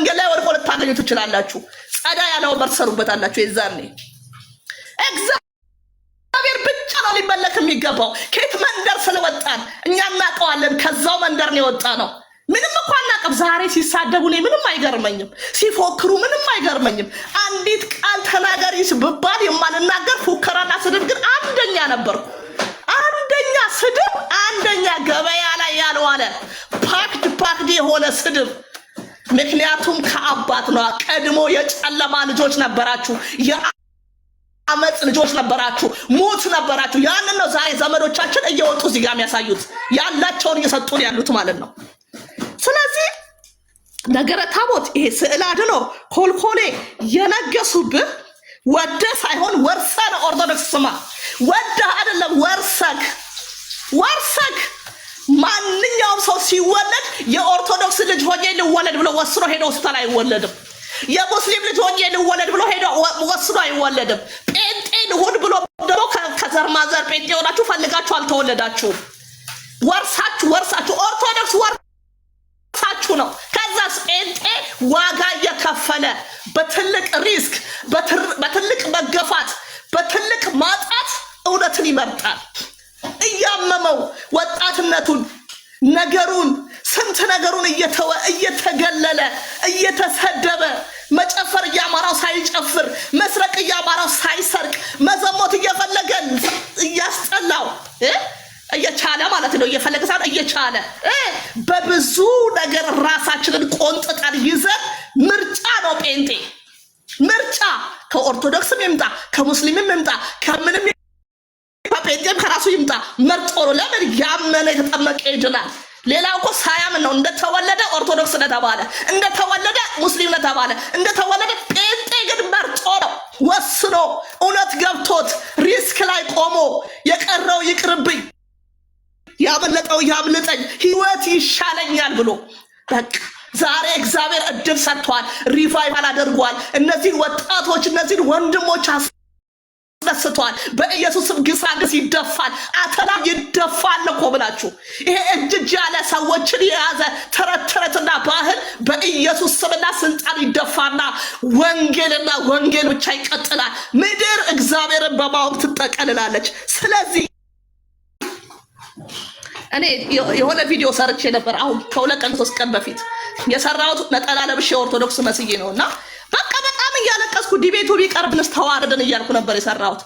መንገድ ላይ ወድቆ ልታገኙ ትችላላችሁ። ጸዳ ያለው በርሰሩበታላችሁ። የዛኔ እግዚአብሔር ብቻ ነው ሊመለክ የሚገባው። ከየት መንደር ስለወጣን እኛ እናውቀዋለን። ከዛው መንደር ነው የወጣ ነው። ምንም እኮ አናውቅም። ዛሬ ሲሳደቡ እኔ ምንም አይገርመኝም፣ ሲፎክሩ ምንም አይገርመኝም። አንዲት ቃል ተናገሪስ ብባል የማልናገር ፉከራና ስድብ ግን አንደኛ ነበርኩ። አንደኛ ስድብ፣ አንደኛ ገበያ ላይ ያልዋለ ፓክድ የሆነ ስድብ። ምክንያቱም ከአባት ነው። ቀድሞ የጨለማ ልጆች ነበራችሁ፣ የአመፅ ልጆች ነበራችሁ፣ ሙት ነበራችሁ። ያንን ነው ዛሬ ዘመዶቻችን እየወጡ እዚህ ጋር የሚያሳዩት፣ ያላቸውን እየሰጡን ያሉት ማለት ነው። ስለዚህ ነገረ ታቦት ይሄ ስዕል አድኖ ኮልኮሌ የነገሱብህ ወደ ሳይሆን ወርሰ ነው። ኦርቶዶክስ ስማ፣ ወደ አይደለም ወርሰክ። ማንኛውም ሰው ሲወለድ የኦርቶዶክስ ልጅ ሆኜ ልወለድ ብሎ ወስኖ ሄዶ ሆስፒታል አይወለድም። የሙስሊም ልጅ ሆኜ ልወለድ ብሎ ሄዶ ወስኖ አይወለድም። ጴንጤ ልሁን ብሎ ደግሞ ከዘር ማዘር ጴንጤ ሆናችሁ ፈልጋችሁ አልተወለዳችሁም። ወርሳችሁ ኦርቶዶክስ ወርሳችሁ ነው። ከዛስ ጴንጤ ዋጋ እየከፈለ በትልቅ ሪስክ፣ በትልቅ መገፋት፣ በትልቅ ማጣት እውነትን ይመርጣል። እያመመው ወጣትነቱን ነገሩን ስንት ነገሩን እየተወ እየተገለለ እየተሰደበ መጨፈር እያማራው ሳይጨፍር መስረቅ እያማራው ሳይሰርቅ መዘሞት እየፈለገ እያስጠላው እየቻለ ማለት ነው። እየፈለገ ሳይሆን እየቻለ በብዙ ነገር ራሳችንን ቆንጥጠን ይዘን ምርጫ ነው ጴንጤ ምርጫ። ከኦርቶዶክስም ይምጣ ከሙስሊምም ይምጣ ከምንም ጴንጤም ከራሱ ይምጣ መርጦ ነው። ለምን ያመነ የተጠመቀ ይድናል። ሌላው እኮ ሳያምን ነው እንደተወለደ ኦርቶዶክስ እንደተባለ፣ እንደተወለደ ሙስሊም እንደተባለ፣ እንደተወለደ ጴንጤ ግን መርጦ ነው ወስኖ እውነት ገብቶት ሪስክ ላይ ቆሞ የቀረው ይቅርብኝ፣ ያመለጠው ያምልጠኝ፣ ህይወት ይሻለኛል ብሎ በቃ ዛሬ እግዚአብሔር እድል ሰጥቷል። ሪቫይቫል አድርጓል። እነዚህን ወጣቶች እነዚህን ወንድሞች አስነስቷል። በኢየሱስም ግሳግስ ይደፋል፣ አተላ ይደፋል እኮ ብላችሁ ይሄ እጅ ያለ ሰዎችን የያዘ ተረትና ባህል በኢየሱስ ስምና ስልጣን ይደፋና ወንጌልና ወንጌል ብቻ ይቀጥላል። ምድር እግዚአብሔርን በማወቅ ትጠቀልላለች። ስለዚህ እኔ የሆነ ቪዲዮ ሰርቼ ነበር አሁን ከሁለት ቀን 3 ቀን በፊት የሰራሁት ነጠላ ለብሼ ኦርቶዶክስ መስዬ ነውና በቃ በጣም እያለቀስኩ ዲቤቱ ቢቀርብንስ ተዋረድን እያልኩ ነበር የሰራሁት።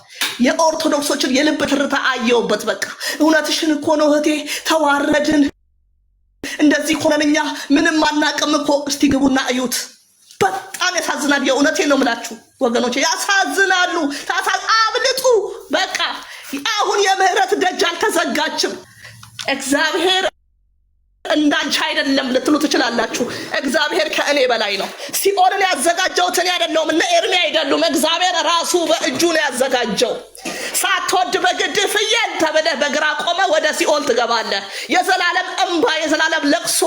የኦርቶዶክሶችን የልብ ትርታ አየሁበት። በቃ እውነትሽን እኮ ነው እህቴ፣ ተዋረድን፣ እንደዚህ ሆነን እኛ ምንም አናቅም እኮ። እስቲ ግቡና እዩት። በጣም ያሳዝናል። የእውነቴን ነው የምላችሁ ወገኖቼ፣ ያሳዝናሉ። አብልጡ። በቃ አሁን የምህረት ደጅ አልተዘጋችም። እግዚአብሔር እንዳንቺ አይደለም ልትሉ ትችላላችሁ። እግዚአብሔር ከእኔ በላይ ነው። ሲኦልን ያዘጋጀሁት እኔ አይደለሁም፣ እነ ኤርሚ አይደሉም። እግዚአብሔር ራሱ በእጁ ነው ያዘጋጀው። ሳትወድ በግድ ፍየል ተብለህ በግራ ቆመ ወደ ሲኦል ትገባለህ። የዘላለም እንባ፣ የዘላለም ለቅሶ፣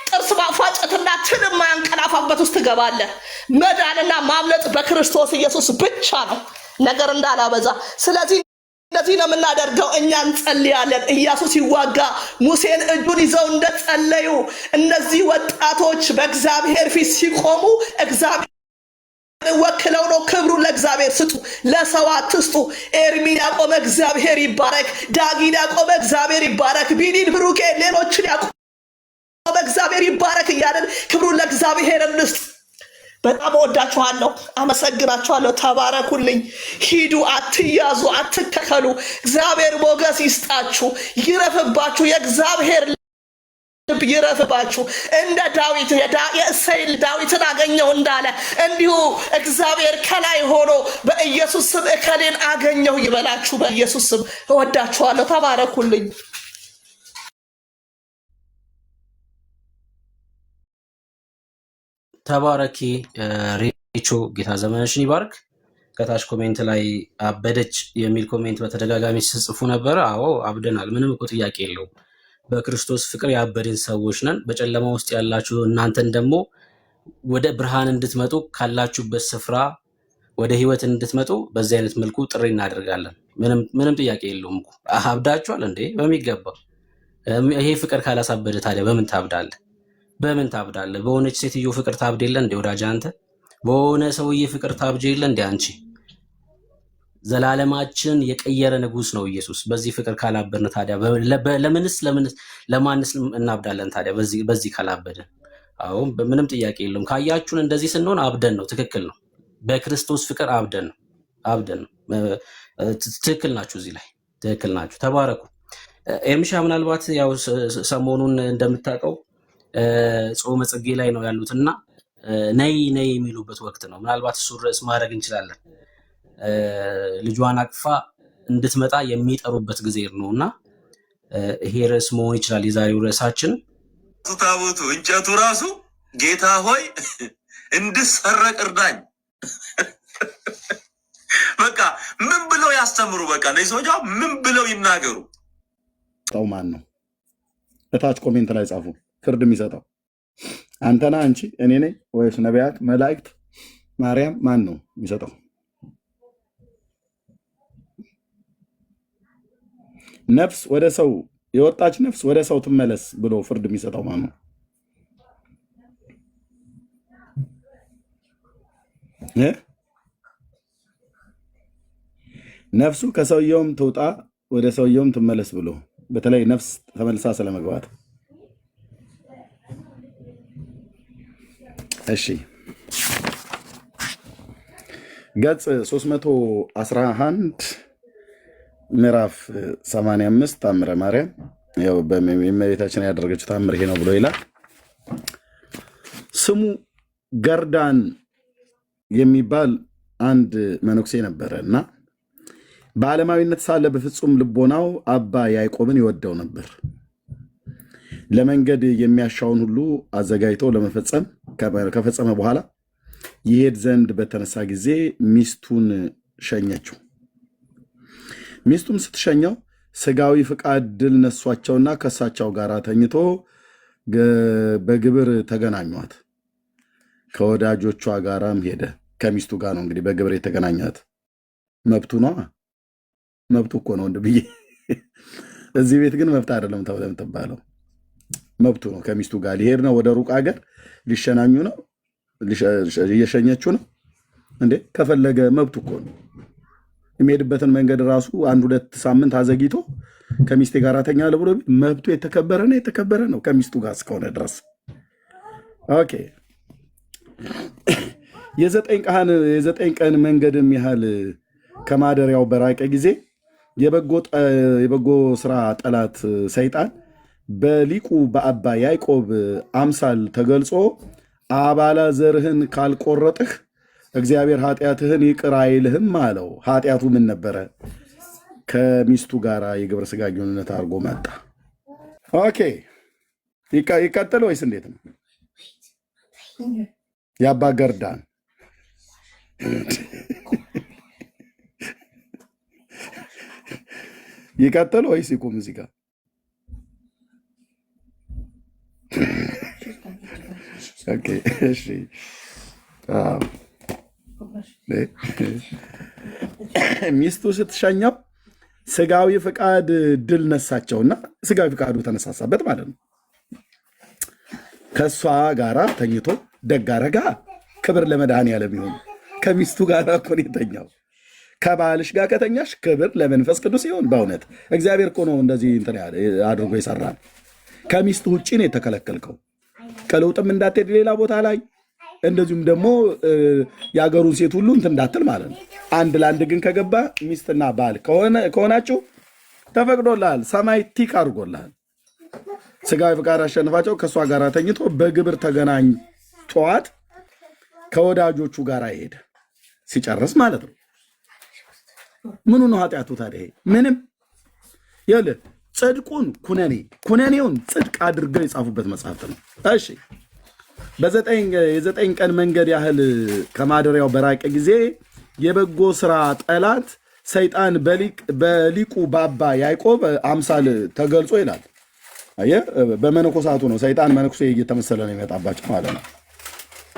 ጥርስ ማፋጨትና ትል ማንቀላፋበት ውስጥ ትገባለህ። መዳንና ማምለጥ በክርስቶስ ኢየሱስ ብቻ ነው፣ ነገር እንዳላበዛ። ስለዚህ እንደዚህ ነው የምናደርገው። እኛ እንጸልያለን። ኢያሱ ሲዋጋ ሙሴን እጁን ይዘው እንደጸለዩ እነዚህ ወጣቶች በእግዚአብሔር ፊት ሲቆሙ እግዚአብሔር ወክለው ነው። ክብሩን ለእግዚአብሔር ስጡ፣ ለሰው አትስጡ። ኤርሚን ያቆመ እግዚአብሔር ይባረክ። ዳጊን ያቆመ እግዚአብሔር ይባረክ። ቢኒን፣ ብሩኬ፣ ሌሎችን ያቆመ እግዚአብሔር ይባረክ እያለን ክብሩን ለእግዚአብሔር እንስጥ። በጣም ወዳችኋለሁ፣ አመሰግናችኋለሁ። ተባረኩልኝ። ሂዱ፣ አትያዙ፣ አትከከሉ። እግዚአብሔር ሞገስ ይስጣችሁ፣ ይረፍባችሁ። የእግዚአብሔር ልብ ይረፍባችሁ። እንደ ዳዊት የእሴይን ዳዊትን አገኘው እንዳለ እንዲሁ እግዚአብሔር ከላይ ሆኖ በኢየሱስ ስም እከሌን አገኘው ይበላችሁ። በኢየሱስ ስም እወዳችኋለሁ። ተባረኩልኝ። ተባረኪ ሬቾ፣ ጌታ ዘመንሽን ይባርክ። ከታች ኮሜንት ላይ አበደች የሚል ኮሜንት በተደጋጋሚ ሲጽፉ ነበረ። አዎ አብደናል፣ ምንም እኮ ጥያቄ የለውም። በክርስቶስ ፍቅር ያበድን ሰዎች ነን። በጨለማ ውስጥ ያላችሁ እናንተን ደግሞ ወደ ብርሃን እንድትመጡ ካላችሁበት ስፍራ ወደ ህይወት እንድትመጡ በዚህ አይነት መልኩ ጥሪ እናደርጋለን። ምንም ጥያቄ የለውም እኮ። አብዳችኋል እንዴ? በሚገባ። ይሄ ፍቅር ካላሳበደ ታዲያ በምን ታብዳለህ? በምን ታብዳለህ? በሆነች ሴትዮ ፍቅር ታብድ የለ እንዴ ወዳጅ? አንተ በሆነ ሰውዬ ፍቅር ታብጅ የለ እንዴ አንቺ? ዘላለማችን የቀየረ ንጉስ ነው ኢየሱስ። በዚህ ፍቅር ካላበድን ታዲያ ለማንስ እናብዳለን ታዲያ? በዚህ ካላበድን? አሁን ምንም ጥያቄ የለውም። ካያችሁን እንደዚህ ስንሆን አብደን ነው። ትክክል ነው። በክርስቶስ ፍቅር አብደን ነው። ትክክል ናችሁ። እዚህ ላይ ትክክል ናችሁ። ተባረኩ። ኤርሚሻ ምናልባት ያው ሰሞኑን እንደምታውቀው ጾመ ጽጌ ላይ ነው ያሉትና ነይ ነይ የሚሉበት ወቅት ነው። ምናልባት እሱ ርዕስ ማድረግ እንችላለን። ልጇን አቅፋ እንድትመጣ የሚጠሩበት ጊዜ ነው እና ይሄ ርዕስ መሆን ይችላል የዛሬው ርዕሳችን። ታቦቱ እንጨቱ ራሱ ጌታ ሆይ እንድሰረቅ እርዳኝ። በቃ ምን ብለው ያስተምሩ? በቃ እነዚህ ሰዎች ምን ብለው ይናገሩ? ሰው ማን ነው? እታች ኮሜንት ላይ ጻፉ። ፍርድ የሚሰጠው አንተና አንቺ እኔ ነኝ ወይስ ነቢያት፣ መላእክት፣ ማርያም? ማን ነው የሚሰጠው? ነፍስ ወደ ሰው የወጣች ነፍስ ወደ ሰው ትመለስ ብሎ ፍርድ የሚሰጠው ማን ነው? ነፍሱ ከሰውየውም ትውጣ ወደ ሰውየውም ትመለስ ብሎ በተለይ ነፍስ ተመልሳ ስለመግባት። እሺ ገጽ 311 ምዕራፍ 85 ታምረ ማርያም ያው በእመቤታችን ያደረገችው ታምር ይሄ ነው ብሎ ይላል። ስሙ ገርዳን የሚባል አንድ መነኩሴ ነበረ እና በዓለማዊነት ሳለ በፍጹም ልቦናው አባ ያዕቆብን ይወደው ነበር። ለመንገድ የሚያሻውን ሁሉ አዘጋጅቶ ለመፈጸም ከፈጸመ በኋላ ይሄድ ዘንድ በተነሳ ጊዜ ሚስቱን ሸኘችው። ሚስቱም ስትሸኘው ስጋዊ ፍቃድ ድል ነሷቸውና ከእሳቸው ጋር ተኝቶ በግብር ተገናኟት። ከወዳጆቿ ጋራም ሄደ። ከሚስቱ ጋር ነው እንግዲህ በግብር የተገናኛት። መብቱ ነው። መብቱ እኮ ነው እንደ ብዬ እዚህ ቤት ግን መብት አይደለም ተብለ የምትባለው መብቱ ነው። ከሚስቱ ጋር ሊሄድ ነው። ወደ ሩቅ ሀገር ሊሸናኙ ነው። እየሸኘችው ነው እንዴ? ከፈለገ መብቱ እኮ ነው። የሚሄድበትን መንገድ ራሱ 1-2 ሳምንት አዘግይቶ ከሚስቴ ጋር ተኛለሁ ብሎ መብቱ የተከበረ ነው ከሚስቱ ጋር እስከሆነ ድረስ። ኦኬ የዘጠኝ ቀን መንገድም ያህል ከማደሪያው በራቀ ጊዜ የበጎ ስራ ጠላት ሰይጣን በሊቁ በአባ ያዕቆብ አምሳል ተገልጾ አባላ ዘርህን ካልቆረጥህ እግዚአብሔር ኃጢአትህን ይቅር አይልህም አለው። ኃጢአቱ ምን ነበረ? ከሚስቱ ጋር የግብረ ስጋ ግንኙነት አድርጎ መጣ። ኦኬ ይቀጥል ወይስ እንዴት ነው? የአባ ገርዳን ይቀጥል ወይስ ይቁም? እዚህ ጋር እሺ። ሚስቱ ስትሸኘው ስጋዊ ፍቃድ ድል ነሳቸውና ስጋዊ ፍቃዱ ተነሳሳበት ማለት ነው። ከእሷ ጋራ ተኝቶ ደግ አረጋ። ክብር ለመድኃኔዓለም ይሁን። ከሚስቱ ጋር እኮ ነው የተኛው። ከባልሽ ጋር ከተኛሽ ክብር ለመንፈስ ቅዱስ ይሁን። በእውነት እግዚአብሔር እኮ ነው እንደዚህ እንትን አድርጎ ይሰራል። ከሚስቱ ውጭ ነው የተከለከልከው። ቀለውጥም እንዳትሄድ ሌላ ቦታ ላይ እንደዚሁም ደግሞ የአገሩን ሴት ሁሉ እንትን እንዳትል ማለት ነው። አንድ ለአንድ ግን ከገባ ሚስትና ባል ከሆናችሁ ተፈቅዶልሃል። ሰማይ ቲክ አድርጎልሃል። ስጋዊ ፍቃድ አሸንፋቸው ከእሷ ጋር ተኝቶ በግብር ተገናኝተዋት ከወዳጆቹ ጋር ሄደ። ሲጨርስ ማለት ነው። ምኑ ነው ኃጢአቱ ታዲያ? ምንም ይኸውልህ፣ ጽድቁን ኩነኔውን ጽድቅ አድርገው የጻፉበት መጽሐፍት ነው። እሺ የዘጠኝ ቀን መንገድ ያህል ከማደሪያው በራቀ ጊዜ የበጎ ስራ ጠላት ሰይጣን በሊቁ በአባ ያዕቆብ አምሳል ተገልጾ ይላል። አየህ፣ በመነኮሳቱ ነው። ሰይጣን መነኩሴ እየተመሰለ ነው የሚመጣባቸው ማለት ነው።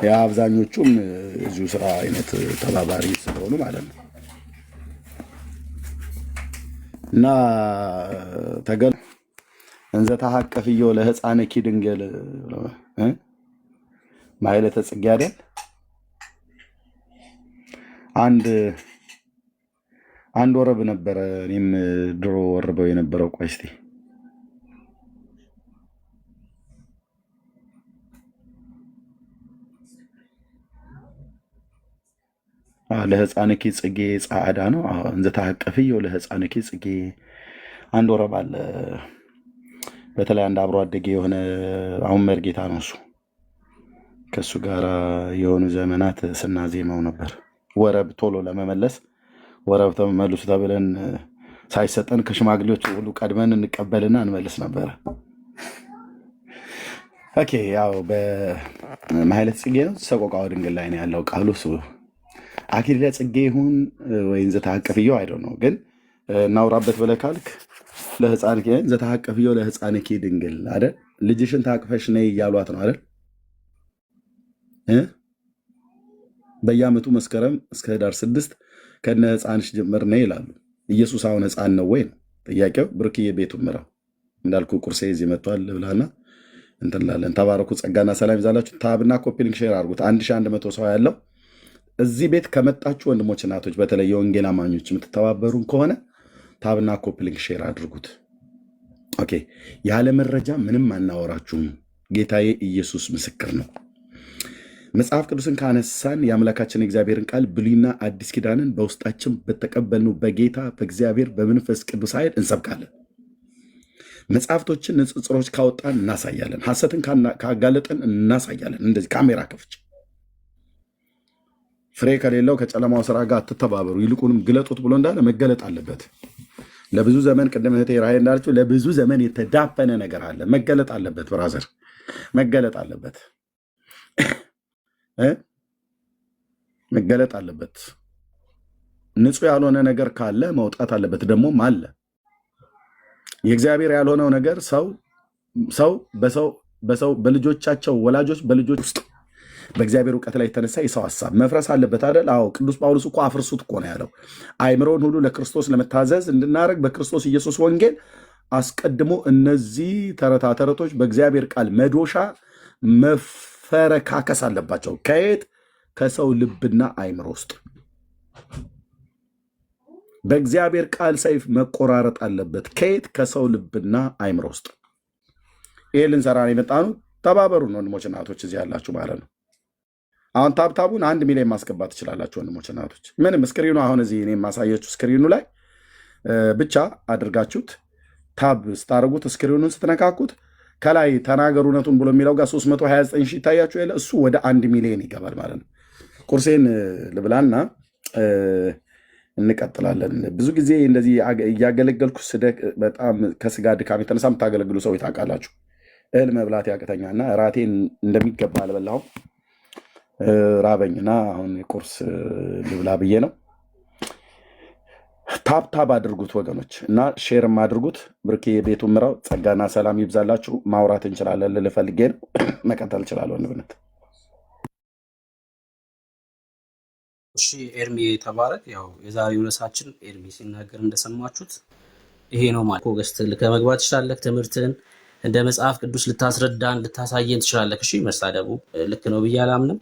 የአብዛኞቹም እዚሁ ስራ አይነት ተባባሪ ስለሆኑ ማለት ነው። እና እንዘ ተሐቀፍዮ ለሕፃንኪ ድንግል ማሕሌተ ጽጌ አይደል? አንድ ወረብ ነበረ። እኔም ድሮ ወርበው የነበረው። ቆይ እስኪ ለሕፃንኪ ጽጌ ጻዕዳ ነው። እንዘ ተሐቀፍዮ ለሕፃንኪ ጽጌ አንድ ወረብ አለ። በተለይ አንድ አብሮ አደጌ የሆነ አሁን መርጌታ ነው እሱ። ከእሱ ጋር የሆኑ ዘመናት ስናዜመው ነበር። ወረብ ቶሎ ለመመለስ ወረብ ተመልሱ ተብለን ሳይሰጠን ከሽማግሌዎች ሁሉ ቀድመን እንቀበልና እንመልስ ነበረ። ኦኬ፣ ያው በማሕሌተ ጽጌ ነው። ሰቆቃወ ድንግል ላይ ነው ያለው ቃሉ። እሱ አክሊለ ጽጌ ይሁን ወይ እንዘ ተሐቀፍዮ አይደል ነው። ግን እናውራበት ብለህ ካልክ ለሕፃንኪ እንዘ ተሐቀፍዮ ለሕፃንኪ ድንግል አይደል? ልጅሽን ታቅፈሽ ነይ እያሏት ነው አይደል? በየዓመቱ መስከረም እስከ ህዳር 6 ከነ ሕፃንሽ ጀምር ነይ ይላሉ። ኢየሱስ አሁን ሕፃን ነው ወይ ነው ጥያቄው። ብርክዬ ቤቱን ምራው እንዳልኩ ቁርሴ እዚህ መጥቷል ብላና እንትን ላለን። ተባረኩ። ጸጋና ሰላም ይዛላችሁ። ታብና ኮፒሊንግ ሼር አድርጉት። 1100 ሰው ያለው እዚህ ቤት ከመጣችሁ ወንድሞች እናቶች፣ በተለይ የወንጌል አማኞች የምትተባበሩን ከሆነ ታብና ኮፒሊንግ ሼር አድርጉት። ኦኬ። ያለ መረጃ ምንም አናወራችሁም። ጌታዬ ኢየሱስ ምስክር ነው። መጽሐፍ ቅዱስን ካነሳን የአምላካችን እግዚአብሔርን ቃል ብሉይና አዲስ ኪዳንን በውስጣችን በተቀበልነው በጌታ በእግዚአብሔር በመንፈስ ቅዱስ ኃይል እንሰብካለን። መጽሐፍቶችን ንጽጽሮች ካወጣን እናሳያለን። ሐሰትን ካጋለጠን እናሳያለን። እንደዚህ ካሜራ ከፍች ፍሬ ከሌለው ከጨለማው ስራ ጋር አትተባበሩ፣ ይልቁንም ግለጡት ብሎ እንዳለ መገለጥ አለበት። ለብዙ ዘመን ቅድም እህቴ ራሔል እንዳለችው ለብዙ ዘመን የተዳፈነ ነገር አለ። መገለጥ አለበት። ብራዘር መገለጥ አለበት። መገለጥ አለበት። ንጹህ ያልሆነ ነገር ካለ መውጣት አለበት። ደግሞም አለ የእግዚአብሔር ያልሆነው ነገር ሰው በልጆቻቸው ወላጆች በልጆች ውስጥ በእግዚአብሔር እውቀት ላይ የተነሳ የሰው ሀሳብ መፍረስ አለበት አይደል? አዎ። ቅዱስ ጳውሎስ እኮ አፍርሱት እኮ ነው ያለው። አእምሮን ሁሉ ለክርስቶስ ለመታዘዝ እንድናደርግ በክርስቶስ ኢየሱስ ወንጌል አስቀድሞ እነዚህ ተረቶች በእግዚአብሔር ቃል መዶሻ መፈረካከስ አለባቸው። ከየት? ከሰው ልብና አእምሮ ውስጥ በእግዚአብሔር ቃል ሰይፍ መቆራረጥ አለበት። ከየት? ከሰው ልብና አእምሮ ውስጥ። ይሄ ልንሰራ ነው የመጣነው። ተባበሩን ወንድሞች እናቶች፣ እዚህ ያላችሁ ማለት ነው። አሁን ታብታቡን 1 ሚሊዮን ማስገባት ትችላላችሁ ወንድሞች እናቶች። ምንም ስክሪኑ አሁን እዚህ እኔ የማሳያችሁ ስክሪኑ ላይ ብቻ ታብ ስታደርጉት ስክሪኑን ስትነካኩት ከላይ ተናገሩ እውነቱን ብሎ የሚለው ጋር 329 ሺህ ይታያችሁ የለ እሱ ወደ 1 ሚሊዮን ይገባል ማለት ነው። ቁርሴን ልብላና እንቀጥላለን። ብዙ ጊዜ እንደዚህ እያገለገልኩ በጣም ከስጋ ድካም የተነሳ የምታገለግሉ ሰዎች ታውቃላችሁ። እህል መብላት ያቅተኛና ራቴን እንደሚገባ አልበላሁም። ራበኝና አሁን ቁርስ ልብላ ብዬ ነው። ታብታብ አድርጉት ወገኖች እና ሼርም አድርጉት። ብርኬ የቤቱ ምራው። ጸጋና ሰላም ይብዛላችሁ። ማውራት እንችላለን። ልፈልጌ ነው መቀጠል እችላለሁ። ንብነት እሺ፣ ኤርሚ ተባረክ። ያው የዛሬው ርዕሳችን ኤርሚ ሲናገር እንደሰማችሁት ይሄ ነው ማለት ገስት ከመግባት ትችላለህ። ትምህርትን እንደ መጽሐፍ ቅዱስ ልታስረዳን ልታሳየን ትችላለህ። እሺ፣ መሳደቡ ልክ ነው ብዬ አላምንም።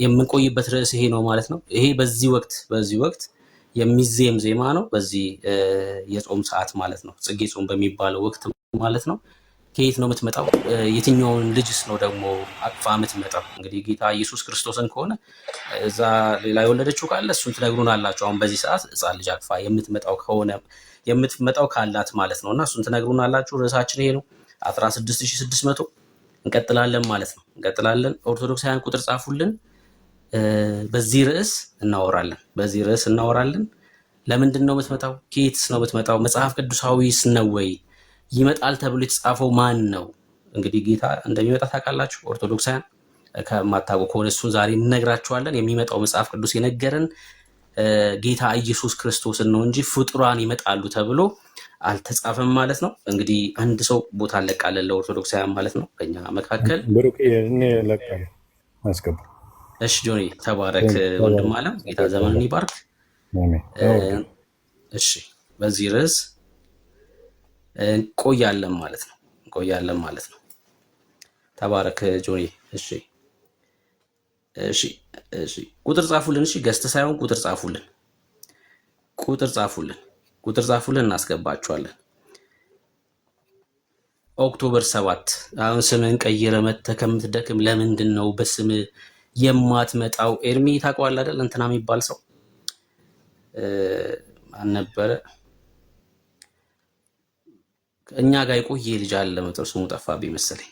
የምንቆይበት ርዕስ ይሄ ነው ማለት ነው። ይሄ በዚህ ወቅት የሚዜም ዜማ ነው። በዚህ የጾም ሰዓት ማለት ነው። ጽጌ ጾም በሚባለው ወቅት ማለት ነው። ከየት ነው የምትመጣው? የትኛውን ልጅስ ነው ደግሞ አቅፋ የምትመጣው? እንግዲህ ጌታ ኢየሱስ ክርስቶስን ከሆነ እዛ ሌላ የወለደችው ካለ እሱን ትነግሩን አላችሁ። አሁን በዚህ ሰዓት ሕፃን ልጅ አቅፋ የምትመጣው ካላት ማለት ነው። እና እሱን ትነግሩን አላችሁ። ርዕሳችን ይሄ ነው። 16600 እንቀጥላለን ማለት ነው። እንቀጥላለን። ኦርቶዶክሳውያን ቁጥር ጻፉልን። በዚህ ርዕስ እናወራለን። ለምንድን ነው የምትመጣው? ከየትስ ነው የምትመጣው? መጽሐፍ ቅዱሳዊስ ነው ወይ? ይመጣል ተብሎ የተጻፈው ማን ነው? እንግዲህ ጌታ እንደሚመጣ ታውቃላችሁ ኦርቶዶክሳውያን። ከማታውቁ ከሆነ እሱን ዛሬ እንነግራችኋለን። የሚመጣው መጽሐፍ ቅዱስ የነገረን ጌታ ኢየሱስ ክርስቶስን ነው እንጂ ፍጡራን ይመጣሉ ተብሎ አልተጻፈም ማለት ነው። እንግዲህ አንድ ሰው ቦታ እንለቃለን ለኦርቶዶክሳውያን ማለት ነው በእኛ መካከል። እሺ ጆኒ ተባረክ ወንድም አለም። ጌታ ዘመንን ይባርክ። እሺ በዚህ ርዕስ እንቆያለን ማለት ነው። ተባረክ ጆኒ። እሺ እሺ እሺ፣ ቁጥር ጻፉልን። እሺ ገስት ሳይሆን ቁጥር ጻፉልን፣ እናስገባችኋለን። ኦክቶበር 7 አሁን ስምህን ቀይረ መተህ ከምትደክም ለምንድን ነው በስም የማትመጣው? ኤርሚ ታውቀዋለህ አይደል? እንትና የሚባል ሰው አልነበረ እኛ ጋር የቆየ ልጅ አለ፣ መጥቶ ስሙ ጠፋብኝ መሰለኝ።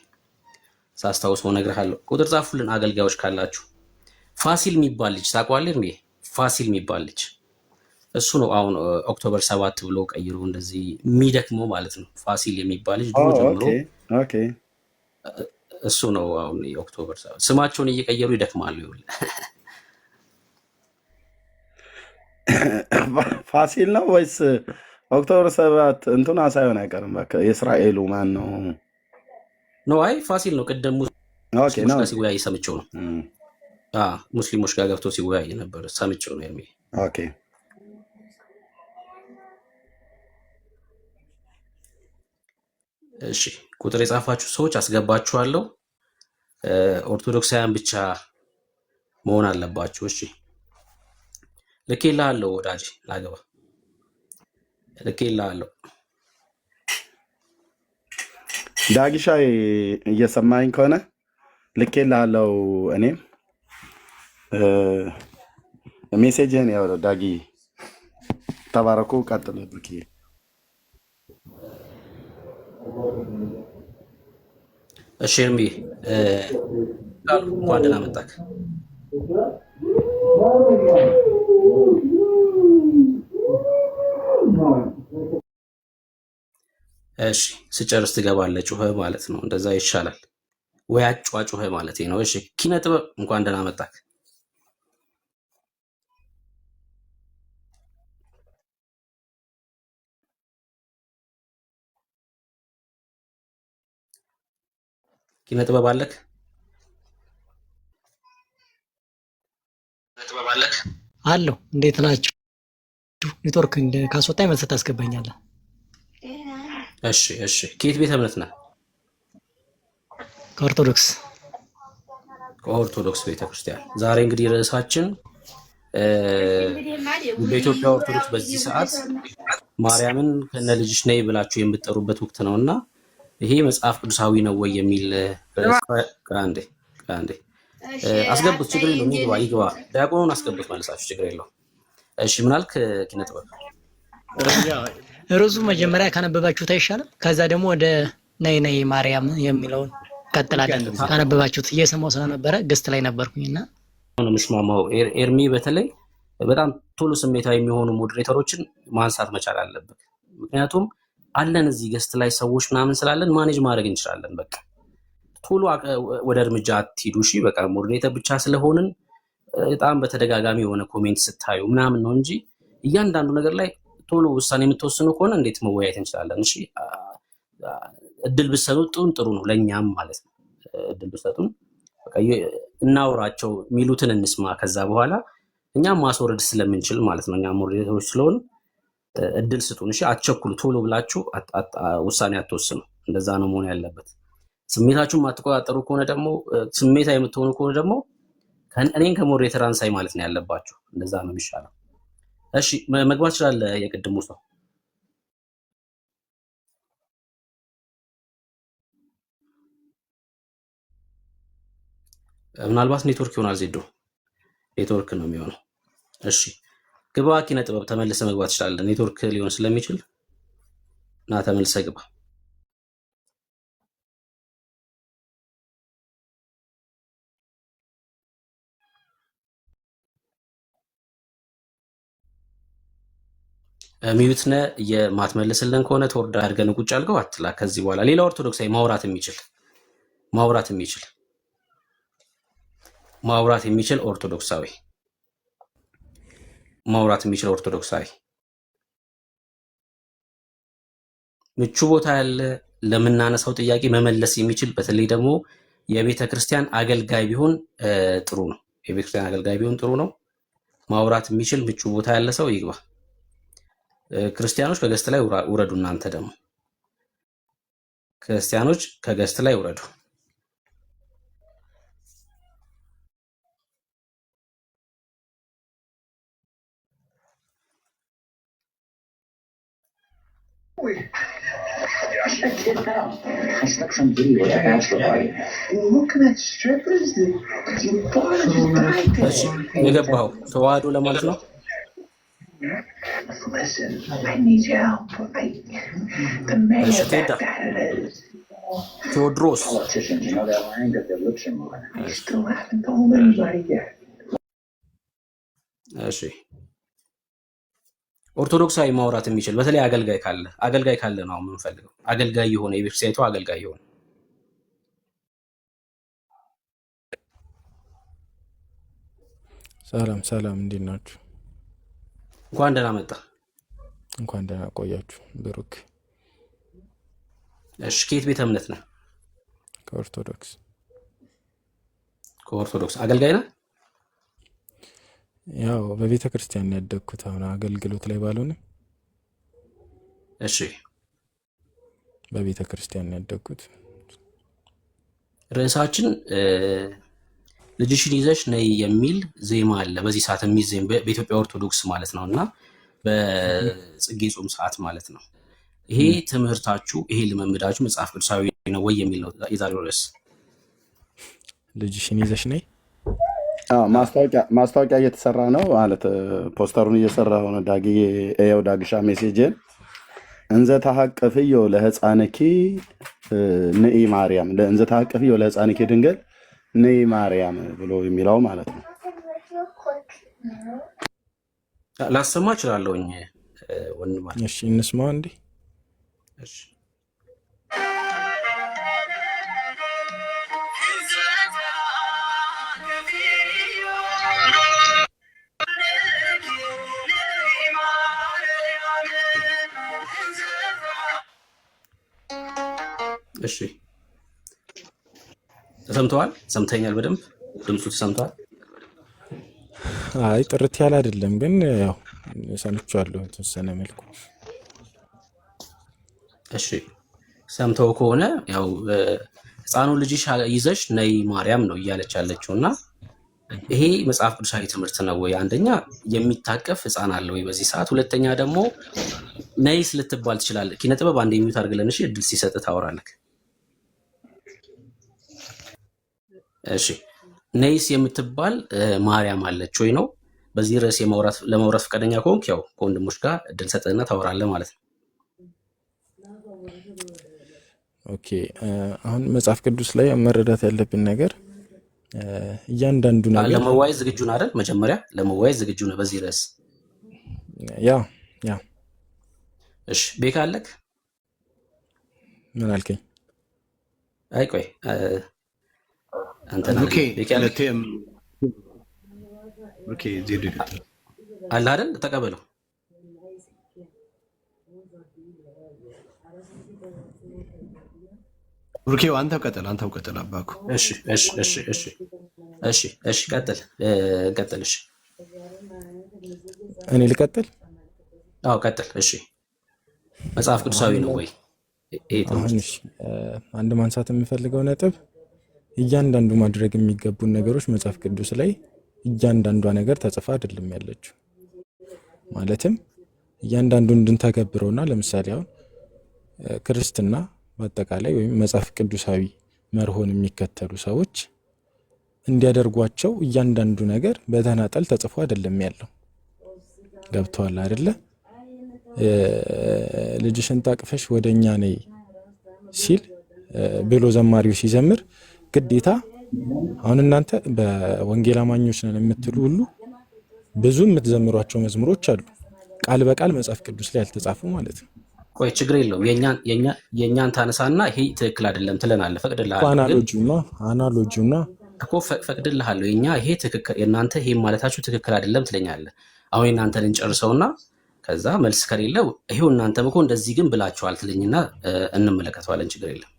ሳስታውሰው እነግርሃለሁ። ቁጥር ጻፉልን አገልጋዮች ካላችሁ። ፋሲል የሚባል ልጅ ታውቀዋለህ? ኤርሚ ፋሲል የሚባል ልጅ እሱ ነው አሁን ኦክቶበር 7 ብሎ ቀይሮ እንደዚህ የሚደክመው ማለት ነው። ፋሲል የሚባል ልጅ ድሮ ጀምሮ እሱ ነው አሁን ኦክቶበር 7 ስማቸውን እየቀየሩ ይደክማሉ። ይኸውልህ ፋሲል ነው ወይስ ኦክቶበር 7 እንትና ሳይሆን አይቀርም። በቃ የእስራኤሉ ማን ነው? አይ ፋሲል ነው። ቅድም ሙስሊሞች ጋር ሲወያይ ሰምቼው ነው። ሙስሊሞች ጋር ገብቶ ሲወያይ ነበር ሰምቼው ነው። ኤርሚ ኦኬ እሺ፣ ቁጥር የጻፋችሁ ሰዎች አስገባችኋለሁ። ኦርቶዶክሳውያን ብቻ መሆን አለባችሁ። እሺ ልኬልሃለሁ ወዳጅ፣ ላገባ ልኬልሃለሁ። ዳጊሻ እየሰማኝ ከሆነ ልኬልሃለሁ። እኔም ሜሴጅህን ያው ዳጊ ተባረኩ። ቀጥል ብርኪ። እሺ ኤርሚ እንኳን ደህና መጣህ። እሺ ስጨርስ ትገባለህ። ጩኸህ ማለት ነው፣ እንደዛ ይሻላል። ወይ አጫጩኸህ ማለት ነው። እሺ ኪነ ጥበብ እንኳን ደህና መጣህ። ኪነ ጥበብ አለክ? አለው። እንዴት ናቸው? ኔትወርክ ካስወጣኝ መልስ ታስገባኛለህ። እሺ እሺ። ከየት ቤተ እምነት ነህ? ከኦርቶዶክስ ቤተክርስቲያን። ዛሬ እንግዲህ ርዕሳችን በኢትዮጵያ ኦርቶዶክስ በዚህ ሰዓት ማርያምን ከነ ልጅሽ ነይ ብላችሁ የምትጠሩበት ወቅት ነውና ይሄ መጽሐፍ ቅዱሳዊ ነው ወይ የሚል አንዴ አስገቡት። ችግር የለውም። ይግባ ዲያቆኑን አስገቡት መልሳችሁ፣ ችግር የለውም። እሺ ምን አልክ ኪነ ጥበብ? ርዕሱ መጀመሪያ ካነበባችሁት አይሻልም? ከዛ ደግሞ ወደ ነይ ነይ ማርያም የሚለውን ቀጥላለን። ካነበባችሁት እየሰማሁ ስለነበረ ገስት ላይ ነበርኩኝና ነው የምስማማው። ኤርሚ በተለይ በጣም ቶሎ ስሜታዊ የሚሆኑ ሞዴሬተሮችን ማንሳት መቻል አለበት። ምክንያቱም አለን እዚህ ገስት ላይ ሰዎች ምናምን ስላለን ማኔጅ ማድረግ እንችላለን። በቃ ቶሎ ወደ እርምጃ አትሂዱ። እሺ በቃ ሞዴሬተር ብቻ ስለሆንን በጣም በተደጋጋሚ የሆነ ኮሜንት ስታዩ ምናምን ነው እንጂ እያንዳንዱ ነገር ላይ ቶሎ ውሳኔ የምትወስኑ ከሆነ እንዴት መወያየት እንችላለን? እሺ እድል ብትሰጡን ጥሩ ነው፣ ለእኛም ማለት ነው። እድል ብትሰጡን እናውራቸው፣ የሚሉትን እንስማ። ከዛ በኋላ እኛም ማስወረድ ስለምንችል ማለት ነው። እኛም ሞዴሬተሮች ስለሆን እድል ስጡን። እሺ አትቸኩሉ፣ ቶሎ ብላችሁ ውሳኔ አትወስኑ። እንደዛ ነው መሆን ያለበት። ስሜታችሁን ማትቆጣጠሩ ከሆነ ደግሞ ስሜታ የምትሆኑ ከሆነ ደግሞ እኔን ከሞዴሬተር አንሳይ ማለት ነው ያለባችሁ። እንደዛ ነው የሚሻለው። እሺ መግባት ይችላል የቅድሙ ሰው። ምናልባት ኔትወርክ ይሆናል። ዜዶ ኔትወርክ ነው የሚሆነው። እሺ ግባ ኪነ ጥበብ፣ ተመልሰ መግባት ይችላል። ኔትወርክ ሊሆን ስለሚችል እና ተመልሰ ግባ። ሚዩት ነህ። የማትመልስልን ከሆነ ተወርዳ አድርገን ቁጭ አድርገው አትላ። ከዚህ በኋላ ሌላ ኦርቶዶክሳዊ ማውራት የሚችል ኦርቶዶክሳዊ ምቹ ቦታ ያለ ለምናነሳው ጥያቄ መመለስ የሚችል በተለይ ደግሞ የቤተ ክርስቲያን አገልጋይ ቢሆን ጥሩ ነው። ማውራት የሚችል ምቹ ቦታ ያለ ሰው ይግባ። ክርስቲያኖች ከገስት ላይ ውረዱ። እናንተ ደግሞ ክርስቲያኖች ከገስት ላይ ውረዱ። የገባው ተዋህዶ ለማለት ነው። ቴዎድሮስ እሺ ኦርቶዶክሳዊ ማውራት የሚችል በተለይ አገልጋይ ካለ ነው የምንፈልገው። አገልጋይ የሆነ የቤተክርስቲያኒቱ አገልጋይ የሆነ ሰላም እንዴት ናችሁ? እንኳን ደህና መጣ። እንኳን ደህና ቆያችሁ። ብሩክ እሺ፣ ከየት ቤተ እምነት ነህ? ከኦርቶዶክስ አገልጋይ ነህ? ያው በቤተ ክርስቲያን ያደግኩት አሁን አገልግሎት ላይ ባልሆንም እሺ፣ በቤተ ክርስቲያን ያደግኩት። ርዕሳችን ልጅሽን ይዘሽ ነይ የሚል ዜማ አለ በዚህ ሰዓት የሚዜም በኢትዮጵያ ኦርቶዶክስ ማለት ነውና በጽጌ ጾም ሰዓት ማለት ነው። ይሄ ትምህርታችሁ ይሄ ልምምዳችሁ መጽሐፍ ቅዱሳዊ ነው ወይ የሚል ነው የዛሬው ርዕስ። ልጅሽን ይዘሽ ነይ ማስታወቂያ እየተሰራ ነው ማለት ፖስተሩን እየሰራው ነው። ዳግሻ ሜሴጅን እንዘ ተሐቅፍዮ ለሕፃንኪ ንኢ ማርያም እንዘ ተሐቅፍዮ ለሕፃንኪ ድንግል ንኢ ማርያም ብሎ የሚለው ማለት ነው። ላሰማ እችላለሁኝ ወንድማችን። እሺ እንስማው እንዴ። እሺ እሺ ተሰምተዋል? ሰምተኛል? በደንብ ድምፁ ተሰምተዋል? አይ ጥርት ያለ አይደለም ግን ያው ሰምቻለሁ ተወሰነ መልኩ። እሺ ሰምተው ከሆነ ያው ህፃኑ ልጅሽ ይዘሽ ነይ ማርያም ነው እያለች ያለችውና ይሄ መጽሐፍ ቅዱሳዊ ትምህርት ነው ወይ? አንደኛ የሚታቀፍ ህፃን አለ ወይ በዚህ ሰዓት? ሁለተኛ ደግሞ ነይስ ልትባል ትችላለህ። ኪነ ጥበብ አንድ የሚዩት አድርግልን እሺ፣ እድል ሲሰጥ ታወራለህ። እሺ ነይስ የምትባል ማርያም አለች ወይ ነው። በዚህ ርዕስ ለማውራት ፈቃደኛ ከሆንክ ያው ከወንድሞች ጋር እድል ሰጥና ታወራለህ ማለት ነው። ኦኬ አሁን መጽሐፍ ቅዱስ ላይ መረዳት ያለብን ነገር እያንዳንዱ ነገር ለመዋይ ዝግጁ ነህ አይደል? መጀመሪያ ለመዋይ ዝግጁ ነህ በዚህ ርዕስ? ያ እሺ ቤካ አለክ? ምን አልከኝ? አይ ቆይ አንተ ኦኬ ለቴም ኦኬ ዜድ አለ አይደል? ተቀበለው። ኦኬ አንተው ቀጥል አባኩ። እሺ ቀጥል። እሺ እኔ ልቀጥል? አዎ ቀጥል። እሺ መጽሐፍ ቅዱሳዊ ነው ወይ? አንድ ማንሳት የምፈልገው ነጥብ እያንዳንዱ ማድረግ የሚገቡን ነገሮች መጽሐፍ ቅዱስ ላይ እያንዳንዷ ነገር ተጽፋ አይደለም ያለችው። ማለትም እያንዳንዱን እንድንተገብረውና ለምሳሌ አሁን ክርስትና በአጠቃላይ ወይም መጽሐፍ ቅዱሳዊ መርሆን የሚከተሉ ሰዎች እንዲያደርጓቸው እያንዳንዱ ነገር በተናጠል ተጽፎ አይደለም ያለው። ገብቷል አይደለ? ልጅሽን ታቅፈሽ ወደኛ ነይ ሲል ብሎ ዘማሪው ሲዘምር ግዴታ አሁን እናንተ በወንጌል አማኞች ነን የምትሉ ሁሉ ብዙ የምትዘምሯቸው መዝሙሮች አሉ ቃል በቃል መጽሐፍ ቅዱስ ላይ ያልተጻፉ ማለት ነው። ቆይ ችግር የለውም። የኛን ታነሳና ይሄ ትክክል አይደለም ትለናለህ። ፈቅድልሃለሁ። አናሎጂውና እኮ ፈቅድልሃለሁ። የኛ ይሄ ትክክል የእናንተ ይሄ ማለታችሁ ትክክል አይደለም ትለኛለህ። አሁን እናንተን እንጨርሰውና ከዛ መልስ ከሌለው ይሄው እናንተም እኮ እንደዚህ ግን ብላችኋል ትለኝና እንመለከተዋለን። ችግር የለም።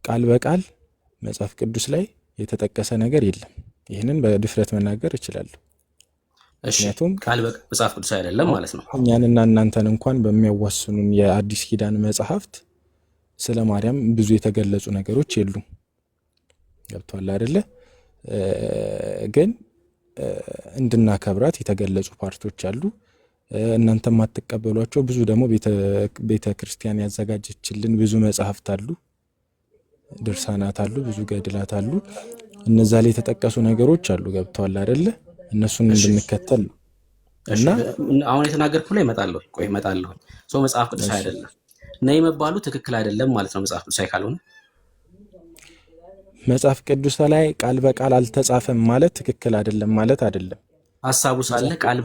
ቃል በቃል መጽሐፍ ቅዱስ ላይ የተጠቀሰ ነገር የለም። ይህንን በድፍረት መናገር እችላለሁ። ምክንያቱም ቃል በቃል መጽሐፍ ቅዱስ አይደለም ማለት ነው። እኛንና እናንተን እንኳን በሚያዋስኑን የአዲስ ኪዳን መጽሐፍት ስለ ማርያም ብዙ የተገለጹ ነገሮች የሉም። ገብቷል አይደለ? ግን እንድናከብራት የተገለጹ ፓርቶች አሉ። እናንተ ማትቀበሏቸው ብዙ ደግሞ ቤተ ክርስቲያን ያዘጋጀችልን ብዙ መጽሐፍት አሉ፣ ድርሳናት አሉ፣ ብዙ ገድላት አሉ። እነዛ ላይ የተጠቀሱ ነገሮች አሉ። ገብቷል አይደለ? እነሱን እንድንከተል ነው። እና አሁን የተናገርኩ ላይ እመጣለሁ። ሰው መጽሐፍ ቅዱስ አይደለም ነይ መባሉ ትክክል አይደለም ማለት ነው። መጽሐፍ ቅዱስ ካልሆነ መጽሐፍ ቅዱስ ላይ ቃል በቃል አልተጻፈም ማለት ትክክል አይደለም ማለት አይደለም። ሐሳቡ ሳለ ቃል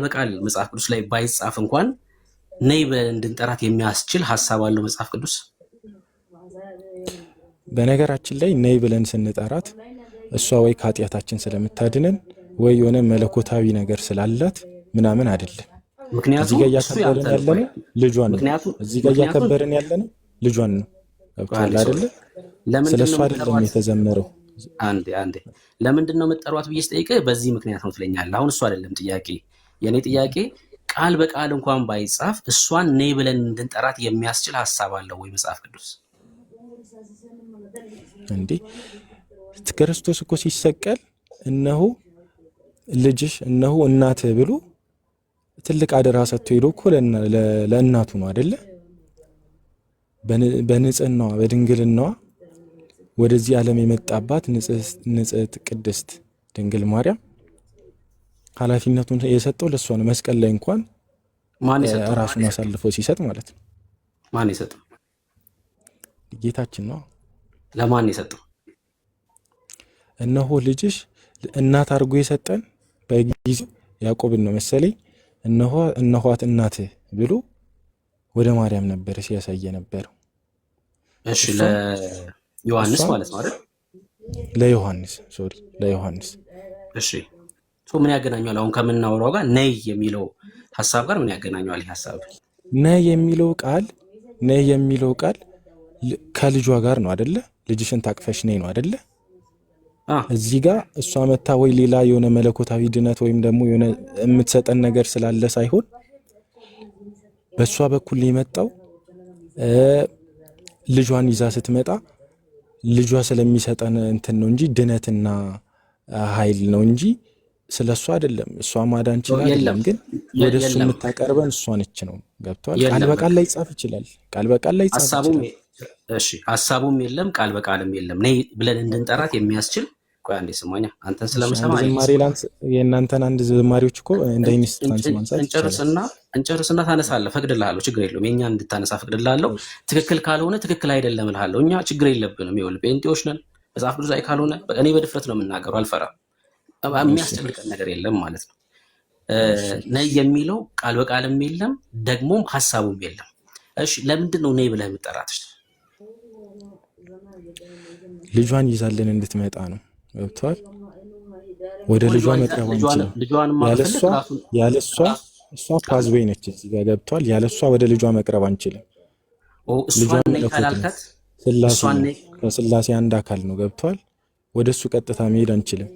በቃል መጽሐፍ ቅዱስ ላይ ባይጻፍ እንኳን ነይ ብለን እንድንጠራት የሚያስችል ሐሳብ አለው መጽሐፍ ቅዱስ። በነገራችን ላይ ነይ ብለን ስንጠራት እሷ ወይ ከኃጢአታችን ስለምታድነን ወይ የሆነ መለኮታዊ ነገር ስላላት ምናምን አይደለም። ምክንያቱም እዚህ ጋር እያከበርን ያለነው ልጇን ነው። እዚህ ጋር እያከበርን ያለነው ልጇን ነው። ገብቶሃል አይደለ? ስለሱ አይደለም የተዘመረው። አንዴ ለምንድን ነው የምትጠሯት ብዬ ስጠይቅ በዚህ ምክንያት ነው ትለኛለህ። አሁን እሱ አይደለም ጥያቄ። የኔ ጥያቄ ቃል በቃል እንኳን ባይጻፍ እሷን ነይ ብለን እንድንጠራት የሚያስችል ሐሳብ አለው ወይ መጽሐፍ ቅዱስ? እንዴ ክርስቶስ እኮ ሲሰቀል እነሆ ልጅሽ እነሆ እናትህ ብሎ ትልቅ አደራ ሰጥቶ ሄዶ እኮ ለእናቱ ነው አይደለ? በንጽህናዋ በድንግልናዋ ወደዚህ ዓለም የመጣባት ንጽሕት ቅድስት ድንግል ማርያም ኃላፊነቱን የሰጠው ለእሷ ነው። መስቀል ላይ እንኳን ራሱን አሳልፎ ሲሰጥ ማለት ነው። ማን የሰጠው? ጌታችን ነው። ለማን የሰጠው? እነሆ ልጅሽ እናት አድርጎ የሰጠን በጊዜው ያዕቆብን ነው መሰለኝ። እነኋት እናትህ ብሎ ወደ ማርያም ነበር ሲያሳየ ነበረው። እሺ ለዮሐንስ ማለት ነው አይደል? ለዮሐንስ እሺ ምን ያገናኛል? አሁን ከምናወራው ጋር ነይ የሚለው ሐሳብ ጋር ምን ያገናኛል? ይሄ ሐሳብ ነይ የሚለው ቃል ከልጇ ጋር ነው አይደለ? ልጅሽን ታቅፈሽ ነይ ነው አይደለ? እዚህ ጋር እሷ መታ ወይ ሌላ የሆነ መለኮታዊ ድነት ወይም ደግሞ የሆነ የምትሰጠን ነገር ስላለ ሳይሆን በእሷ በኩል የመጣው ልጇን ይዛ ስትመጣ ልጇ ስለሚሰጠን እንትን ነው እንጂ ድነትና ኃይል ነው እንጂ ስለሷ አይደለም። እሷ ማዳን ይችላል አይደለም፣ ግን ወደ እሱ የምታቀርበን እሷ ነች ነው። ገብቷል? ቃል በቃል ላይ ጻፍ ይችላል። እሺ ሐሳቡም የለም ቃል በቃልም የለም። ነይ ብለን እንድንጠራት የሚያስችል ቆይ አንዴ ስማኛ፣ አንተን ስለምሰማ የእናንተን አንድ ዝማሬዎች እኮ እንደ ኢንስታንስ ማንሳት እንጨርስና ታነሳለህ። ፈቅድልሃለሁ፣ ችግር የለውም። የእኛን እንድታነሳ ፈቅድልሃለሁ። ትክክል ካልሆነ ትክክል አይደለም እልሃለሁ። እኛ ችግር የለብንም። ይኸውልህ ጴንጤዎች ነን። መጽሐፍ ቅዱስ ካልሆነ እኔ በድፍረት ነው የምናገረው፣ አልፈራም። የሚያስጨንቀን ነገር የለም ማለት ነው። ነይ የሚለው ቃል በቃልም የለም ደግሞም ሐሳቡም የለም። እሺ ለምንድን ነው ነይ ብለህ የምጠራት? ልጇን ይዛልን እንድትመጣ ነው። ገብቷል? ወደ ልጇ መቅረብ አንችልም። ያለሷ እሷ ፓዝዌይ ነች እዚህ ጋር ገብቷል? ያለሷ ወደ ልጇ መቅረብ አንችልም። ልጇን መለኮት ከስላሴ አንድ አካል ነው። ገብቷል? ወደ እሱ ቀጥታ መሄድ አንችልም።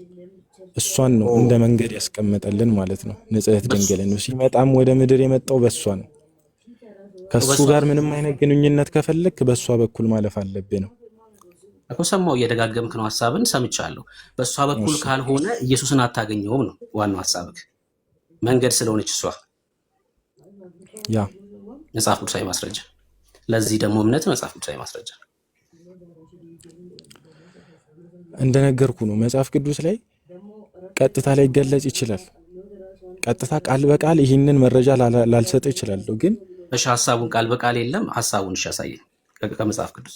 እሷን ነው እንደ መንገድ ያስቀመጠልን ማለት ነው። ንጽሕት ድንግል ነው። ሲመጣም ወደ ምድር የመጣው በእሷ ነው። ከሱ ጋር ምንም አይነት ግንኙነት ከፈለክ በእሷ በኩል ማለፍ አለብህ ነው እኮ። ሰማው እየደጋገምክ ነው። ሐሳብን ሰምቻለሁ። በእሷ በኩል ካልሆነ ኢየሱስን አታገኘውም ነው ዋናው ሐሳብክ። መንገድ ስለሆነች እሷ ያ መጽሐፍ ቅዱሳዊ ማስረጃ። ለዚህ ደግሞ እምነት መጽሐፍ ቅዱሳዊ ማስረጃ እንደነገርኩ ነው። መጽሐፍ ቅዱስ ላይ ቀጥታ ላይ ገለጽ ይችላል። ቀጥታ ቃል በቃል ይህንን መረጃ ላልሰጥ ይችላለሁ። ግን እሺ ሐሳቡን ቃል በቃል የለም። ሐሳቡን እሺ ያሳየን ከመጽሐፍ ቅዱስ።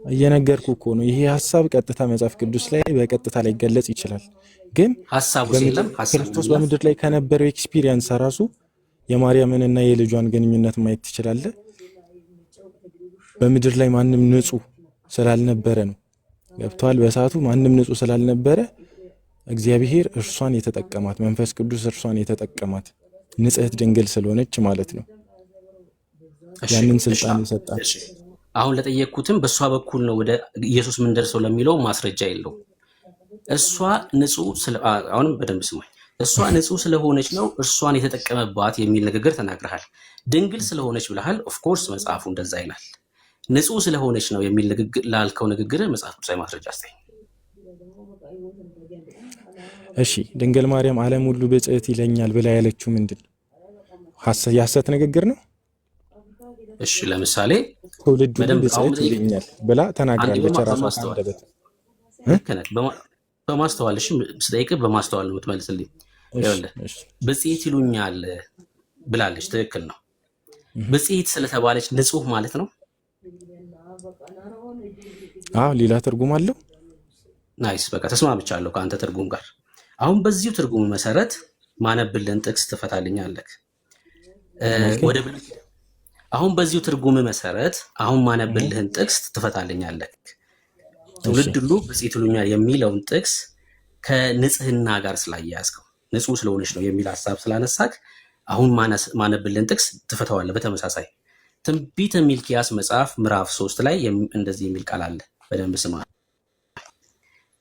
እየነገርኩ እኮ ነው። ይሄ ሐሳብ ቀጥታ መጽሐፍ ቅዱስ ላይ በቀጥታ ላይ ገለጽ ይችላል። ግን ሐሳቡ የለም። ክርስቶስ በምድር ላይ ከነበረው ኤክስፒሪየንስ ራሱ የማርያምንና የልጇን ግንኙነት ማየት ትችላለህ። በምድር ላይ ማንም ንጹህ ስላልነበረ ነው። ገብቷል? በሰዓቱ ማንም ንጹህ ስላልነበረ እግዚአብሔር እርሷን የተጠቀማት፣ መንፈስ ቅዱስ እርሷን የተጠቀማት ንጽሕት ድንግል ስለሆነች ማለት ነው። ያንን ስልጣን ይሰጣል። አሁን ለጠየቅኩትም በእሷ በኩል ነው ወደ ኢየሱስ ምን ደርሰው ለሚለው ማስረጃ የለውም። እሷ ንጹህ አሁንም በደንብ ስማኝ። እሷ ንጹህ ስለሆነች ነው እርሷን የተጠቀመባት የሚል ንግግር ተናግረሃል። ድንግል ስለሆነች ብለሃል። ኦፍኮርስ መጽሐፉ እንደዛ ይላል። ንጹህ ስለሆነች ነው የሚል ንግግር ላልከው ንግግር መጽሐፍ ቅዱሳዊ ማስረጃ አስተኝ። እሺ ድንግል ማርያም ዓለም ሁሉ ብጽዕት ይለኛል ብላ ያለችው ምንድን ነው? የሐሰት ንግግር ነው? እሺ ለምሳሌ ትውልድ ሁሉ ብጽዕት ይለኛል ብላ ተናግራለች። ራሷ አንደበት በማስተዋል እሺ፣ ስጠይቅህ በማስተዋል ነው የምትመልስልኝ። ይኸውልህ ብጽዕት ይሉኛል ብላለች። ትክክል ነው። ብጽዕት ስለተባለች ንጹህ ማለት ነው? አዎ ሌላ ትርጉም አለው። ናይስ፣ በቃ ተስማምቻለሁ ከአንተ ትርጉም ጋር። አሁን በዚሁ ትርጉም መሰረት ማነብልን ጥቅስ ትፈታልኛለህ። ወደ ብሉይ አሁን በዚሁ ትርጉም መሰረት አሁን ማነብልህን ጥቅስ ትፈታልኛለህ። ትውልድ ሁሉ ብጽዕት ይሉኛል የሚለውን ጥቅስ ከንጽህና ጋር ስላያያዝከው ንጹህ ስለሆነች ነው የሚል ሀሳብ ስላነሳክ አሁን ማነብልን ጥቅስ ትፈታዋለህ። በተመሳሳይ ትንቢተ ሚልክያስ መጽሐፍ ምዕራፍ 3 ላይ እንደዚህ የሚል ቃል አለ። በደንብ ስማ።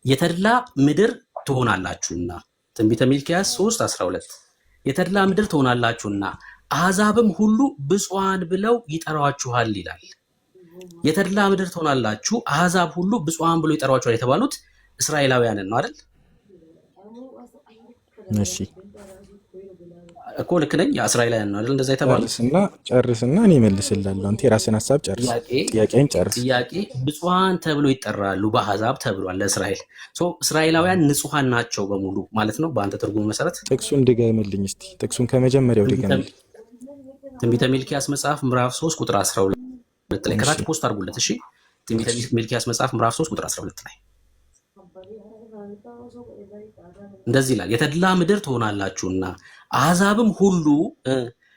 የተድላ ምድር ትሆናላችሁና፣ ትንቢተ ሚልክያስ 3:12 የተድላ ምድር ትሆናላችሁና አሕዛብም ሁሉ ብፁዓን ብለው ይጠሯችኋል ይላል። የተድላ ምድር ትሆናላችሁ፣ አሕዛብ ሁሉ ብፁዓን ብለው ይጠሯችኋል የተባሉት እስራኤላውያንን ነው አይደል? እሺ እኮ ልክ ነኝ? እስራኤላውያን ነው አይደል እንደዛ የተባሉት? ጨርስና እኔ እመልስልሃለሁ። አንተ የራስህን ሐሳብ ጨርስ። ጥያቄን ጨርስ። ጥያቄ ብፁዓን ተብሎ ይጠራሉ፣ በአሕዛብ ተብሏል ለእስራኤል። እስራኤላውያን ንጹሐን ናቸው በሙሉ ማለት ነው በአንተ ትርጉም መሰረት? ጥቅሱን ድገምልኝ እስቲ። ጥቅሱን ከመጀመሪያው ድገምልኝ። ትንቢተ ሚልክያስ መጽሐፍ ምዕራፍ 3 ቁጥር 12 ላይ ከታች ፖስት አድርጉለት። እሺ ትንቢተ ሚልክያስ መጽሐፍ ምዕራፍ 3 ቁጥር 12 ላይ እንደዚህ ይላል፣ የተድላ ምድር ትሆናላችሁና አሕዛብም ሁሉ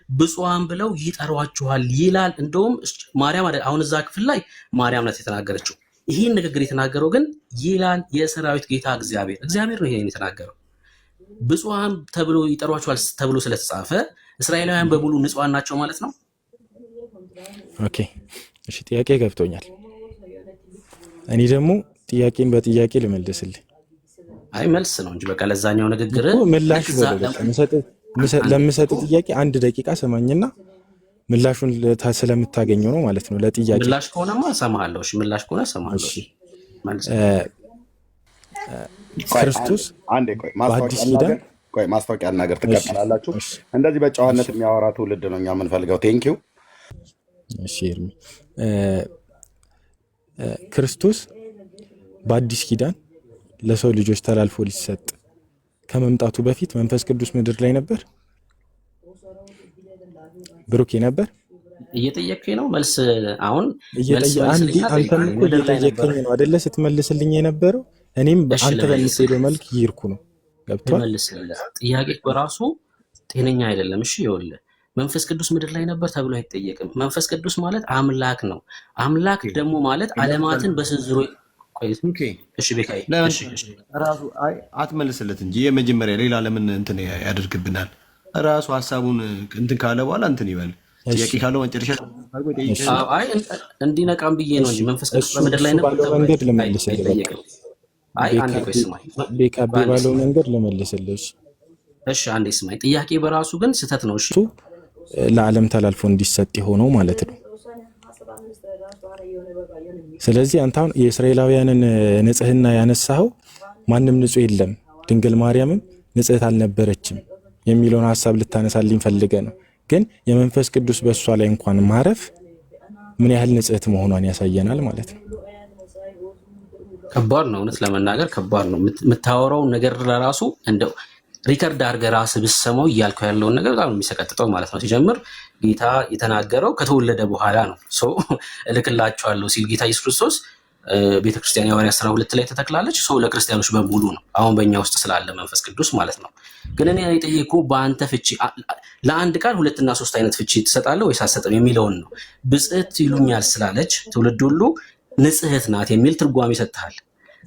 ብፁዓን ብለው ይጠሯችኋል ይላል። እንደውም ማርያም አሁን እዛ ክፍል ላይ ማርያም ናት የተናገረችው። ይህን ንግግር የተናገረው ግን ይላል የሰራዊት ጌታ እግዚአብሔር ነው ይሄን የተናገረው። ብፁዓን ተብሎ ይጠሯችኋል ተብሎ ስለተጻፈ እስራኤላውያን በሙሉ ንጹሐን ናቸው ማለት ነው። ኦኬ እሺ፣ ጥያቄ ገብቶኛል። እኔ ደግሞ ጥያቄን በጥያቄ ልመልስልህ። አይ መልስ ነው እንጂ በቃ ለዛኛው ንግግር ምላሽ ለምሰጥ ጥያቄ 1 ደቂቃ ሰማኝና ምላሹን ስለምታገኘው ነው ማለት ነው። ለጥያቄ ምላሽ ከሆነማ እሰማሃለሁ። እሺ ምላሽ ከሆነ እሰማሃለሁ። ክርስቶስ አንዴ በአዲስ ኪዳን ማስታወቂያ ነገር ትቀጥላላችሁ። እንደዚህ በጨዋነት የሚያወራ ትውልድ ነው እኛ የምንፈልገው። ቴንኪው። እሺ ኤርሚ፣ ክርስቶስ በአዲስ ኪዳን ለሰው ልጆች ተላልፎ ሊሰጥ ከመምጣቱ በፊት መንፈስ ቅዱስ ምድር ላይ ነበር? ብሩኬ ነበር? እየጠየቀኝ ነው መልስ። አሁን አንተም እኮ እየጠየቀኝ ነው አይደለ? ስትመልስልኝ የነበረው እኔም አንተ በምትሄደው መልክ ይርኩ ነው። ገብቷል? መልስልህ። ጥያቄ በራሱ ጤነኛ አይደለም። እሺ ይኸውልህ መንፈስ ቅዱስ ምድር ላይ ነበር ተብሎ አይጠየቅም። መንፈስ ቅዱስ ማለት አምላክ ነው። አምላክ ደግሞ ማለት ዓለማትን በስንዝሮ እሺ ቤካይ ራሱ አትመልስለት እንጂ የመጀመሪያ ሌላ ለምን እንትን ያደርግብናል? ራሱ ሀሳቡን እንትን ካለ በኋላ እንትን ይበል። ጥያቄ ካለው መጨረሻ እንዲነቃም ብዬ ነው እንጂ መንፈስ ቅዱስ በምድር ላይ ነበር ተብሎ መንገድ ልመልስልህ። አንዴ ቆይ ስማኝ፣ ቤካቤ ባለው መንገድ ልመልስልህ። እሺ አንዴ ስማኝ። ጥያቄ በራሱ ግን ስህተት ነው። እሺ ለዓለም ተላልፎ እንዲሰጥ የሆነው ማለት ነው። ስለዚህ አንተ አሁን የእስራኤላውያንን ንጽህና ያነሳኸው ማንም ንጹህ የለም ድንግል ማርያምም ንጽህት አልነበረችም የሚለውን ሀሳብ ልታነሳልኝ ፈልገ ነው። ግን የመንፈስ ቅዱስ በእሷ ላይ እንኳን ማረፍ ምን ያህል ንጽህት መሆኗን ያሳየናል ማለት ነው። ከባድ ነው፣ እውነት ለመናገር ከባድ ነው። የምታወራው ነገር ለራሱ እንደው ሪከርድ አድርገህ ራስህ ብትሰማው እያልከው ያለውን ነገር በጣም የሚሰቀጥጠው ማለት ነው። ሲጀምር ጌታ የተናገረው ከተወለደ በኋላ ነው። ሰው እልክላችኋለሁ ሲል ጌታ ኢየሱስ ክርስቶስ ቤተክርስቲያን የሐዋርያት ሥራ 2 ላይ ተተክላለች። ሰው ለክርስቲያኖች በሙሉ ነው፣ አሁን በእኛ ውስጥ ስላለ መንፈስ ቅዱስ ማለት ነው። ግን እኔ የጠየኩህ በአንተ ፍቺ ለአንድ ቃል 2 እና 3 አይነት ፍቺ ትሰጣለህ ወይስ አትሰጥም የሚለውን ነው። ብጽዕት ይሉኛል ስላለች ትውልድ ሁሉ ንጽሕት ናት የሚል ትርጓሜ ሰጥተሃል።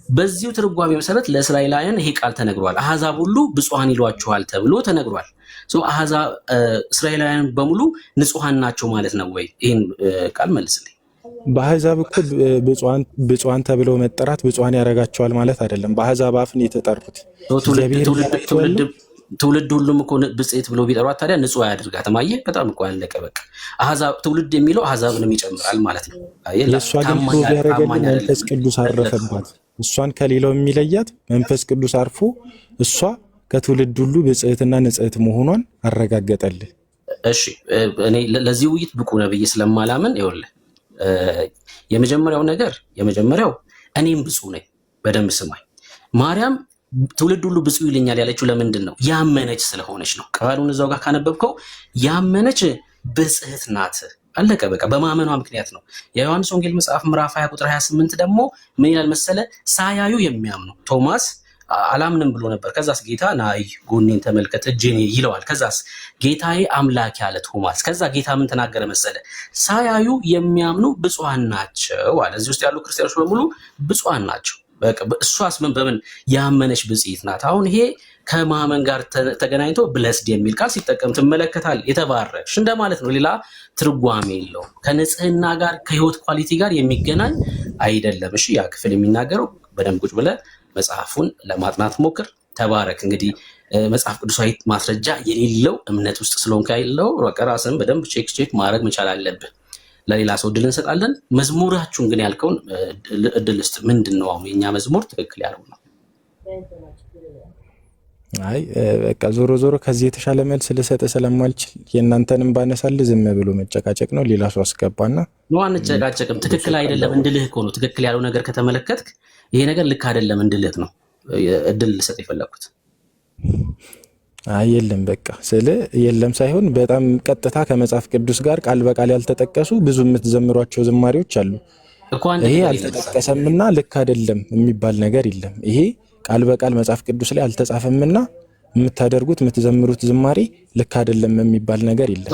በዚሁ ትርጓሜ መሰረት ለእስራኤላውያን ይሄ ቃል ተነግሯል። አሕዛብ ሁሉ ብፁዓን ይሏችኋል ተብሎ ተነግሯል። አሕዛብ እስራኤላውያን በሙሉ ንጹሐን ናቸው ማለት ነው ወይ? ይህን ቃል መልስልኝ። በአሕዛብ እኮ ብፁዓን ተብለው መጠራት ብፁዓን ያደርጋቸዋል ማለት አይደለም። በአሕዛብ አፍን የተጠሩት ትውልድ ሁሉም እኮ ብጽዕት ብሎ ቢጠሯት ታዲያ ንጹህ አያደርጋትም። አየህ በጣም እኮ ያለቀ በቃ። አሕዛብ ትውልድ የሚለው አሕዛብንም ይጨምራል ማለት ነው። አየህ የእሷ ግን ፕሮቭ ያደረገልኝ መንፈስ ቅዱስ አረፈባት። እሷን ከሌላው የሚለያት መንፈስ ቅዱስ አርፎ እሷ ከትውልድ ሁሉ ብጽዕትና ንጽሕት መሆኗን አረጋገጠልህ። እሺ እኔ ለዚህ ውይይት ብቁ ነህ ብዬ ስለማላምን ይኸውልህ፣ የመጀመሪያው እኔም ብፁዕ ነኝ። በደንብ ስማኝ። ማርያም ትውልድ ሁሉ ብፁዕ ይለኛል ያለችው ለምንድን ነው? ያመነች ስለሆነች ነው። ቃሉን እዛው ጋር ካነበብከው ያመነች ብጽዕት ናት። አለቀ በቃ። በማመኗ ምክንያት ነው። የዮሐንስ ወንጌል መጽሐፍ ምዕራፍ 20 ቁጥር 28 ደግሞ ምን ይላል መሰለ? ሳያዩ የሚያምኑ ቶማስ አላምንም ብሎ ነበር። ከዛስ ጌታ ናይ ጎኔን ተመልከት እጄን ይለዋል። ከዛስ ጌታዬ አምላክ ያለ ቶማስ። ከዛ ጌታ ምን ተናገረ መሰለ? ሳያዩ የሚያምኑ ብፁዓን ናቸው አለ። እዚህ ውስጥ ያሉ ክርስቲያኖች በሙሉ ብፁዓን ናቸው። በቃ እሷስ በምን ያመነች ብጽዕት ናት። አሁን ይሄ ከማመን ጋር ተገናኝቶ ብለስድ የሚል ቃል ሲጠቀም ትመለከታል። የተባረክሽ እንደማለት ነው። ሌላ ትርጓሜ የለውም። ከንጽህና ጋር ከህይወት ኳሊቲ ጋር የሚገናኝ አይደለም። እሺ ያ ክፍል የሚናገረው በደንብ ቁጭ ብለህ መጽሐፉን ለማጥናት ሞክር። ተባረክ። እንግዲህ መጽሐፍ ቅዱሳዊ ማስረጃ የሌለው እምነት ውስጥ ስለሆንክ ያለው ራስን በደንብ ቼክ ማድረግ መቻል አለብህ። ለሌላ ሰው እድል እንሰጣለን። መዝሙራችሁን ግን ያልከውን እድል ስጥ። ምንድን ነው አሁን የኛ መዝሙር ትክክል ያለው ነው? አይ በቃ ዞሮ ከዚህ የተሻለ መልስ ልሰጥ ስለማልችል የእናንተንም ባነሳልህ ዝም ብሎ መጨቃጨቅ ነው። ሌላ ሰው አስገባና ነው። አንጨቃጨቅም። ትክክል አይደለም እንድልህ እኮ ነው። ትክክል ያለው ነገር ከተመለከትክ ይሄ ነገር ልክ አይደለም እንድልህ ነው እድል ልሰጥ የፈለኩት። አይ የለም በቃ ስለ የለም ሳይሆን በጣም ቀጥታ ከመጽሐፍ ቅዱስ ጋር ቃል በቃል ያልተጠቀሱ ብዙ የምትዘምሯቸው ዝማሬዎች አሉ። ይሄ አልተጠቀሰምና ልክ አይደለም የሚባል ነገር የለም። ይሄ ቃል በቃል መጽሐፍ ቅዱስ ላይ አልተጻፈምና የምታደርጉት የምትዘምሩት ዝማሬ ልክ አይደለም የሚባል ነገር የለም።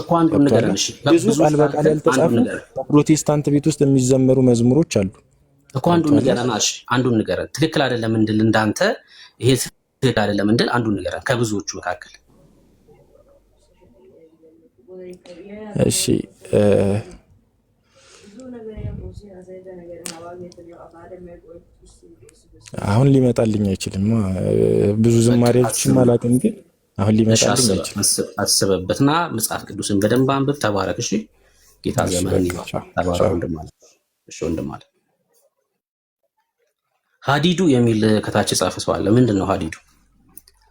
ብዙ ቃል በቃል ያልተጻፉ ፕሮቴስታንት ቤት ውስጥ የሚዘመሩ መዝሙሮች አሉ እኮ። አንዱን ንገረን ትክክል አይደለም እንድል እንዳንተ ይሄ ትክክል አይደለም እንድል አንዱን ንገረን ከብዙዎቹ መካከል። እሺ አሁን ሊመጣልኝ አይችልም። ብዙ ዝማሬዎችም አላውቅም፣ ግን አሁን ሊመጣልኝ አይችልም። አስበበትና መጽሐፍ ቅዱስን በደንብ አንብብ። ተባረክ። እሺ ጌታ ዘመን ይባርክ። ተባረክ ወንድማለ። እሺ ወንድማለ። ሀዲዱ የሚል ከታች የጻፈ ሰው አለ። ምንድን ነው ሀዲዱ?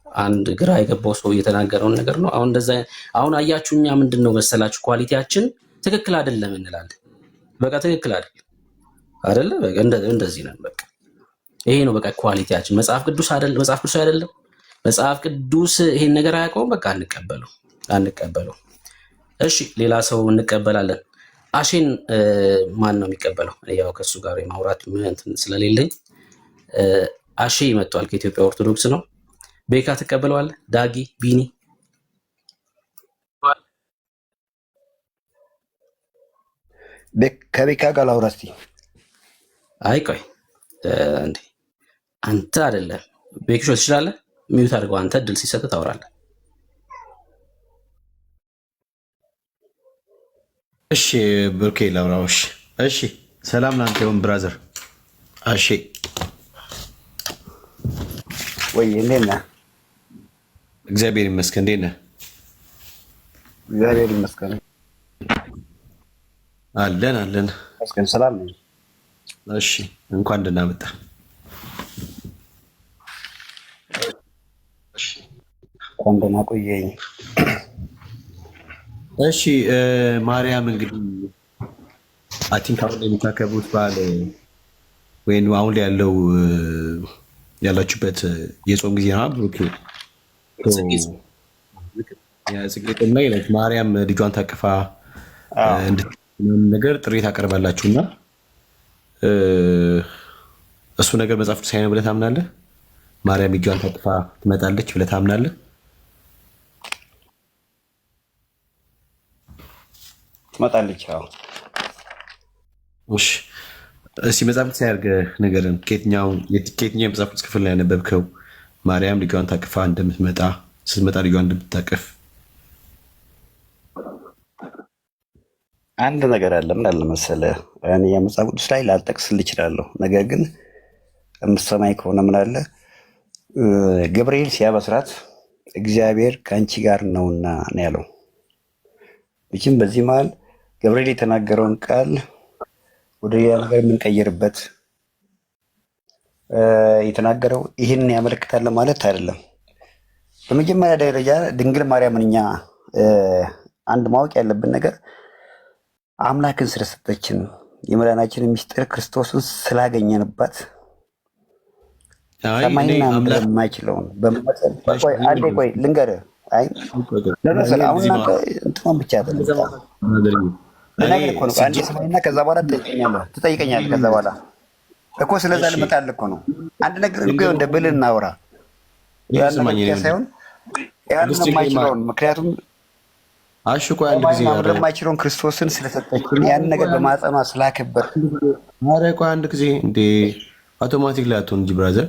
አንድ ግራ የገባው ሰው እየተናገረውን ነገር ነው። አሁን እንደዛ አሁን አያችሁኛ ምንድን ነው መሰላችሁ? ኳሊቲያችን ትክክል አይደለም እንላለን። በቃ ትክክል አይደለ? በቃ እንደዚህ ነው። በቃ ይሄ ነው በቃ ኳሊቲያችን። መጽሐፍ ቅዱስ አይደለም። መጽሐፍ ቅዱስ ይሄን ነገር አያውቀውም። በቃ አንቀበለው። እሺ ሌላ ሰው እንቀበላለን። አሼን ማን ነው የሚቀበለው? ያው ከሱ ጋር የማውራት እንትን ስለሌለኝ አሼ ይመጣል። ከኢትዮጵያ ኦርቶዶክስ ነው። ቤካ ትቀበለዋለህ? ዳጊ ቢኒ ከቤካ ጋር ላውራ እስኪ። አይ ቆይ እንዴ አንተ አይደለም ቤክሾ ትችላለህ። ሚዩት አድርገው። አንተ እድል ሲሰጥ ታወራለህ። እሺ ብሩኬ ላውራዎች። እሺ ሰላም ላንተ ይሁን ብራዘር። እሺ ወይ እንዴት ነህ? እግዚአብሔር ይመስገን። እንዴት ነህ? እግዚአብሔር ይመስገን። አለን መስገን ሰላም ነኝ። እሺ እንኳን ደህና መጣ። እንኳን ደህና ቆየኝ። እሺ ማርያም እንግዲህ አይ ቲንክ አሁን የምታከብሩት በዓል ወይም አሁን ላይ ያላችሁበት የጾም ጊዜ ነው ብሩኬ። የጽጌጥና ይለት ማርያም ልጇን ታቅፋ ነገር ጥሪ ታቀርባላችሁና እሱ ነገር መጽሐፍ ቅዱሳዊ ነው ብለህ ታምናለህ? ማርያም ልጇን ታቅፋ ትመጣለች ብለህ ታምናለህ? ትመጣለች። አዎ። እሺ እስኪ መጽሐፍ ቅዱሳዊ አድርገህ ንገረን። ከየትኛው የመጽሐፍ ቅዱስ ክፍል ላይ ያነበብከው ማርያም ልጇን ታቅፋ እንደምትመጣ ስትመጣ ልጇን እንደምትታቅፍ? አንድ ነገር አለ። ምን አለ መሰለህ፣ እኔ የመጽሐፍ ቅዱስ ላይ ላልጠቅስልህ እችላለሁ። ነገር ግን የምትሰማኝ ከሆነ ምን አለ ገብርኤል ሲያበስራት እግዚአብሔር ከአንቺ ጋር ነውና ነው ያለው። ብቻም በዚህ መሀል ገብርኤል የተናገረውን ቃል ወደ ሌላ ነገር የምንቀይርበት የተናገረው ይህንን ያመለክታል ማለት አይደለም። በመጀመሪያ ደረጃ ድንግል ማርያምን እኛ አንድ ማወቅ ያለብን ነገር አምላክን ስለሰጠችን የመዳናችንን ምስጢር ክርስቶስን ስላገኘንባት ሰማይና ምድር የማይችለውን ቆይ ልንገርህ። አሁን እናንተ እንትኗን ብቻ ነገር እኮ ነው። አንዴ ስማኝና ከዛ በኋላ ትጠይቀኛለህ። ከዛ በኋላ እኮ ስለዛ ልመጣልህ እኮ ነው። አንድ ነገር እንደ ብልህ እናውራ። ያን ነገር ሳይሆን ያንን የማይችለውን ምክንያቱም አንድ ጊዜ የማይችለውን ክርስቶስን ስለሰጠችን ያን ነገር በማጸኗ ስላከበር ቆይ አንድ ጊዜ እንደ አውቶማቲክ ላይ አትሆን እንጂ ብራዘር፣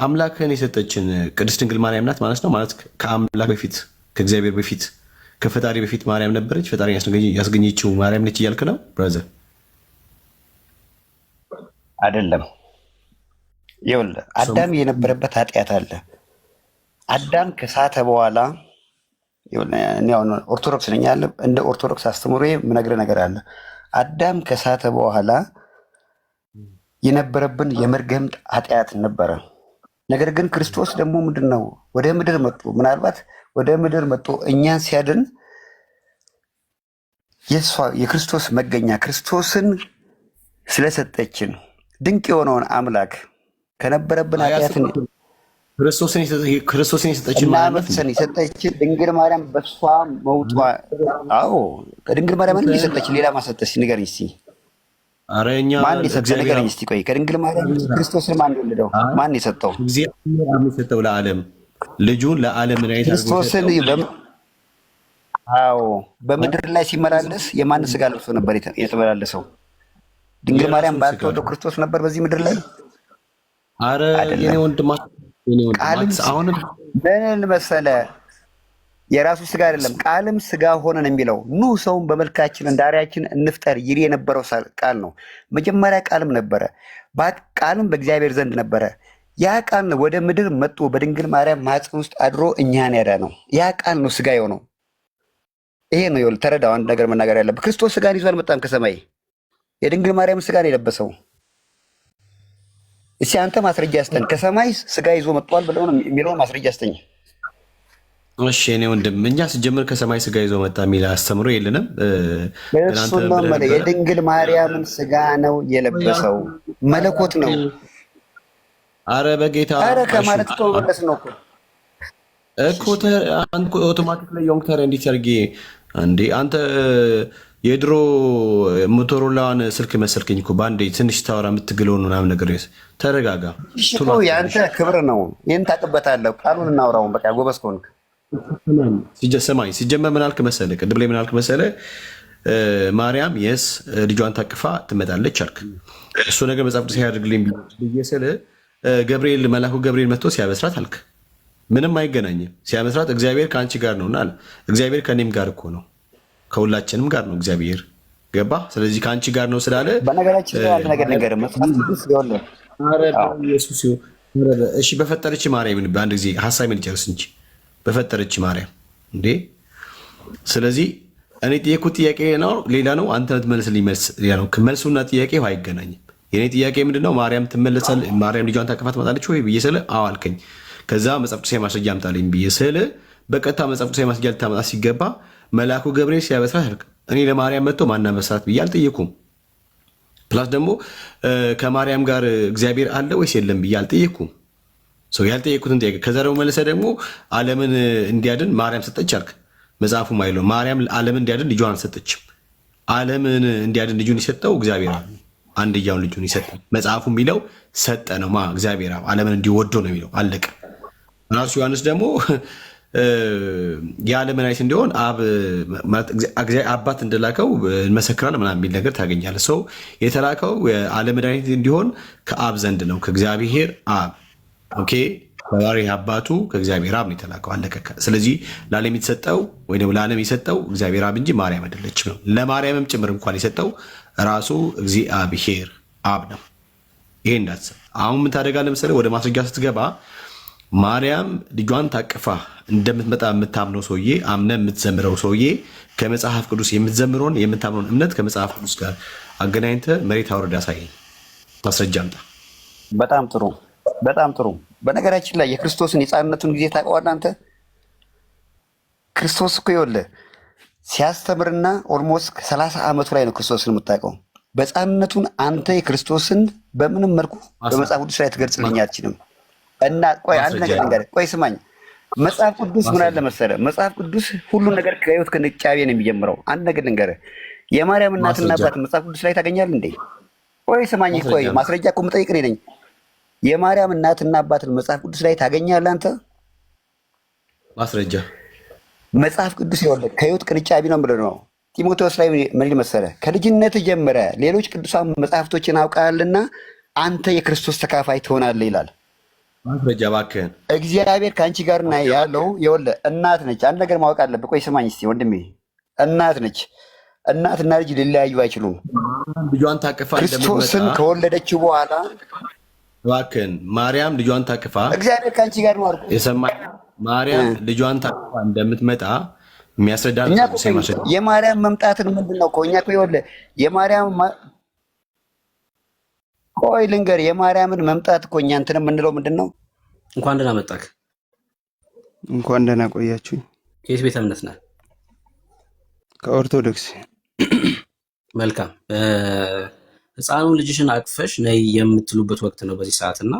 አምላክን የሰጠችን ቅድስት ድንግል ማርያም ናት ማለት ነው። ማለት ከአምላክ በፊት ከእግዚአብሔር በፊት ከፈጣሪ በፊት ማርያም ነበረች፣ ፈጣሪ ያስገኘችው ማርያም ነች እያልክ ነው ብራዘር? አይደለም። ይኸውልህ አዳም የነበረበት ኃጢአት አለ። አዳም ከሳተ በኋላ ኦርቶዶክስ ነኝ ያለ እንደ ኦርቶዶክስ አስተምሮ የምነግርህ ነገር አለ። አዳም ከሳተ በኋላ የነበረብን የመርገም ኃጢአት ነበረ። ነገር ግን ክርስቶስ ደግሞ ምንድን ነው ወደ ምድር መጥቶ ምናልባት ወደ ምድር መጥቶ እኛን ሲያድን የክርስቶስ መገኛ ክርስቶስን ስለሰጠችን ድንቅ የሆነውን አምላክ ከነበረብን ኃጢአት ክርስቶስን የሰጠችን የሰጠችን ድንግል ማርያም በሷ መውጧ። አዎ ከድንግል ማርያም ምንም የሰጠችን ሌላ ማሰጠች ንገረኝ እስኪ። ማን የሰጠው ንገረኝ እስኪ። ቆይ ከድንግል ማርያም ክርስቶስን ማን የወለደው ማን የሰጠው? እግዚአብሔር የሰጠው ለዓለም ልጁን ለዓለም ክርስቶስን አዎ በምድር ላይ ሲመላለስ የማን ስጋ ለብሶ ነበር የተመላለሰው? ድንግል ማርያም ባልተወለደው ክርስቶስ ነበር በዚህ ምድር ላይ። አረ የኔ ወንድማ አሁንም ምን መሰለህ የራሱ ስጋ አይደለም ቃልም ስጋ ሆነን የሚለው ኑ ሰውን በመልካችን እንደ አርአያችን እንፍጠር ይል የነበረው ቃል ነው። መጀመሪያ ቃልም ነበረ፣ ቃልም በእግዚአብሔር ዘንድ ነበረ። ያ ቃል ነው ወደ ምድር መጥቶ በድንግል ማርያም ማኅፀን ውስጥ አድሮ እኛን ያዳነው። ያ ቃል ነው ስጋ የሆነው። ይሄ ነው ይኸውልህ፣ ተረዳው። አንድ ነገር መናገር ያለብህ ክርስቶስ ስጋን ይዞ አልመጣም ከሰማይ። የድንግል ማርያም ስጋን የለበሰው። እስኪ አንተ ማስረጃ ስጠን። ከሰማይ ስጋ ይዞ መጥቷል ብለው ነው የሚለውን ማስረጃ ስጠኝ። እሺ እኔ ወንድም እኛ ስጀምር ከሰማይ ስጋ ይዞ መጣ የሚል አስተምሮ የለንም። የድንግል ማርያምን ስጋ ነው የለበሰው፣ መለኮት ነው። አረ በጌታ አረ ከማለት እኮ መለስ ነው እኮ አንተ ኦቶማቲክ ላይ ዮንክተር እንዴት ያርጌ እንዴ አንተ የድሮ ሞቶሮላዋን ስልክ መሰልከኝ እኮ በአንዴ ትንሽ ታወራ የምትግለውን ምናምን ነገር ተረጋጋ። የአንተ ክብር ነው፣ ይህን ታውቅበታለህ። ቃሉን እናውራውን በቃ ጎበዝ ከሆንክ ሰማኝ። ሲጀመር ምን አልክ መሰለህ? ቅድም ላይ ምን አልክ መሰለህ? ማርያም የስ ልጇን ታቅፋ ትመጣለች አልክ። እሱ ነገር መጽሐፍ ቅዱስ ያደርግልኝ ብዬ ስልህ ገብርኤል መልአኩ ገብርኤል መጥቶ ሲያበስራት አልክ። ምንም አይገናኝም። ሲያበስራት እግዚአብሔር ከአንቺ ጋር ነው እና እግዚአብሔር ከእኔም ጋር እኮ ነው፣ ከሁላችንም ጋር ነው እግዚአብሔር። ገባ? ስለዚህ ከአንቺ ጋር ነው ስላለ በነገራችን ላይ አንድ ነገር ነገር እሺ፣ በፈጠረች ማርያምን በአንድ ጊዜ ሀሳቤን ልጨርስ እንጂ በፈጠረች ማርያም እንዴ። ስለዚህ እኔ ጠየኩት ጥያቄ ነው ሌላ ነው፣ አንተ ትመልስልኝ መልስ ሌላ ነው። መልሱና ጥያቄው አይገናኝም። የኔ ጥያቄ ምንድነው? ማርያም ትመለሳለች፣ ማርያም ልጇን ታቅፋ ትመጣለች ወይ ብዬ ስለ አዎ አልከኝ። ከዛ መጽሐፍ ቅዱሳዊ ማስረጃ አምጣልኝ ብዬ ስለ በቀጥታ መጽሐፍ ቅዱሳዊ ማስረጃ ልታመጣ ሲገባ መልአኩ ገብርኤል ሲያበስራት አልክ። እኔ ለማርያም መጥቶ ማና በስራት ብዬ አልጠየኩም። ፕላስ ደግሞ ከማርያም ጋር እግዚአብሔር አለ ወይስ የለም ብዬ አልጠየኩም። ሰው ያልጠየቁትን ጥያቄ ከዛ ደግሞ መለሰ ደግሞ ዓለምን እንዲያድን ማርያም ሰጠች አልክ። መጽሐፉ ማይለው ማርያም ዓለምን እንዲያድን ልጇን አልሰጠችም። ዓለምን እንዲያድን ልጁን የሰጠው እግዚአብሔር አንድያውን ልጁን ይሰጣል። መጽሐፉ የሚለው ሰጠ ነው እግዚአብሔር ዓለምን እንዲወዶ ነው የሚለው አለቀ። ራሱ ዮሐንስ ደግሞ የዓለም መድኃኒት እንዲሆን አባት እንደላከው እንመሰክራለን ምናምን የሚል ነገር ታገኛለህ። ሰው የተላከው የዓለም መድኃኒት እንዲሆን ከአብ ዘንድ ነው፣ ከእግዚአብሔር አብ። ኦኬ ከባሪ አባቱ ከእግዚአብሔር አብ ነው የተላከው አለቀ። ስለዚህ ለዓለም የተሰጠው ወይ ደግሞ ለዓለም የሰጠው እግዚአብሔር አብ እንጂ ማርያም አይደለችም ነው። ለማርያምም ጭምር እንኳን የሰጠው ራሱ እግዚአብሔር አብ ነው። ይሄ እንዳትሰብ። አሁን ምን ታደርጋለህ መሰለህ? ወደ ማስረጃ ስትገባ ማርያም ልጇን ታቅፋ እንደምትመጣ የምታምነው ሰውዬ አምነ የምትዘምረው ሰውዬ ከመጽሐፍ ቅዱስ የምትዘምረውን የምታምነውን እምነት ከመጽሐፍ ቅዱስ ጋር አገናኝተ መሬት አውርድ አሳየኝ። ማስረጃ አምጣ። በጣም ጥሩ፣ በጣም ጥሩ። በነገራችን ላይ የክርስቶስን የሕፃንነቱን ጊዜ ታውቀዋለህ አንተ? ክርስቶስ እኮ ይኸውልህ ሲያስተምርና ኦልሞስት 30 ዓመቱ ላይ ነው ክርስቶስን የምታውቀው። በሕፃንነቱን አንተ የክርስቶስን በምንም መልኩ በመጽሐፍ ቅዱስ ላይ ትገልጽልኝ አትችልም። እና ቆይ አንድ ነገር ልንገርህ፣ ቆይ ስማኝ። መጽሐፍ ቅዱስ ምን አለ መሰለህ? መጽሐፍ ቅዱስ ሁሉን ነገር ከሕይወት ከንጫቤ ነው የሚጀምረው። አንድ ነገር ልንገርህ፣ የማርያም እናትና አባት መጽሐፍ ቅዱስ ላይ ታገኛለህ እንዴ? ቆይ ስማኝ፣ ቆይ ማስረጃ እኮ የምጠይቅ እኔ ነኝ። የማርያም እናትና አባትን መጽሐፍ ቅዱስ ላይ ታገኛለህ አንተ? ማስረጃ መጽሐፍ ቅዱስ ይወልድ ከሕይወት ቅንጫቢ ነው ብሎ ነው። ጢሞቴዎስ ላይ ምን ይል መሰለህ? ከልጅነት ጀምረ ሌሎች ቅዱሳን መጽሐፍቶችን አውቃልና አንተ የክርስቶስ ተካፋይ ትሆናለህ ይላል። ማስረጃ እባክህን። እግዚአብሔር ከአንቺ ጋር ያለው ይኸውልህ እናት ነች። አንድ ነገር ማወቅ አለብህ። ቆይ ስማኝ እስኪ ወንድሜ፣ እናት ነች። እናትና ልጅ ሊለያዩ አይችሉም። ልጇን ታቅፋ ክርስቶስን ከወለደችው በኋላ እባክህን ማርያም ልጇን ታቅፋ እግዚአብሔር ከአንቺ ጋር ነው አልኩህ። የሰማኝ ማርያም ልጇን ታቅፋ እንደምትመጣ የሚያስረዳ የማርያም መምጣትን ምንድን ነው? እኛ እኮ ይኸውልህ የማርያም ቆይ ልንገር፣ የማርያምን መምጣት እኮ እኛ እንትን የምንለው ምንድን ነው? እንኳን ደህና መጣክ። እንኳን ደህና ቆያችሁ። ከየት ቤተ እምነት ነህ? ከኦርቶዶክስ። መልካም። ህፃኑን ልጅሽን አቅፈሽ ነይ የምትሉበት ወቅት ነው በዚህ ሰዓት እና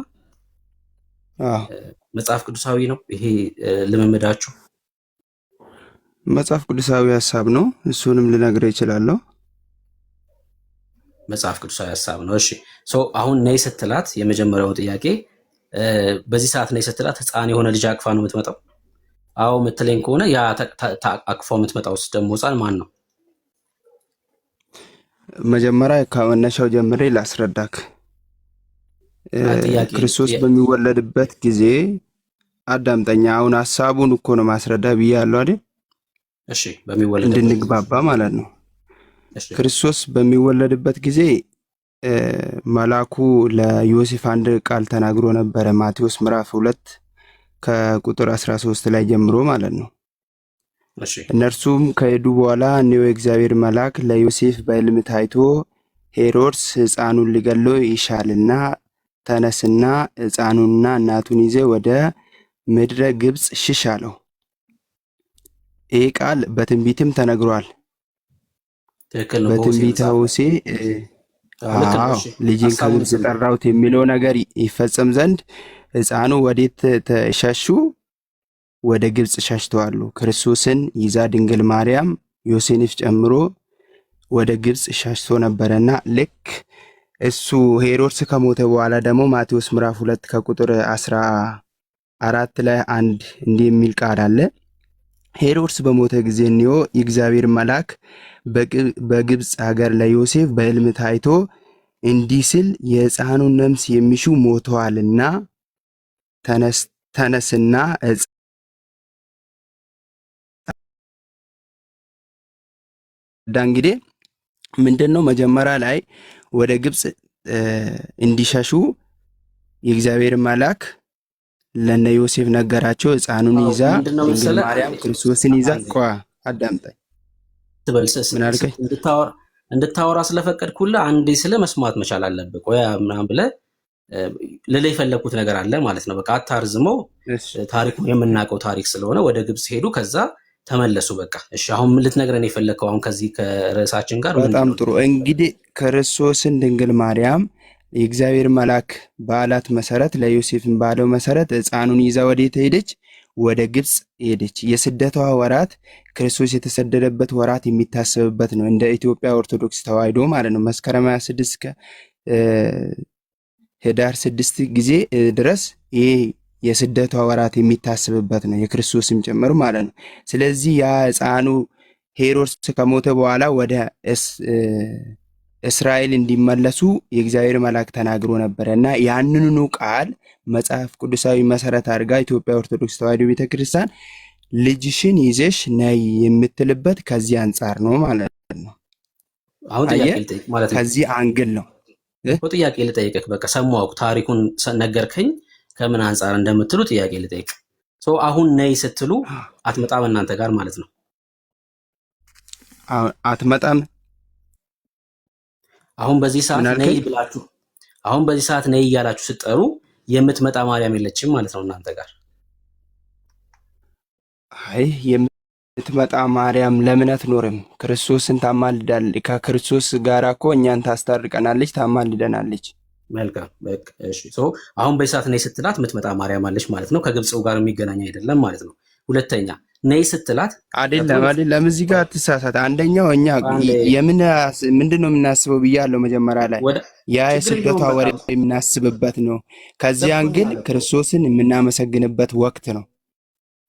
መጽሐፍ ቅዱሳዊ ነው ይሄ ልምምዳችሁ? መጽሐፍ ቅዱሳዊ ሀሳብ ነው። እሱንም ልነግርህ እችላለሁ። መጽሐፍ ቅዱሳዊ ሀሳብ ነው። እሺ አሁን ነይ ስትላት የመጀመሪያው ጥያቄ በዚህ ሰዓት ነይ ስትላት ህፃን የሆነ ልጅ አቅፋ ነው የምትመጣው? አዎ የምትለኝ ከሆነ ያ አቅፋው የምትመጣው ደግሞ ህፃን ማን ነው? መጀመሪያ ከመነሻው ጀምሬ ላስረዳክ። ክርስቶስ በሚወለድበት ጊዜ አዳምጠኛ። አሁን ሀሳቡን እኮ ነው ማስረዳ ብያለሁ አይደል? እሺ በሚወለድበት እንድንግባባ ማለት ነው። ክርስቶስ በሚወለድበት ጊዜ መልአኩ ለዮሴፍ አንድ ቃል ተናግሮ ነበረ። ማቴዎስ ምዕራፍ 2 ከቁጥር 13 ላይ ጀምሮ ማለት ነው። እነርሱም ከሄዱ በኋላ እነሆ የእግዚአብሔር መልአክ ለዮሴፍ በሕልም ታይቶ ሄሮድስ ሕፃኑን ሊገድለው ይሻልና ተነስና ሕፃኑንና እናቱን ይዘ ወደ ምድረ ግብፅ ሽሽ አለው። ይህ ቃል በትንቢትም ተነግሯል። በትንቢተ ሆሴዕ ልጅን ከግብፅ ጠራሁት የሚለው ነገር ይፈጸም ዘንድ ሕፃኑ ወዴት ተሸሹ? ወደ ግብፅ ሸሽተዋሉ። ክርስቶስን ይዛ ድንግል ማርያም ዮሴፍ ጨምሮ ወደ ግብፅ ሸሽቶ ነበረና ልክ እሱ ሄሮድስ ከሞተ በኋላ ደግሞ ማቴዎስ ምዕራፍ 2 ከቁጥር 14 ላይ አንድ እንዲህ የሚል ቃል አለ። ሄሮድስ በሞተ ጊዜ እንዮ የእግዚአብሔር መልአክ በግብፅ ሀገር ለዮሴፍ በሕልም ታይቶ እንዲህ ሲል የሕፃኑን ነፍስ የሚሹ ሞተዋልና ተነስና እንግዲህ ምንድነው መጀመሪያ ላይ ወደ ግብፅ እንዲሸሹ የእግዚአብሔር መልአክ ለነ ዮሴፍ ነገራቸው። ሕፃኑን ይዛ ድንግል ማርያም ክርስቶስን ይዛ አዳምጠኝ ትበልሰስ እንድታወራ ስለፈቀድኩልህ አንዴ ስለ መስማት መቻል አለብህ። ቆይ ምናምን ብለህ ልልህ የፈለኩት ነገር አለ ማለት ነው። በቃ አታርዝመው። ታሪኩን የምናውቀው ታሪክ ስለሆነ ወደ ግብፅ ሄዱ፣ ከዛ ተመለሱ። በቃ እሺ፣ አሁን ምን ልትነግረን የፈለከው አሁን ከዚህ ከርዕሳችን ጋር? በጣም ጥሩ። እንግዲህ ክርስቶስን ድንግል ማርያም የእግዚአብሔር መልአክ ባላት መሰረት ለዮሴፍን ባለው መሰረት ሕፃኑን ይዛ ወዴት ሄደች? ወደ ግብፅ ሄደች። የስደቷ ወራት ክርስቶስ የተሰደደበት ወራት የሚታሰብበት ነው። እንደ ኢትዮጵያ ኦርቶዶክስ ተዋሕዶ ማለት ነው። መስከረም 26 ህዳር 6 ጊዜ ድረስ ይሄ የስደቷ ወራት የሚታሰብበት ነው፣ የክርስቶስም ጭምር ማለት ነው። ስለዚህ ያ ሕፃኑ ሄሮድስ ከሞተ በኋላ ወደ እስራኤል እንዲመለሱ የእግዚአብሔር መልአክ ተናግሮ ነበረ እና ያንኑ ቃል መጽሐፍ ቅዱሳዊ መሰረት አድርጋ ኢትዮጵያ ኦርቶዶክስ ተዋሕዶ ቤተክርስቲያን ልጅሽን ይዘሽ ነይ የምትልበት ከዚህ አንጻር ነው ማለት ነው። አሁን ከዚህ አንግል ነው ጥያቄ ልጠይቅህ። በቃ ሰማሁ፣ ታሪኩን ነገርከኝ። ከምን አንጻር እንደምትሉ ጥያቄ ልጠይቅ። አሁን ነይ ስትሉ አትመጣም እናንተ ጋር ማለት ነው። አትመጣም። አሁን በዚህ ሰዓት ነይ ብላችሁ አሁን በዚህ ሰዓት ነይ እያላችሁ ስትጠሩ የምትመጣ ማርያም የለችም ማለት ነው እናንተ ጋር። አይ የምትመጣ ማርያም ለምን አትኖርም? ክርስቶስን ታማልዳለች። ከክርስቶስ ጋር እኮ እኛን ታስታርቀናለች፣ ታማልደናለች። መልካም በቃ እሺ። አሁን በዚህ ሰዓት ነይ ስትላት የምትመጣ ማርያም አለች ማለት ነው። ከግብፅው ጋር የሚገናኝ አይደለም ማለት ነው። ሁለተኛ ነይ ስትላት አይደለም እዚህ ጋር አትሳሳት። አንደኛው እኛ ምንድን ነው የምናስበው ብያለሁ መጀመሪያ ላይ ያ የስደቷ ወሬ የምናስብበት ነው። ከዚያን ግን ክርስቶስን የምናመሰግንበት ወቅት ነው።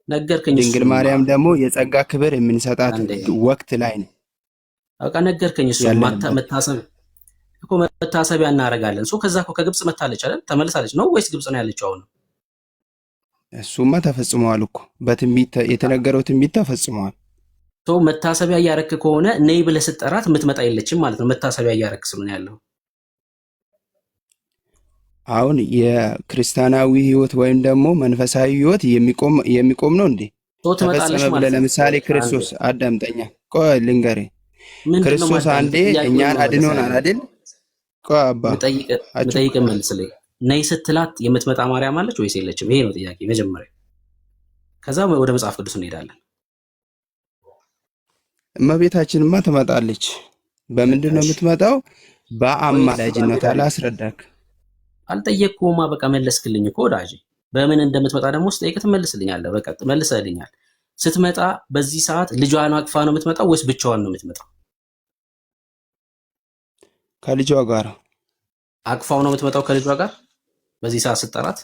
ነገርከኝ። ድንግል ማርያም ደግሞ የጸጋ ክብር የምንሰጣት ወቅት ላይ ነው። በቃ ነገርከኝ። እሱ መታሰቢያ እናደርጋለን። ከዛ ከግብፅ መታለች አይደል? ተመልሳለች ነው ወይስ ግብፅ ነው ያለችው አሁን? እሱማ ተፈጽመዋል እኮ በትንቢት የተነገረው ትንቢት ተፈጽመዋል። መታሰቢያ እያረክ ከሆነ ነይ ብለህ ስትጠራት የምትመጣ የለችም ማለት ነው። መታሰቢያ እያረክ ስለሆነ ያለው አሁን የክርስቲያናዊ ህይወት ወይም ደግሞ መንፈሳዊ ህይወት የሚቆም ነው እንዴ? ተፈጸመ ብለህ ለምሳሌ ክርስቶስ አዳምጠኛ ቆይ ልንገርህ፣ ክርስቶስ አንዴ እኛን አድኖናል አይደል? ቆይ አባ ጠይቅ መልስልኝ። ነይ ስትላት የምትመጣ ማርያም አለች ወይስ የለችም? ይሄ ነው ጥያቄ መጀመሪያ። ከዛ ወደ መጽሐፍ ቅዱስ እንሄዳለን። እመቤታችንማ ትመጣለች። በምንድን ነው የምትመጣው? በአማላጅነት አላስረዳክ። አልጠየቅኩማ። በቃ መለስክልኝ እኮ ወዳጄ። በምን እንደምትመጣ ደግሞ ስጠይቅ ትመልስልኛለህ። በቃ መልሰልኛል። ስትመጣ በዚህ ሰዓት ልጇን አቅፋ ነው የምትመጣው ወይስ ብቻዋን ነው የምትመጣው? ከልጇ ጋር አቅፋው ነው የምትመጣው ከልጇ ጋር በዚህ ሰዓት ስትጠራት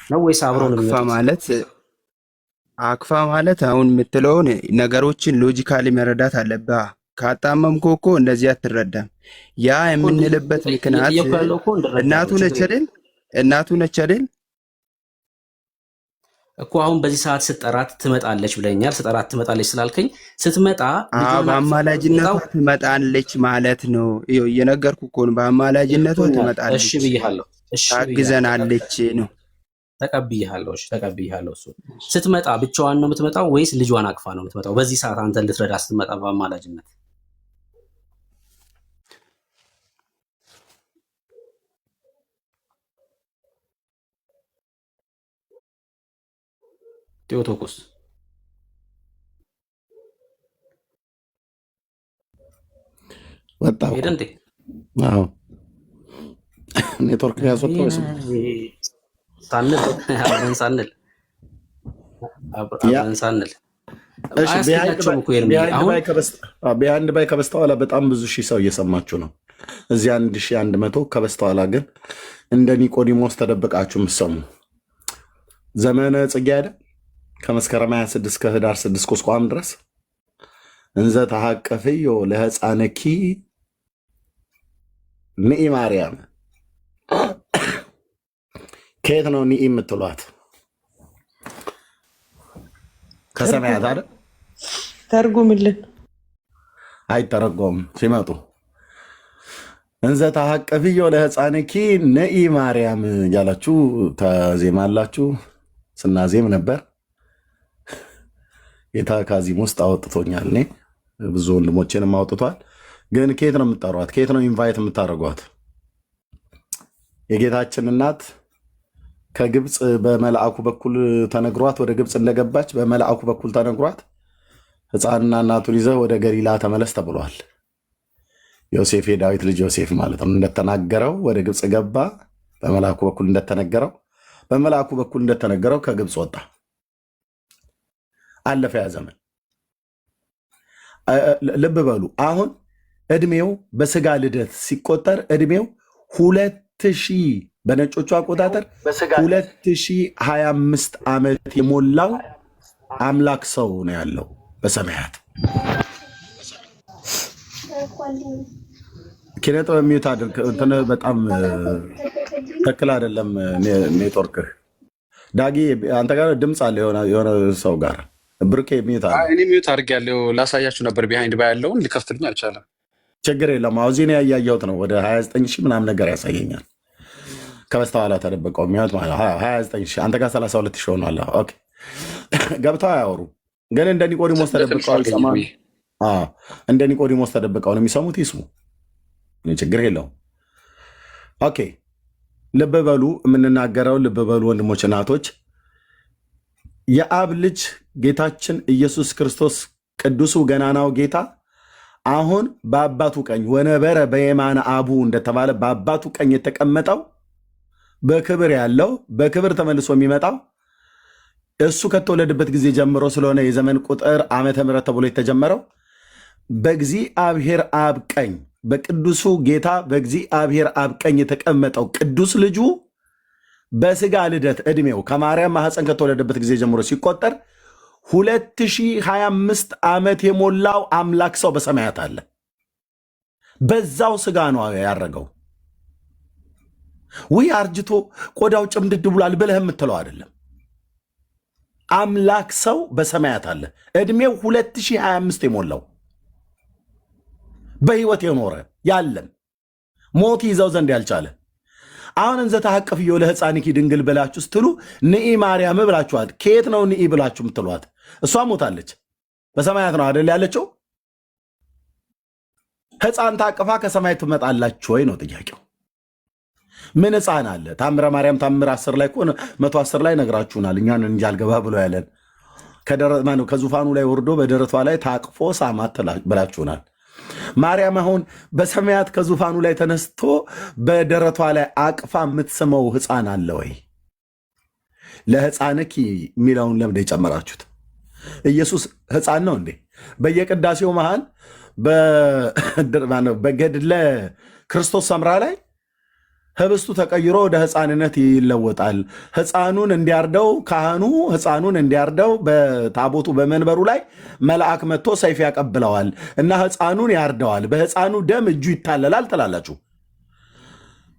ነው ወይስ አብሮ ነው የሚመጣው? አቅፋ ማለት አሁን የምትለውን ነገሮችን ሎጂካሊ መረዳት አለብህ። ካጣመምኩ እኮ እንደዚህ አትረዳም። ያ የምንልበት ምክንያት እናቱ ነች አይደል እኮ። አሁን በዚህ ሰዓት ስትጠራት ትመጣለች ብለኛል። ስትጠራት ትመጣለች ስላልከኝ ስትመጣ በአማላጅነቷ ትመጣለች ማለት ነው። እየነገርኩህ እኮ ነው። በአማላጅነቷ ትመጣለች። እሺ ብያለሁ። ታግዘናለች ነው። ተቀብያለሁ። እሱ ስትመጣ ብቻዋን ነው የምትመጣው ወይስ ልጇን አቅፋ ነው የምትመጣው? በዚህ ሰዓት አንተ ልትረዳ ስትመጣ በአማላጅነት ቴዎቶኮስ ወጣ ሄደ እንዴ? አዎ ኔትወርክ ያስወጣው ሳንል ቢሃይንድ ባይ ከበስተኋላ በጣም ብዙ ሺህ ሰው እየሰማችሁ ነው። እዚህ 1100 ከበስተኋላ ግን እንደ ኒቆዲሞስ ተደብቃችሁ የምትሰሙ ዘመነ ጽጌ አይደል? ከመስከረም 26 ከህዳር 6 ቁስቋም ድረስ እንዘ ተሐቀፍዮ ለሕፃንኪ ንኢ ማርያም። ከየት ነው ንኢ የምትሏት? ከሰማያት አይደል? ተርጉምልን። አይተረጎም። ሲመጡ እንዘ ተሐቀፍዮ ለሕፃንኪ ንኢ ማርያም እያላችሁ ተዜማላችሁ። ስናዜም ነበር። ጌታ ከዚህም ውስጥ አወጥቶኛል። እኔ ብዙ ወንድሞቼንም አውጥቷል። ግን ከየት ነው የምትጠሯት? ከየት ነው ኢንቫይት የምታደርጓት? የጌታችን እናት ከግብፅ በመልአኩ በኩል ተነግሯት ወደ ግብፅ እንደገባች በመልአኩ በኩል ተነግሯት ሕፃንና እናቱን ይዘህ ወደ ገሊላ ተመለስ ተብሏል። ዮሴፍ የዳዊት ልጅ ዮሴፍ ማለት ነው እንደተናገረው ወደ ግብፅ ገባ። በመልአኩ በኩል እንደተነገረው ከግብፅ ወጣ። አለፈ ያ ዘመን። ልብ በሉ። አሁን እድሜው በስጋ ልደት ሲቆጠር እድሜው 2000 በነጮቹ አቆጣጠር 2025 ዓመት የሞላው አምላክ ሰው ነው ያለው በሰማያት። ኪነጥበብ ሚዩት አድርግ። እንትን በጣም ትክክል አይደለም ኔትወርክህ። ዳጊ አንተ ጋር ድምፅ አለ የሆነ ሰው ጋር ብሩኬ ሚዩት አለ። እኔ ሚዩት አድርጌያለሁ። ላሳያችሁ ነበር ቢሃይንድ ባይ ያለውን ሊከፍትልኝ አልቻለም። ችግር የለም። አውዚ ነው ያያየሁት ነው። ወደ 29 ሺህ ምናምን ነገር ያሳየኛል። ከበስተኋላ ተደብቀው የሚያዩት ማለት 29 ሺህ አንተ ጋር 32 ሺህ ሆኗል። ኦኬ ገብተው አያወሩ ግን እንደ ኒቆዲሞስ ተደብቀው ይሰማሉ። እንደ ኒቆዲሞስ ተደብቀው ነው የሚሰሙት። ይስሙ፣ ችግር የለውም። ኦኬ ልብ በሉ፣ የምንናገረው ልብ በሉ ወንድሞች እናቶች። የአብ ልጅ ጌታችን ኢየሱስ ክርስቶስ ቅዱሱ ገናናው ጌታ አሁን በአባቱ ቀኝ ወነበረ በየማነ አቡ እንደተባለ በአባቱ ቀኝ የተቀመጠው በክብር ያለው በክብር ተመልሶ የሚመጣው እሱ ከተወለደበት ጊዜ ጀምሮ ስለሆነ የዘመን ቁጥር ዓመተ ምሕረት ተብሎ የተጀመረው በእግዚአብሔር አብ ቀኝ በቅዱሱ ጌታ በእግዚአብሔር አብ ቀኝ የተቀመጠው ቅዱስ ልጁ በስጋ ልደት ዕድሜው ከማርያም ማኅፀን ከተወለደበት ጊዜ ጀምሮ ሲቆጠር 2025 ዓመት የሞላው አምላክ ሰው በሰማያት አለ። በዛው ስጋ ነው ያረገው። ውይ አርጅቶ ቆዳው ጭምድድ ብሏል ብለህ የምትለው አይደለም። አምላክ ሰው በሰማያት አለ። ዕድሜው 2025 የሞላው በሕይወት የኖረ ያለም ሞት ይዘው ዘንድ ያልቻለ አሁን እንዘ ተሐቅፍዮ ለሕፃንኪ ድንግል ብላችሁ ስትሉ ንኢ ማርያም ብላችኋል። ከየት ነው ንኢ ብላችሁ የምትሏት? እሷ ሞታለች፣ በሰማያት ነው አይደል ያለችው? ሕፃን ታቅፋ ከሰማይ ትመጣላችሁ ወይ ነው ጥያቄው። ምን ሕፃን አለ? ታምረ ማርያም ታምር 10 ላይ 110 ላይ ነግራችሁናል። እኛን እንጂ አልገባ ብሎ ያለን ከዙፋኑ ላይ ወርዶ በደረቷ ላይ ታቅፎ ሳማት ብላችሁናል። ማርያም አሁን በሰማያት ከዙፋኑ ላይ ተነስቶ በደረቷ ላይ አቅፋ የምትስመው ሕፃን አለ ወይ? ለሕፃንኪ የሚለውን ለምደ የጨመራችሁት? ኢየሱስ ሕፃን ነው እንዴ? በየቅዳሴው መሃል በገድለ ክርስቶስ ሰምራ ላይ ህብስቱ ተቀይሮ ወደ ሕፃንነት ይለወጣል። ሕፃኑን እንዲያርደው ካህኑ ሕፃኑን እንዲያርደው በታቦቱ በመንበሩ ላይ መልአክ መጥቶ ሰይፍ ያቀብለዋል እና ሕፃኑን ያርደዋል። በሕፃኑ ደም እጁ ይታለላል ትላላችሁ።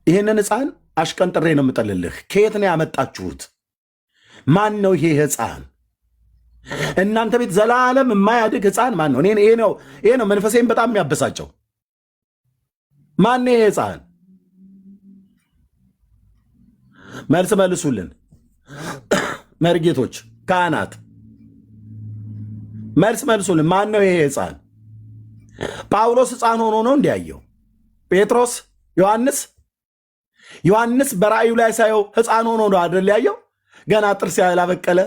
ይህንን ሕፃን አሽቀንጥሬ ነው የምጠልልህ። ከየት ነው ያመጣችሁት? ማን ነው ይሄ ሕፃን? እናንተ ቤት ዘላለም የማያድግ ሕፃን ማን ነው? ይሄ ነው መንፈሴን በጣም የሚያበሳጨው። ማን ነው ይሄ ሕፃን? መልስ መልሱልን። መርጌቶች፣ ካህናት መልስ መልሱልን። ማን ነው ይሄ ሕፃን? ጳውሎስ ሕፃን ሆኖ ነው እንዲያየው? ጴጥሮስ፣ ዮሐንስ በራእዩ ላይ ሳየው ሕፃን ሆኖ ነው አይደል ያየው? ገና ጥርስ ያላበቀለ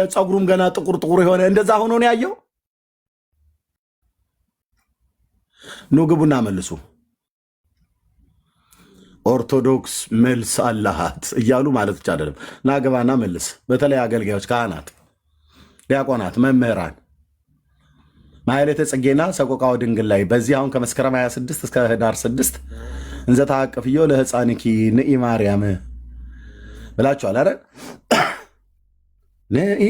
ፀጉሩም ገና ጥቁር የሆነ እንደዛ ሆኖ ነው ያየው? ኑ ግቡና መልሱ። ኦርቶዶክስ መልስ አላሃት እያሉ ማለት ብቻ አይደለም። ናገባና መልስ። በተለይ አገልጋዮች፣ ካህናት፣ ዲያቆናት፣ መምህራን ማሕሌተ ጽጌና ሰቆቃወ ድንግል ላይ በዚህ አሁን ከመስከረም 26 እስከ ህዳር 6 እንዘ ተሐቅፍዮ ለሕፃንኪ ንኢ ማርያም ብላችኋል። አረ ንኢ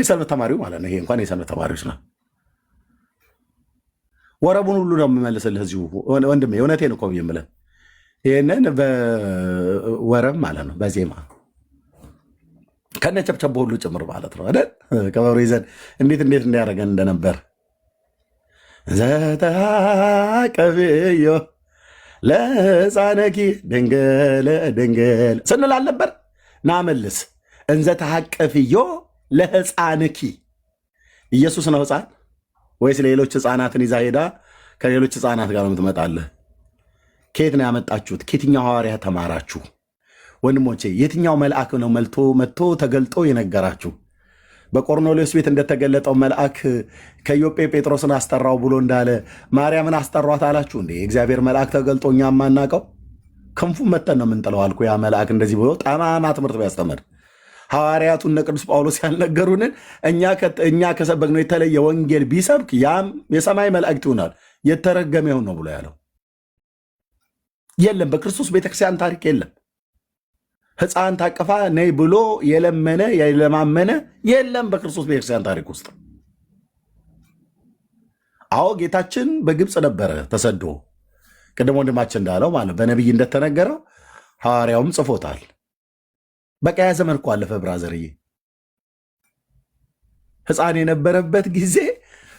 ሰንበት ተማሪው ማለት ነው። ይሄ እንኳን የሰንበት ተማሪዎች ነው። ወረቡን ሁሉ ነው የምመልስልህ እዚሁ ወንድሜ፣ እውነቴን እኮ ብዬ የምልህ ይህንን በወረብ ማለት ነው፣ በዜማ ከነጨብጨቦ ሁሉ ጭምር ማለት ነው አይደል? ከበሮ ይዘን እንዴት እንዲያደርገን እንደነበር ዘተሐቅፍዮ ለሕፃንኪ ድንግል ስንል አልነበር? ናመልስ እንዘ ተሐቅፍዮ ለሕፃንኪ ኢየሱስ ነው ሕፃን ወይስ ሌሎች ሕፃናትን ይዛ ሄዳ ከሌሎች ሕፃናት ጋር ነው የምትመጣለህ? ከየት ነው ያመጣችሁት? ከየትኛው ሐዋርያ ተማራችሁ? ወንድሞቼ የትኛው መልአክ ነው መጥቶ ተገልጦ የነገራችሁ? በቆርኔሌዎስ ቤት እንደተገለጠው መልአክ ከኢዮጴ ጴጥሮስን አስጠራው ብሎ እንዳለ ማርያምን አስጠሯት አላችሁ እንዴ? የእግዚአብሔር መልአክ ተገልጦ እኛ የማናውቀው ክንፉን መተን ነው የምንጥለው አልኩ። ያ መልአክ እንደዚህ ብሎ ጠማማ ትምህርት ቢያስተምር ሐዋርያቱ እነ ቅዱስ ጳውሎስ ያልነገሩንን እኛ ከሰበክነው የተለየ ወንጌል ቢሰብክ ያም የሰማይ መላእክት ይሆናል የተረገመ ይሁን ነው ብሎ ያለው። የለም በክርስቶስ ቤተክርስቲያን ታሪክ የለም። ሕፃን ታቀፋ ነይ ብሎ የለመነ የለማመነ የለም በክርስቶስ ቤተክርስቲያን ታሪክ ውስጥ። አዎ ጌታችን በግብፅ ነበረ ተሰዶ፣ ቅድም ወንድማችን እንዳለው ማለት በነቢይ እንደተነገረው ሐዋርያውም ጽፎታል። በቃ ያ ዘመን እኮ አለፈ ብራዘርዬ። ሕፃን የነበረበት ጊዜ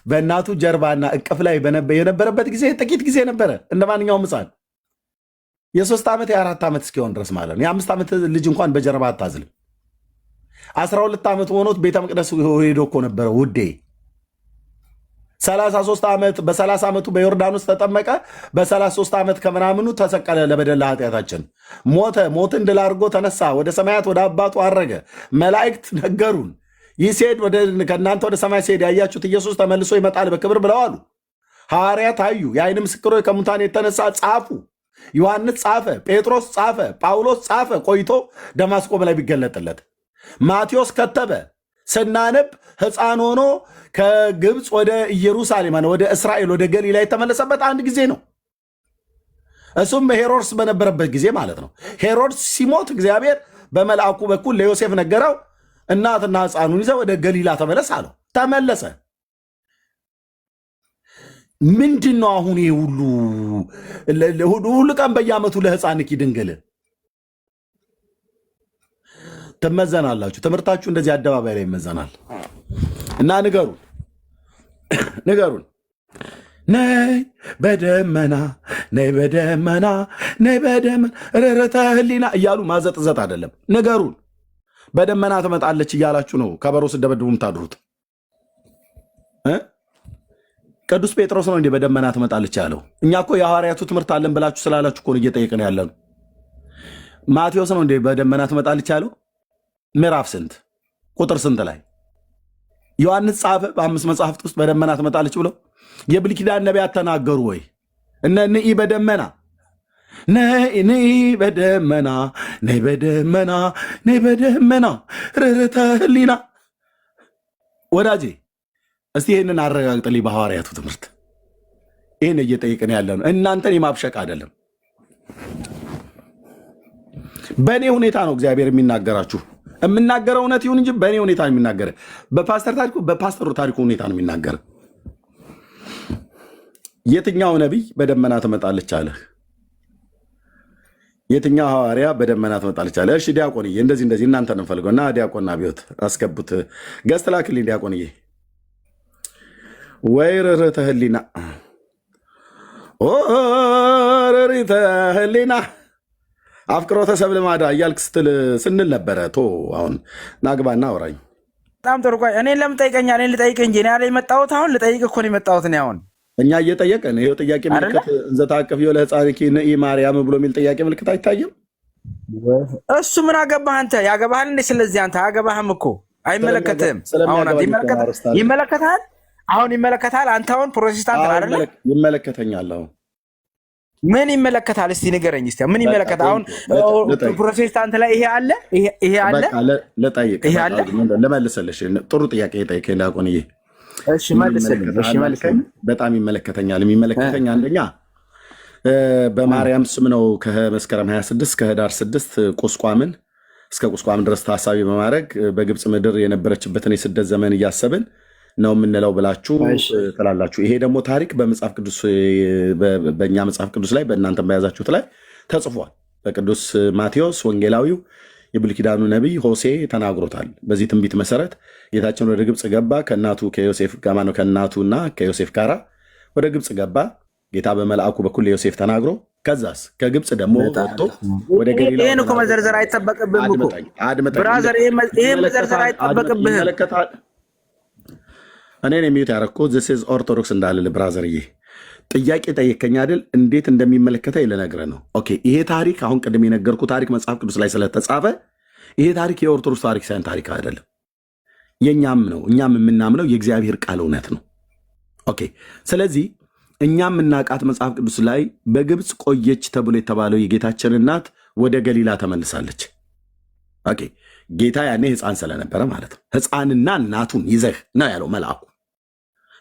በእናቱ ጀርባና እቅፍ ላይ የነበረበት ጊዜ ጥቂት ጊዜ ነበረ እንደ ማንኛውም ሕፃን። የ3 ዓመት የ4 ዓመት እስኪሆን ድረስ ማለት ነው። የ5 ዓመት ልጅ እንኳን በጀርባ አታዝልም። 12 ዓመት ሆኖት ቤተ መቅደስ ሄዶ እኮ ነበረ ውዴ። 33 ዓመት በ30 ዓመቱ በዮርዳኖስ ተጠመቀ። በ33 ዓመት ከምናምኑ ተሰቀለ ለበደል ኃጢአታችን። ሞተ። ሞትን ድል አድርጎ ተነሳ። ወደ ሰማያት ወደ አባቱ አረገ። መላእክት ነገሩን ይህ ሲሄድ ከእናንተ ወደ ሰማይ ሲሄድ ያያችሁት ኢየሱስ ተመልሶ ይመጣል በክብር ብለው አሉ። ሐዋርያት አዩ። የዓይን ምስክሮች ከሙታን የተነሳ ጻፉ። ዮሐንስ ጻፈ። ጴጥሮስ ጻፈ። ጳውሎስ ጻፈ። ቆይቶ ደማስቆ ላይ ቢገለጥለት ማቴዎስ ከተበ። ስናነብ ሕፃን ሆኖ ከግብፅ ወደ ኢየሩሳሌም ወደ እስራኤል ወደ ገሊላ የተመለሰበት አንድ ጊዜ ነው። እሱም ሄሮድስ በነበረበት ጊዜ ማለት ነው። ሄሮድስ ሲሞት እግዚአብሔር በመልአኩ በኩል ለዮሴፍ ነገረው። እናትና ሕፃኑን ይዘው ወደ ገሊላ ተመለስ አለው። ተመለሰ። ምንድን ነው አሁን ይህ ሁሉ ቀን በየዓመቱ ለሕፃንኪ ድንግል ትመዘናላችሁ? ትምህርታችሁ እንደዚህ አደባባይ ላይ ይመዘናል። እና ንገሩን ነይ በደመና ነይ በደመና ነይ በደመና ርኅራኄ ሕሊና እያሉ ማዘጥዘጥ አይደለም። ንገሩን በደመና ትመጣለች እያላችሁ ነው ከበሮ ስደበድቡ የምታድሩት። ቅዱስ ጴጥሮስ ነው እንዴ በደመና ትመጣለች ያለው? እኛ እኮ የሐዋርያቱ ትምህርት አለን ብላችሁ ስላላችሁ እኮ ነው እየጠየቅን ያለ ነው። ማቴዎስ ነው እንዴ በደመና ትመጣለች ያለው? ምዕራፍ ስንት ቁጥር ስንት ላይ? ዮሐንስ ጻፈ በ5 መጽሐፍት ውስጥ በደመና ትመጣለች ብለው? የብሉይ ኪዳን ነቢያት ተናገሩ ወይ? እነ ንኢ በደመና ነይ በደመና ነይ በደመና ነይ በደመና ርኅራኄ ሕሊና። ወዳጄ እስቲ ይህንን አረጋግጥልኝ በሐዋርያቱ ትምህርት። ይህን እየጠየቅን ያለ ነው። እናንተን የማብሸቅ አይደለም። በእኔ ሁኔታ ነው እግዚአብሔር የሚናገራችሁ። የምናገረው እውነት ይሁን እንጂ በእኔ ሁኔታ ነው የሚናገረ። በፓስተሩ ታሪኩ ሁኔታ ነው የሚናገረ። የትኛው ነቢይ በደመና ትመጣለች አለ? የትኛው ሐዋርያ በደመና ትመጣለች አለ? እሺ ዲያቆንዬ፣ እንደዚህ እናንተ ነው ፈልገው እና ዲያቆንና ቢሆት አስገቡት። ገዝት ላክልኝ ዲያቆንዬ። ወይ ርኅራኄ ሕሊና ርኅራኄ ሕሊና አፍቅሮተ ሰብእ ልማዳ እያልክ ስንል ነበረ። አሁን ናግባና አውራኝ። በጣም ጥሩ። ቆይ እኔን ለምን ጠይቀኛል? እኔን ልጠይቅ እንጂ እኔ ያለ የመጣሁት አሁን ልጠይቅ እኮ ነው የመጣሁት። እኔ አሁን እኛ እየጠየቀን ይኸው ጥያቄ ምልክት እንዘ ተአቅፍዮ ለሕፃንኪ ንኢ ማርያም ብሎ የሚል ጥያቄ ምልክት አይታይም? እሱ ምን አገባህ አንተ? ያገባሃል እንዴ? ስለዚህ አንተ አገባህም እኮ አይመለከትህም። አሁን አንተ ይመለከታል። አሁን ይመለከታል። አንተ አሁን ፕሮቴስታንት አይደለ? ይመለከተኛል። አሁን ምን ይመለከታል? እስቲ ንገረኝ። እስቲ ምን ይመለከታል? አሁን ፕሮቴስታንት ላይ ይሄ አለ፣ ይሄ አለ። ለጠይቅ ይሄ አለ። ለመልሰልሽ ጥሩ ጥያቄ ጠይቀኝ ዲያቆንዬ። እሺ መልሰልኝ። በጣም ይመለከተኛል። የሚመለከተኝ አንደኛ በማርያም ስም ነው። ከመስከረም 26 ከህዳር 6 ቁስቋምን እስከ ቁስቋም ድረስ ታሳቢ በማድረግ በግብፅ ምድር የነበረችበትን የስደት ዘመን እያሰብን ነው የምንለው ብላችሁ ትላላችሁ። ይሄ ደግሞ ታሪክ በመጽሐፍ ቅዱስ በእኛ መጽሐፍ ቅዱስ ላይ በእናንተ በያዛችሁት ላይ ተጽፏል። በቅዱስ ማቴዎስ ወንጌላዊው የብሉይ ኪዳኑ ነቢይ ሆሴ ተናግሮታል። በዚህ ትንቢት መሰረት ጌታችን ወደ ግብፅ ገባ። ከእናቱና ከዮሴፍ ጋር ወደ ግብፅ ገባ። ጌታ በመልአኩ በኩል ለዮሴፍ ተናግሮ ከዛስ ከግብፅ ደግሞ ወጥቶ ወደ ገሊላ። ይሄን እኮ መዘርዘር አይጠበቅብህም እኮ ብራዘር፣ ይሄን መዘርዘር አይጠበቅብህም። እኔን የሚዩት ያደረኩት ዚስ ኢዝ ኦርቶዶክስ እንዳልል ብራዘርዬ፣ ጥያቄ ጠየከኝ አይደል? እንዴት እንደሚመለከተኝ ልነግርህ ነው። ኦኬ፣ ይሄ ታሪክ አሁን ቅድም የነገርኩህ ታሪክ መጽሐፍ ቅዱስ ላይ ስለተጻፈ ይሄ ታሪክ የኦርቶዶክስ ታሪክ ሳይሆን ታሪክ አይደለም፣ የእኛም ነው። እኛም የምናምነው የእግዚአብሔር ቃል እውነት ነው። ኦኬ፣ ስለዚህ እኛም የምናውቃት መጽሐፍ ቅዱስ ላይ በግብፅ ቆየች ተብሎ የተባለው የጌታችን እናት ወደ ገሊላ ተመልሳለች። ኦኬ፣ ጌታ ያኔ ሕፃን ስለነበረ ማለት ነው። ሕፃንና እናቱን ይዘህ ነው ያለው መልአኩ።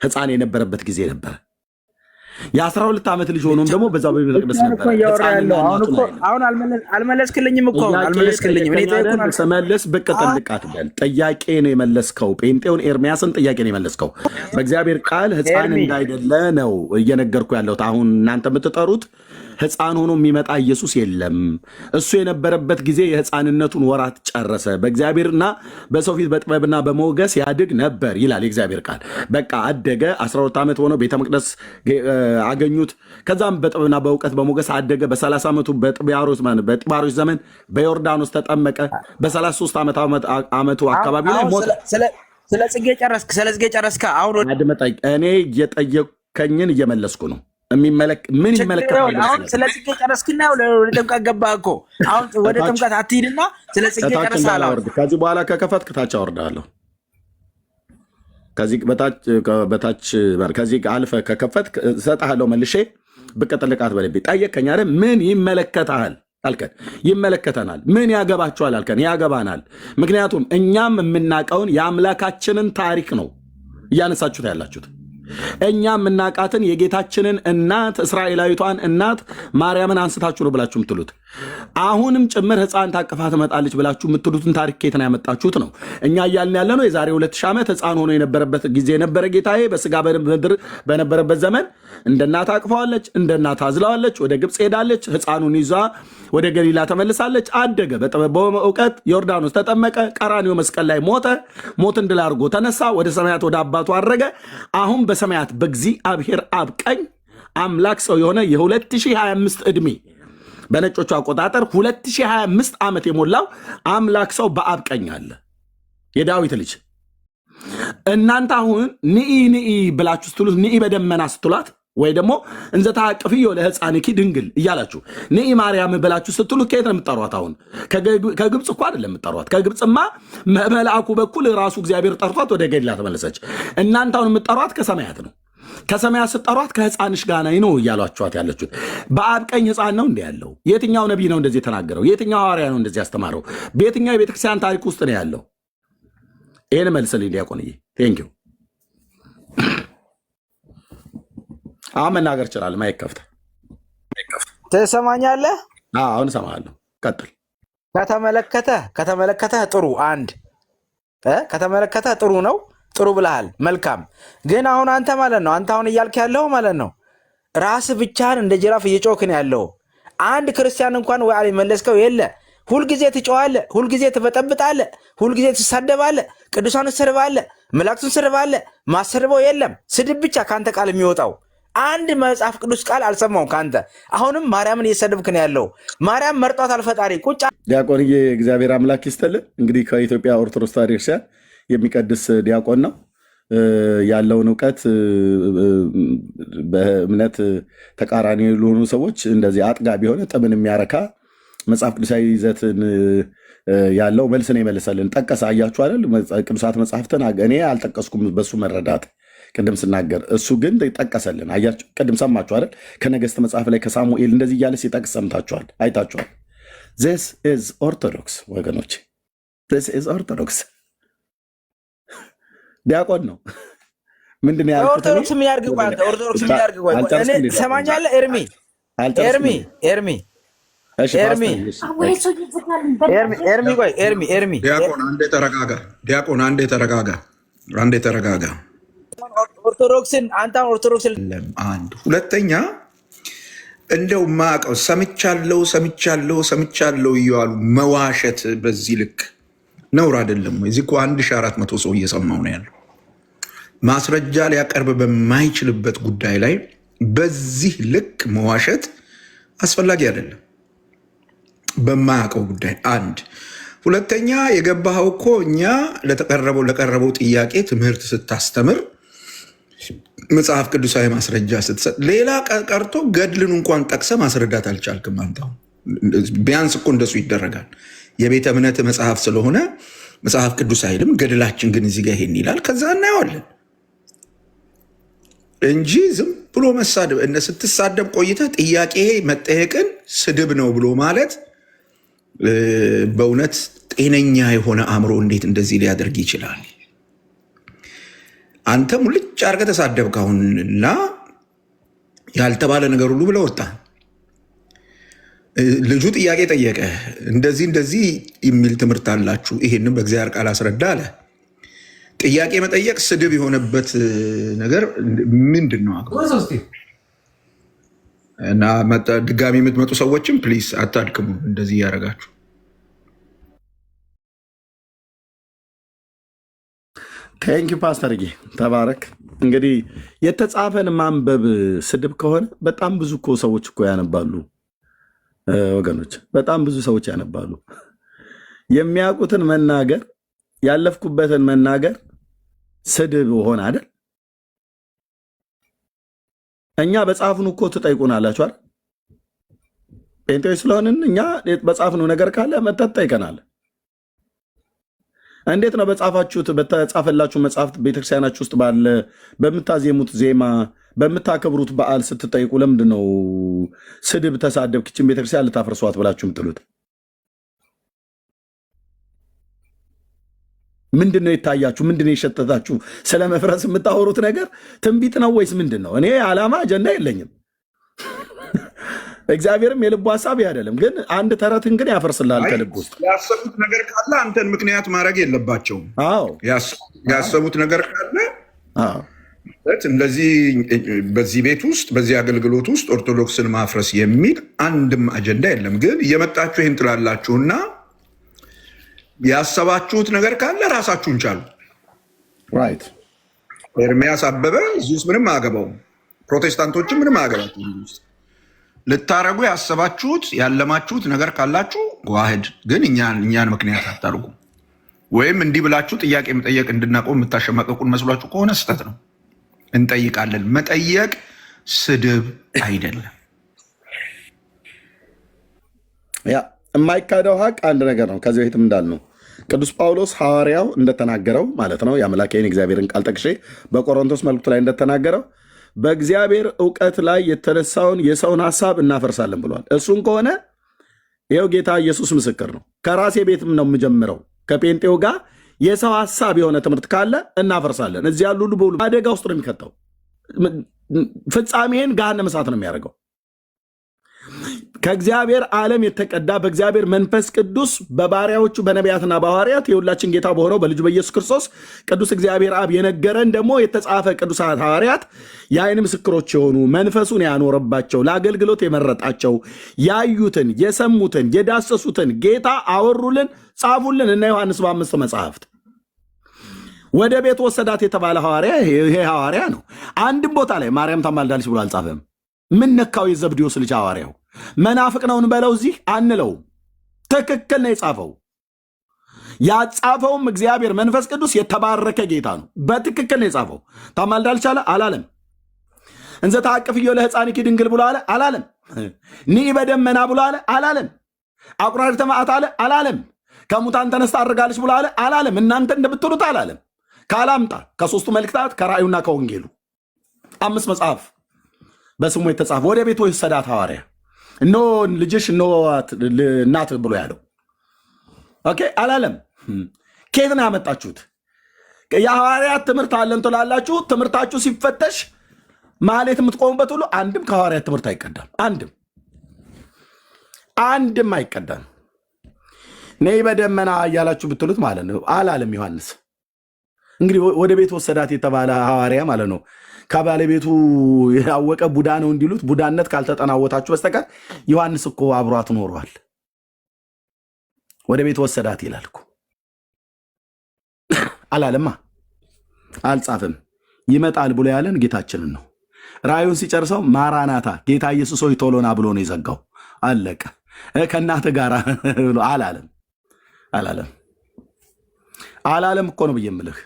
ሕፃን የነበረበት ጊዜ ነበረ። የ12 ዓመት ልጅ ሆኖም ደግሞ በዛ በቤተ መቅደስ ነበረ። አሁን አልመለስክልኝም እኮ አልመለስክልኝም። ስመልስ ብቅ ጥልቅ አትበል። ጥያቄ ነው የመለስከው። ጴንጤውን ኤርሚያስን ጥያቄ ነው የመለስከው። በእግዚአብሔር ቃል ሕፃን እንዳይደለ ነው እየነገርኩ ያለሁት። አሁን እናንተ የምትጠሩት ሕፃን ሆኖ የሚመጣ ኢየሱስ የለም። እሱ የነበረበት ጊዜ የሕፃንነቱን ወራት ጨረሰ። በእግዚአብሔርና በሰው ፊት በጥበብና በሞገስ ያድግ ነበር ይላል የእግዚአብሔር ቃል። በቃ አደገ። 12 ዓመት ሆነው ቤተ መቅደስ አገኙት። ከዛም በጥበብና በእውቀት በሞገስ አደገ። በ30 ዓመቱ በጢባሮስ ዘመን በዮርዳኖስ ተጠመቀ። በ33 ዓመቱ አካባቢ ላይ ሞተ። ስለ ጽጌ ጨረስክ? አሁን አድመጠኝ። እኔ እየጠየከኝን እየመለስኩ ነው። ምን ይመለከታል? አሁን ስለ ጽጌ ጨረስክና ወደ ጥምቀት ገባህ እኮ። አሁን ወደ ጥምቀት አትሂድና ስለ ጽጌ ጨረስሃል። ከዚህ በኋላ ከከፈትክ ታች አወርዳለሁ። ከዚህ በታች ከዚህ አልፈህ ከከፈትክ እሰጥሃለሁ መልሼ። ብቅ ጥልቃት በልቤ ጠየከኝ አይደል? ምን ይመለከታል አልከን። ይመለከተናል። ምን ያገባችኋል አልከን። ያገባናል። ምክንያቱም እኛም የምናውቀውን የአምላካችንን ታሪክ ነው እያነሳችሁት ያላችሁት። እኛ የምናውቃትን የጌታችንን እናት እስራኤላዊቷን እናት ማርያምን አንስታችሁ ነው ብላችሁ የምትሉት። አሁንም ጭምር ሕፃን ታቅፋ ትመጣለች ብላችሁ የምትሉትን ታሪክ ከየት ያመጣችሁት ነው። እኛ እያልን ያለ ነው የዛሬ 2000 ዓመት ሕፃን ሆኖ የነበረበት ጊዜ የነበረ ጌታዬ በስጋ በምድር በነበረበት ዘመን እንደ እናት አቅፈዋለች፣ እንደ እናት አዝለዋለች። ወደ ግብፅ ሄዳለች። ሕፃኑን ይዛ ወደ ገሊላ ተመልሳለች። አደገ፣ በጥበብ በእውቀት ዮርዳኖስ ተጠመቀ፣ ቀራንዮ መስቀል ላይ ሞተ፣ ሞትን ድል አድርጎ ተነሳ፣ ወደ ሰማያት ወደ አባቱ አረገ። አሁን በሰማያት በእግዚአብሔር አብ ቀኝ አምላክ ሰው የሆነ የ2025 ዕድሜ በነጮቹ አቆጣጠር 2025 ዓመት የሞላው አምላክ ሰው በአብ ቀኝ አለ። የዳዊት ልጅ እናንተ አሁን ንኢ ብላችሁ ስትሉት ንኢ በደመና ስትሏት ወይ ደግሞ እንዘ ተሐቅፍዮ ለሕፃንኪ ድንግል እያላችሁ ንኢ ማርያም ብላችሁ ስትሉ ከየት ነው የምትጠሯት? አሁን ከግብፅ እኮ አይደለም የምትጠሯት። ከግብፅማ መልአኩ በኩል ራሱ እግዚአብሔር ጠርቷት ወደ ገሊላ ተመለሰች። እናንተ አሁን የምትጠሯት ከሰማያት ነው። ከሰማያት ስትጠሯት ከሕፃንሽ ጋር ነው እያሏችኋት ያለችሁት። በአብ ቀኝ ሕፃን ነው እንዲ ያለው? የትኛው ነቢይ ነው እንደዚህ የተናገረው? የትኛው ሐዋርያ ነው እንደዚህ ያስተማረው? በየትኛው የቤተክርስቲያን ታሪክ ውስጥ ነው ያለው? ይህን መልስልኝ ዲያቆንዬ። ቴንኪው። አሁን መናገር ይችላል። ማይክ ከፍተህ ትሰማኛለህ? አሁን እሰማሃለሁ። ቀጥል። ከተመለከተህ ጥሩ ከተመለከተህ ጥሩ ነው። ጥሩ ብለሃል። መልካም። ግን አሁን አንተ ማለት ነው አንተ አሁን እያልክ ያለው ማለት ነው ራስህ ብቻህን እንደ ጅራፍ እየጮክን ያለው። አንድ ክርስቲያን እንኳን ወይ አልመለስከው የለ። ሁልጊዜ ትጮኻለህ፣ ሁልጊዜ ትበጠብጣለህ፣ ሁልጊዜ ትሳደባለህ፣ ቅዱሳን ትሰድባለህ፣ መላእክቱን ትሰድባለህ። ማሰድበው የለም። ስድብ ብቻ ከአንተ ቃል የሚወጣው አንድ መጽሐፍ ቅዱስ ቃል አልሰማውም ከአንተ። አሁንም ማርያምን እየሰደብክ ነው ያለው። ማርያም መርጧታል ፈጣሪ። ቁጭ ዲያቆንዬ፣ እግዚአብሔር አምላክ ይስጥልን። እንግዲህ ከኢትዮጵያ ኦርቶዶክስ ተዋሕዶ ቤተክርስቲያን የሚቀድስ ዲያቆን ነው። ያለውን እውቀት በእምነት ተቃራኒ ለሆኑ ሰዎች እንደዚህ አጥጋቢ የሆነ ጥምን የሚያረካ መጽሐፍ ቅዱሳዊ ይዘትን ያለው መልስ ነው ይመልሰልን። ጠቀሰ። አያችሁ አይደል? ቅዱሳት መጽሐፍትን እኔ አልጠቀስኩም በሱ መረዳት ቅድም ስናገር፣ እሱ ግን ጠቀሰልን። አያችሁ? ቅድም ሰማችሁ አይደል? ከነገሥት መጽሐፍ ላይ ከሳሙኤል እንደዚህ እያለ ሲጠቅስ ሰምታችኋል፣ አይታችኋል። ዚስ ኢዝ ኦርቶዶክስ ወገኖች፣ ዚስ ኢዝ ኦርቶዶክስ። ዲያቆን ነው። ምንድን ነው ያልኩት? ኦርቶዶክስ ምን ያርግ? ኦርቶዶክስ ምን ያርግ? ሰማኛለህ? ኤርሚ ዲያቆን አንዴ ተረጋጋ። ኦርቶዶክስን አንተ ኦርቶዶክስን አንድ ሁለተኛ እንደው ማቀው ሰምቻለሁ እያሉ መዋሸት በዚህ ልክ ነውር አይደለም ወይ? እዚህ እኮ 1400 ሰው እየሰማው ነው ያለው። ማስረጃ ሊያቀርብ በማይችልበት ጉዳይ ላይ በዚህ ልክ መዋሸት አስፈላጊ አይደለም። በማያውቀው ጉዳይ አንድ ሁለተኛ የገባኸው እኮ እኛ ለቀረበው ጥያቄ ትምህርት ስታስተምር መጽሐፍ ቅዱሳዊ ማስረጃ ስትሰጥ ሌላ ቀርቶ ገድልን እንኳን ጠቅሰ ማስረዳት አልቻልክም። አንተ ቢያንስ እኮ እንደሱ ይደረጋል። የቤተ እምነት መጽሐፍ ስለሆነ መጽሐፍ ቅዱስ አይልም፣ ገድላችን ግን እዚህ ጋር ይሄን ይላል። ከዛ እናየዋለን እንጂ ዝም ብሎ መሳደብ ስትሳደብ ቆይተህ ጥያቄ መጠየቅን ስድብ ነው ብሎ ማለት በእውነት ጤነኛ የሆነ አእምሮ እንዴት እንደዚህ ሊያደርግ ይችላል? አንተ ሙልጭ አድርገህ ተሳደብክ አሁንና ያልተባለ ነገር ሁሉ ብለህ ወጣ። ልጁ ጥያቄ ጠየቀ። እንደዚህ የሚል ትምህርት አላችሁ፣ ይሄንም በእግዚአብሔር ቃል አስረዳ አለ። ጥያቄ መጠየቅ ስድብ የሆነበት ነገር ምንድን ነው? እና ድጋሚ የምትመጡ ሰዎችም ፕሊስ አታድክሙ እንደዚህ እያደረጋችሁ። ቴንኪ ፓስተርጌ ተባረክ። እንግዲህ የተጻፈን ማንበብ ስድብ ከሆነ በጣም ብዙ እኮ ሰዎች እኮ ያነባሉ ወገኖች፣ በጣም ብዙ ሰዎች ያነባሉ። የሚያውቁትን መናገር ያለፍኩበትን መናገር ስድብ ሆነ አይደል? እኛ በጻፍኑ እኮ ትጠይቁናላችሁ አይደል? ጴንጤዎች ስለሆንን እኛ በጻፍኑ ነገር ካለ መተት ጠይቀናል። እንዴት ነው በጻፋችሁት በተጻፈላችሁ መጽሐፍት ቤተክርስቲያናችሁ ውስጥ ባለ በምታዜሙት ዜማ በምታከብሩት በዓል ስትጠይቁ ለምንድን ነው ስድብ ተሳደብ ክችን ቤተክርስቲያን ልታፈርሷት ብላችሁ የምትሉት? ምንድን ነው የታያችሁ? ምንድን ነው የሸተታችሁ? ስለ መፍረስ የምታወሩት ነገር ትንቢት ነው ወይስ ምንድን ነው? እኔ ዓላማ አጀንዳ የለኝም። እግዚአብሔርም የልቡ ሀሳብ አይደለም። ግን አንድ ተረትን ግን ያፈርስልሃል ከልብ ውስጥ። ያሰቡት ነገር ካለ አንተን ምክንያት ማድረግ የለባቸውም። ያሰቡት ነገር ካለ እንደዚህ በዚህ ቤት ውስጥ በዚህ አገልግሎት ውስጥ ኦርቶዶክስን ማፍረስ የሚል አንድም አጀንዳ የለም። ግን እየመጣችሁ ይህን ትላላችሁና ያሰባችሁት ነገር ካለ ራሳችሁን ቻሉ። ኤርሚያስ አበበ እዚህ ውስጥ ምንም አያገባውም። ፕሮቴስታንቶችም ምንም አያገባቸው። ልታረጉ ያሰባችሁት ያለማችሁት ነገር ካላችሁ ዋህድ፣ ግን እኛን ምክንያት አታርጉ። ወይም እንዲህ ብላችሁ ጥያቄ መጠየቅ እንድናቆም የምታሸማቀቁን መስሏችሁ ከሆነ ስህተት ነው። እንጠይቃለን። መጠየቅ ስድብ አይደለም። ያ የማይካደው ሀቅ አንድ ነገር ነው። ከዚህ በፊትም እንዳልነው ቅዱስ ጳውሎስ ሐዋርያው እንደተናገረው ማለት ነው የአምላኬን እግዚአብሔርን ቃል ጠቅሼ በቆሮንቶስ መልእክቱ ላይ እንደተናገረው በእግዚአብሔር እውቀት ላይ የተነሳውን የሰውን ሀሳብ እናፈርሳለን ብሏል። እሱን ከሆነ ይኸው ጌታ ኢየሱስ ምስክር ነው። ከራሴ ቤትም ነው የምጀምረው። ከጴንጤው ጋር የሰው ሀሳብ የሆነ ትምህርት ካለ እናፈርሳለን። እዚህ ያሉ ሁሉ በሁሉ አደጋ ውስጥ ነው የሚከተው። ፍጻሜን ገሃነመ እሳት ነው የሚያደርገው። ከእግዚአብሔር ዓለም የተቀዳ በእግዚአብሔር መንፈስ ቅዱስ በባሪያዎቹ በነቢያትና በሐዋርያት የሁላችን ጌታ በሆነው በልጁ በኢየሱስ ክርስቶስ ቅዱስ እግዚአብሔር አብ የነገረን ደግሞ የተጻፈ ቅዱሳት ሐዋርያት የዓይን ምስክሮች የሆኑ መንፈሱን ያኖረባቸው ለአገልግሎት የመረጣቸው ያዩትን የሰሙትን የዳሰሱትን ጌታ አወሩልን፣ ጻፉልን እና ዮሐንስ በ5 መጽሐፍት ወደ ቤት ወሰዳት የተባለ ሐዋርያ ይሄ ሐዋርያ ነው። አንድም ቦታ ላይ ማርያም ታማልዳለች ብሎ አልጻፈም። ምን ነካው? የዘብዴዎስ ልጅ ሐዋርያው መናፍቅ ነው እንበለው እዚህ አንለውም። ትክክል ነው የጻፈው። ያጻፈውም እግዚአብሔር መንፈስ ቅዱስ የተባረከ ጌታ ነው። በትክክል ነው የጻፈው። ታማልዳለች አለ አላለም? እንዘ ተአቅፍዮ ለሕፃንኪ ድንግል ብሎ አለ አላለም? ንኢ በደመና ብሎ አለ አላለም? አቁራሪተ መዓት አለ አላለም? ከሙታን ተነስታ አድርጋለች ብሎ አለ አላለም? እናንተ እንደምትሉት አላለም። ካላምጣ ከሶስቱ መልእክታት ከራእዩና ከወንጌሉ 5 መጽሐፍ በስሙ የተጻፈ ወደ ቤት ወሰዳት ሐዋርያ እኖ ልጅሽ እኖ እናት ብሎ ያለው ኦኬ አላለም። ከየት ነው ያመጣችሁት? የሐዋርያት ትምህርት አለን ትላላችሁ። ትምህርታችሁ ሲፈተሽ ማሌት የምትቆሙበት ሁሉ አንድም ከሐዋርያት ትምህርት አይቀዳም። አንድም አይቀዳም። ነይ በደመና እያላችሁ ብትሉት ማለት ነው አላለም ዮሐንስ። እንግዲህ ወደ ቤት ወሰዳት የተባለ ሐዋርያ ማለት ነው ከባለቤቱ ያወቀ ቡዳ ነው እንዲሉት ቡዳነት ካልተጠናወታችሁ በስተቀር ዮሐንስ እኮ አብሯት ኖሯል። ወደ ቤት ወሰዳት ይላል እኮ አላለማ፣ አልጻፍም። ይመጣል ብሎ ያለን ጌታችንን ነው። ራእዩን ሲጨርሰው ማራናታ ጌታ ኢየሱስ ሆይ ቶሎና ብሎ ነው የዘጋው። አለቀ። ከእናትህ ጋር ብሎ አላለም እኮ ነው ብዬ የምልህ።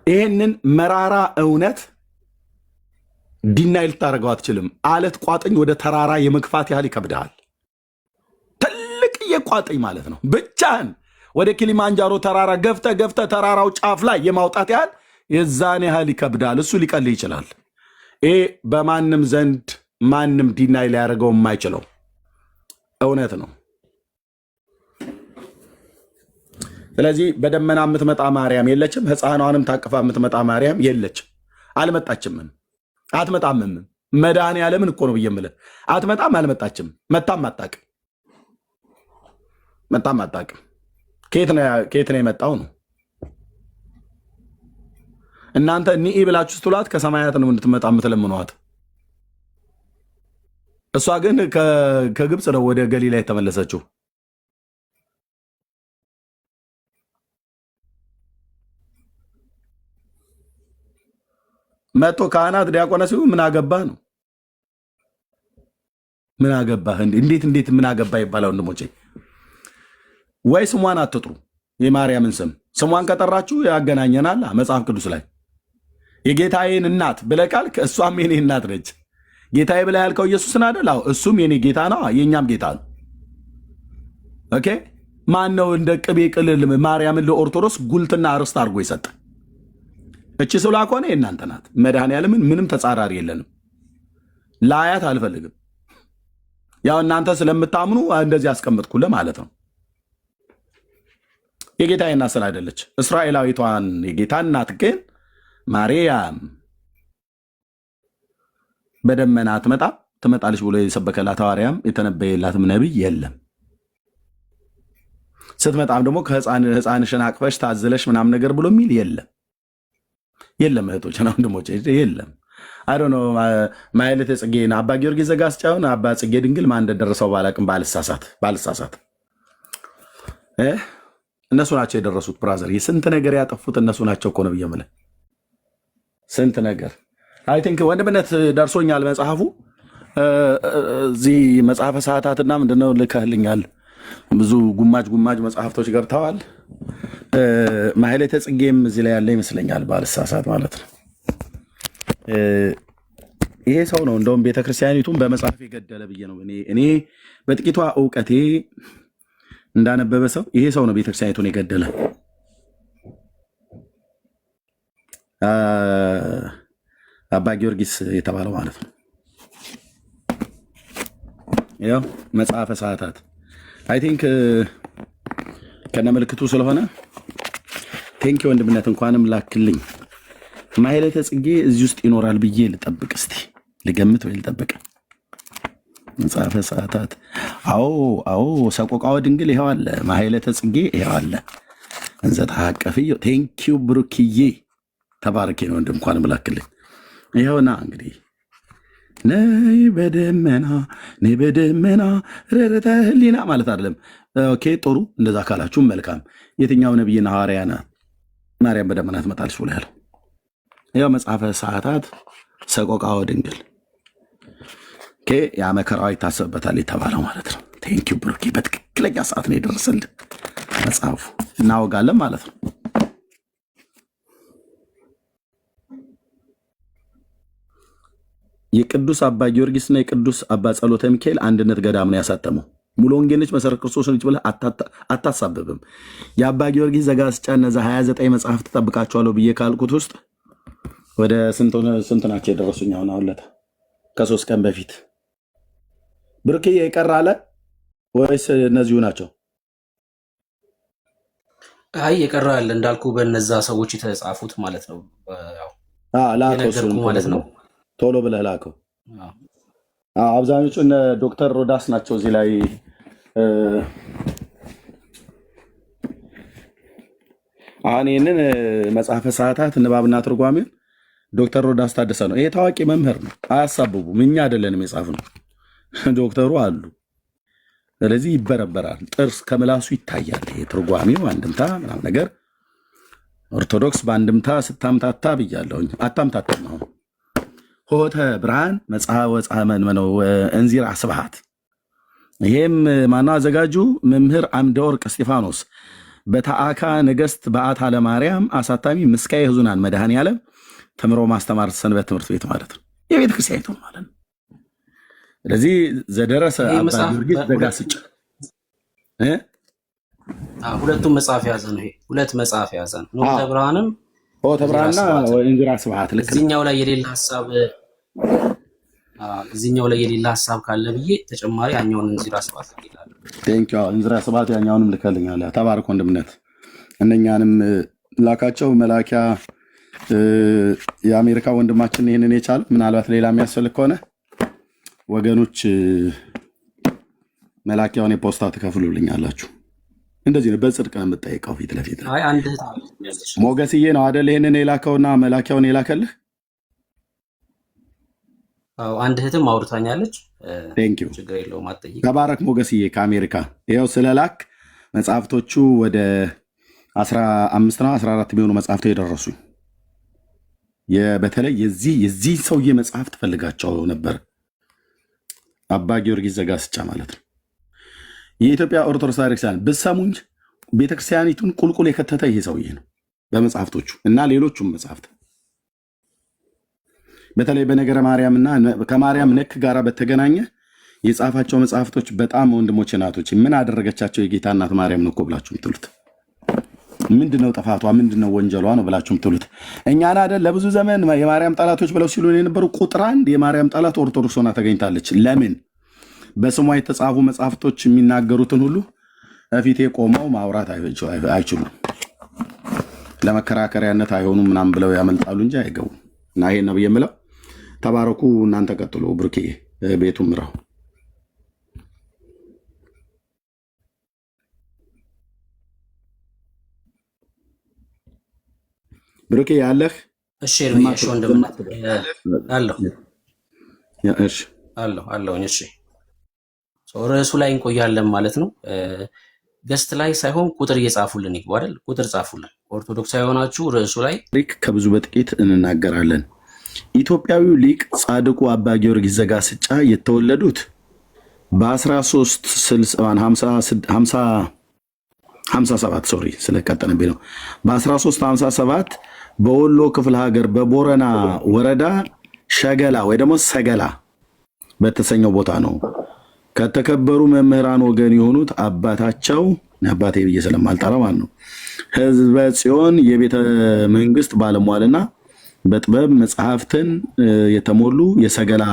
ይህንን መራራ እውነት ዲናይ ልታደርገው አትችልም። አለት ቋጥኝ ወደ ተራራ የመግፋት ያህል ይከብድሃል። ትልቅዬ ቋጥኝ ማለት ነው። ብቻህን ወደ ኪሊማንጃሮ ተራራ ገፍተ ተራራው ጫፍ ላይ የማውጣት ያህል የዛን ያህል ይከብዳል። እሱ ሊቀልህ ይችላል። ይህ በማንም ዘንድ ማንም ዲናይ ሊያደርገው የማይችለው እውነት ነው። ስለዚህ በደመና የምትመጣ ማርያም የለችም። ሕፃኗንም ታቅፋ የምትመጣ ማርያም የለችም። አልመጣችምም፣ አትመጣምም። መድኃኔዓለምን እኮ ነው ብዬ የምልህ። አትመጣም፣ አልመጣችም፣ መጣም አታውቅም። ከየት ነው የመጣው ነው? እናንተ ኒኢ ብላችሁ ስትሏት ከሰማያት ነው እንድትመጣ የምትለምኗት። እሷ ግን ከግብፅ ነው ወደ ገሊላ የተመለሰችው። መጥቶ ካህናት ዲያቆነ ሲሉ ምን አገባህ ነው? ምን አገባህ? እንዴት ምን አገባህ ይባላል? ወንድሞቼ ወይ ስሟን አትጥሩ። የማርያምን ስሟን ከጠራችሁ ያገናኘናል። መጽሐፍ ቅዱስ ላይ የጌታዬን እናት ብለህ ካልክ እሷም የኔ እናት ነች። ጌታዬ ብለህ ያልከው ኢየሱስን አይደል? አዎ እሱም የኔ ጌታ ነው፣ የእኛም ጌታ ነው። ኦኬ ማን ነው እንደ ቅቤ ቅልል ማርያምን ለኦርቶዶክስ ጉልትና ርስት አድርጎ ይሰጠ? እቺ ስብላ ከሆነ የእናንተ ናት። መድኃኔዓለምን ምንም ተጻራሪ የለንም። ላያት አልፈልግም። ያው እናንተ ስለምታምኑ እንደዚህ ያስቀምጥኩልህ ማለት ነው። የጌታዬ እናት ስለ አይደለች እስራኤላዊቷን የጌታ እናት ግን ማርያም በደመና ትመጣለች ብሎ የሰበከላት ሐዋርያም የተነበየላትም ነቢይ የለም። ስትመጣም ደግሞ ከሕፃንሽን አቅፈሽ ታዝለሽ ምናምን ነገር ብሎ የሚል የለም። እህቶች ነው ወንድሞች የለም። አይ ዶንት ኖ ማይለተ ጽጌን አባ ጊዮርጊስ ዘጋስጫውን አባ ጽጌ ድንግል ማን እንደደረሰው ባላቅም ባልሳሳት እነሱ ናቸው የደረሱት። ብራዘር የስንት ነገር ያጠፉት እነሱ ናቸው እኮ ነው ብዬ የምልህ ስንት ነገር አይ ቲንክ ወንድምነት ደርሶኛል መጽሐፉ እዚህ መጽሐፈ ሰዓታትና ምንድነው ልከህልኛል። ብዙ ጉማጅ መጽሐፍቶች ገብተዋል። ማህሌተ ጽጌም እዚህ ላይ ያለ ይመስለኛል ባልሳሳት ማለት ነው። ይሄ ሰው ነው እንደውም ቤተክርስቲያኒቱን በመጽሐፍ የገደለ ብዬ ነው እኔ በጥቂቷ እውቀቴ እንዳነበበ ሰው ይሄ ሰው ነው ቤተክርስቲያኒቱን የገደለ። አባ ጊዮርጊስ የተባለው ማለት ነው። ያው መጽሐፈ ሰዓታት አይ ቲንክ ከነ ምልክቱ ስለሆነ ቴንኪ ወንድምነት እንኳንም ላክልኝ። ማህሌተ ጽጌ እዚህ ውስጥ ይኖራል ብዬ ልጠብቅ፣ እስቲ ልገምት ወይ ልጠብቅ። መጽሐፈ ሰዓታት አዎ ሰቆቃወ ድንግል ይኸው አለ። ማህሌተ ጽጌ ይኸው አለ። እንዘ ተሐቀፍዮ ቴንኪዩ ብሩክዬ ተባረኬ ነው ወንድም እንኳንም ላክልኝ። ይኸውና እንግዲህ ነይ በደመና ረረተ ህሊና ማለት አይደለም። ኦኬ ጥሩ፣ እንደዛ ካላችሁ መልካም። የትኛው ነቢይና ሐዋርያና ማርያም በደመና ትመጣለች ብሎ ያለው? ያው መጽሐፈ ሰዓታት ሰቆቃወ ድንግል ያ መከራዋ ይታሰብበታል የተባለው ማለት ነው። ቴንኪዩ ብሩኬ፣ በትክክለኛ ሰዓት ነው የደረሰልን መጽሐፉ። እናወጋለን ማለት ነው። የቅዱስ አባ ጊዮርጊስና የቅዱስ አባ ጸሎተ ሚካኤል አንድነት ገዳም ነው ያሳተመው። ሙሉ ወንጌልች መሰረት ክርስቶስ ልጅ ብለህ አታሳብብም። የአባ ጊዮርጊስ ዘጋስጫ እነዛ 29 መጽሐፍ ትጠብቃቸዋለሁ ብዬ ካልኩት ውስጥ ወደ ስንት ናቸው የደረሱኝ? አሁለታ ከ3 ቀን በፊት ብርክ የቀር አለ ወይስ እነዚሁ ናቸው? አይ የቀረ አለ እንዳልኩ በነዛ ሰዎች የተጻፉት ማለት ነው። ላከው ማለት ነው። ቶሎ ብለህ ላከው። አብዛኞቹ እነ ዶክተር ሮዳስ ናቸው እዚህ ላይ አሁን ይህንን መጽሐፈ ሰዓታት ንባብና ትርጓሜን ዶክተር ሮዳስ ታደሰ ነው። ይሄ ታዋቂ መምህር ነው። አያሳብቡም። እኛ አይደለንም የጻፍ ነው፣ ዶክተሩ አሉ። ስለዚህ ይበረበራል። ጥርስ ከምላሱ ይታያል። ይሄ ትርጓሜው አንድምታ ምናምን ነገር ኦርቶዶክስ በአንድምታ ስታምታታ ብያለሁኝ። አታምታታም። አሁን ሆተ ብርሃን መጽሐወ እንዚራ ስብሐት። ይሄም ማነው አዘጋጁ? መምህር አምደ ወርቅ እስጢፋኖስ በተአካ ነገስት በአታ ለማርያም አሳታሚ ምስካየ ሕዙናን መድኃኔዓለም ተምሮ ማስተማር ሰንበት ትምህርት ቤት ማለት ነው። የቤተ ክርስቲያኒቱ ማለት ነው። ስለዚህ ዘደረሰ አባ ጊዮርጊስ ዘጋስጫ ሁለቱም መጽሐፍ የያዘ ነው። ይሄ ሁለት መጽሐፍ የያዘ ነው። ሆተ ብርሃንም ሆተ ብርሃንና እንዚራ ስብሐት። ልክ እዚህኛው ላይ የሌለ ሐሳብ ካለ ብዬ ተጨማሪ ያኛውን እንዚራ ስብሐት ይላል። ቴንኪው እንዚራ ስብሐት ያኛውንም ልከልኛል። ተባረክ ወንድምነት። እነኛንም ላካቸው መላኪያ የአሜሪካ ወንድማችን ይህንን የቻለ ምናልባት ሌላ የሚያስፈልግ ከሆነ ወገኖች መላኪያውን የፖስታ ትከፍሉልኛላችሁ። እንደዚህ ነው፣ በጽድቅ ነው የምጠይቀው ፊት ለፊት። ሞገስዬ ነው አደል ይህንን የላከውና መላኪያውን የላከልህ? አዎ አንድ እህትም አውርታኛለች። ቴንክ ዩ ችግር የለውም አትጠይቅ። ተባረክ ሞገስዬ ከአሜሪካ ይኸው ስለላክ መጽሐፍቶቹ ወደ 15 ነው 14 የሚሆኑ መጽሐፍቶች የደረሱኝ በተለይ የዚህ ሰውዬ መጽሐፍ ትፈልጋቸው ነበር። አባ ጊዮርጊስ ዘጋስጫ ማለት ነው። የኢትዮጵያ ኦርቶዶክስ ቤተክርስቲያን ብትሰሙኝ ቤተክርስቲያኒቱን ቁልቁል የከተተ ይሄ ሰውዬ ነው በመጽሐፍቶቹ እና ሌሎቹም መጽሐፍት በተለይ በነገረ ማርያምና ከማርያም ነክ ጋር በተገናኘ የጻፋቸው መጽሐፍቶች በጣም ወንድሞች እናቶች ምን አደረገቻቸው የጌታ እናት ማርያም ነው እኮ ብላችሁ ምትሉት ምንድነው ጥፋቷ ምንድነው ወንጀሏ ነው ብላችሁ ምትሉት እኛን አይደል ለብዙ ዘመን የማርያም ጠላቶች ብለው ሲሉ የነበሩ ቁጥር አንድ የማርያም ጠላት ኦርቶዶክስ ሆና ተገኝታለች። ለምን በስሟ የተጻፉ መጽሐፍቶች የሚናገሩትን ሁሉ እፊቴ ቆመው ማውራት አይችሉም፣ ለመከራከሪያነት አይሆኑም ምናምን ብለው ያመልጣሉ እንጂ አይገቡም። እና ይሄን ነው የምለው። ተባረኩ። እናንተ ቀጥሎ ብሩኬ ቤቱ ምራው። ብሩኬ ያለህ? እሺ እርምያሽ ወንድም አለሁ አለሁኝ። እሺ ርዕሱ ላይ እንቆያለን ማለት ነው። ገስት ላይ ሳይሆን ቁጥር እየጻፉልን ይግቡ አይደል? ቁጥር ጻፉልን። ኦርቶዶክሳዊ የሆናችሁ ርዕሱ ላይ ከብዙ በጥቂት እንናገራለን። ኢትዮጵያዊው ሊቅ ጻድቁ አባ ጊዮርጊስ ዘጋስጫ የተወለዱት በ1357 ሶሪ ስለቀጠነብኝ ነው። በ1357 በወሎ ክፍለ ሀገር በቦረና ወረዳ ሸገላ ወይ ደግሞ ሰገላ በተሰኘው ቦታ ነው። ከተከበሩ መምህራን ወገን የሆኑት አባታቸው አባቴ ብዬ ስለማልጠራ ማለት ነው ህዝበ ጽዮን የቤተ መንግስት ባለሟልና በጥበብ መጽሐፍትን የተሞሉ የሰገላ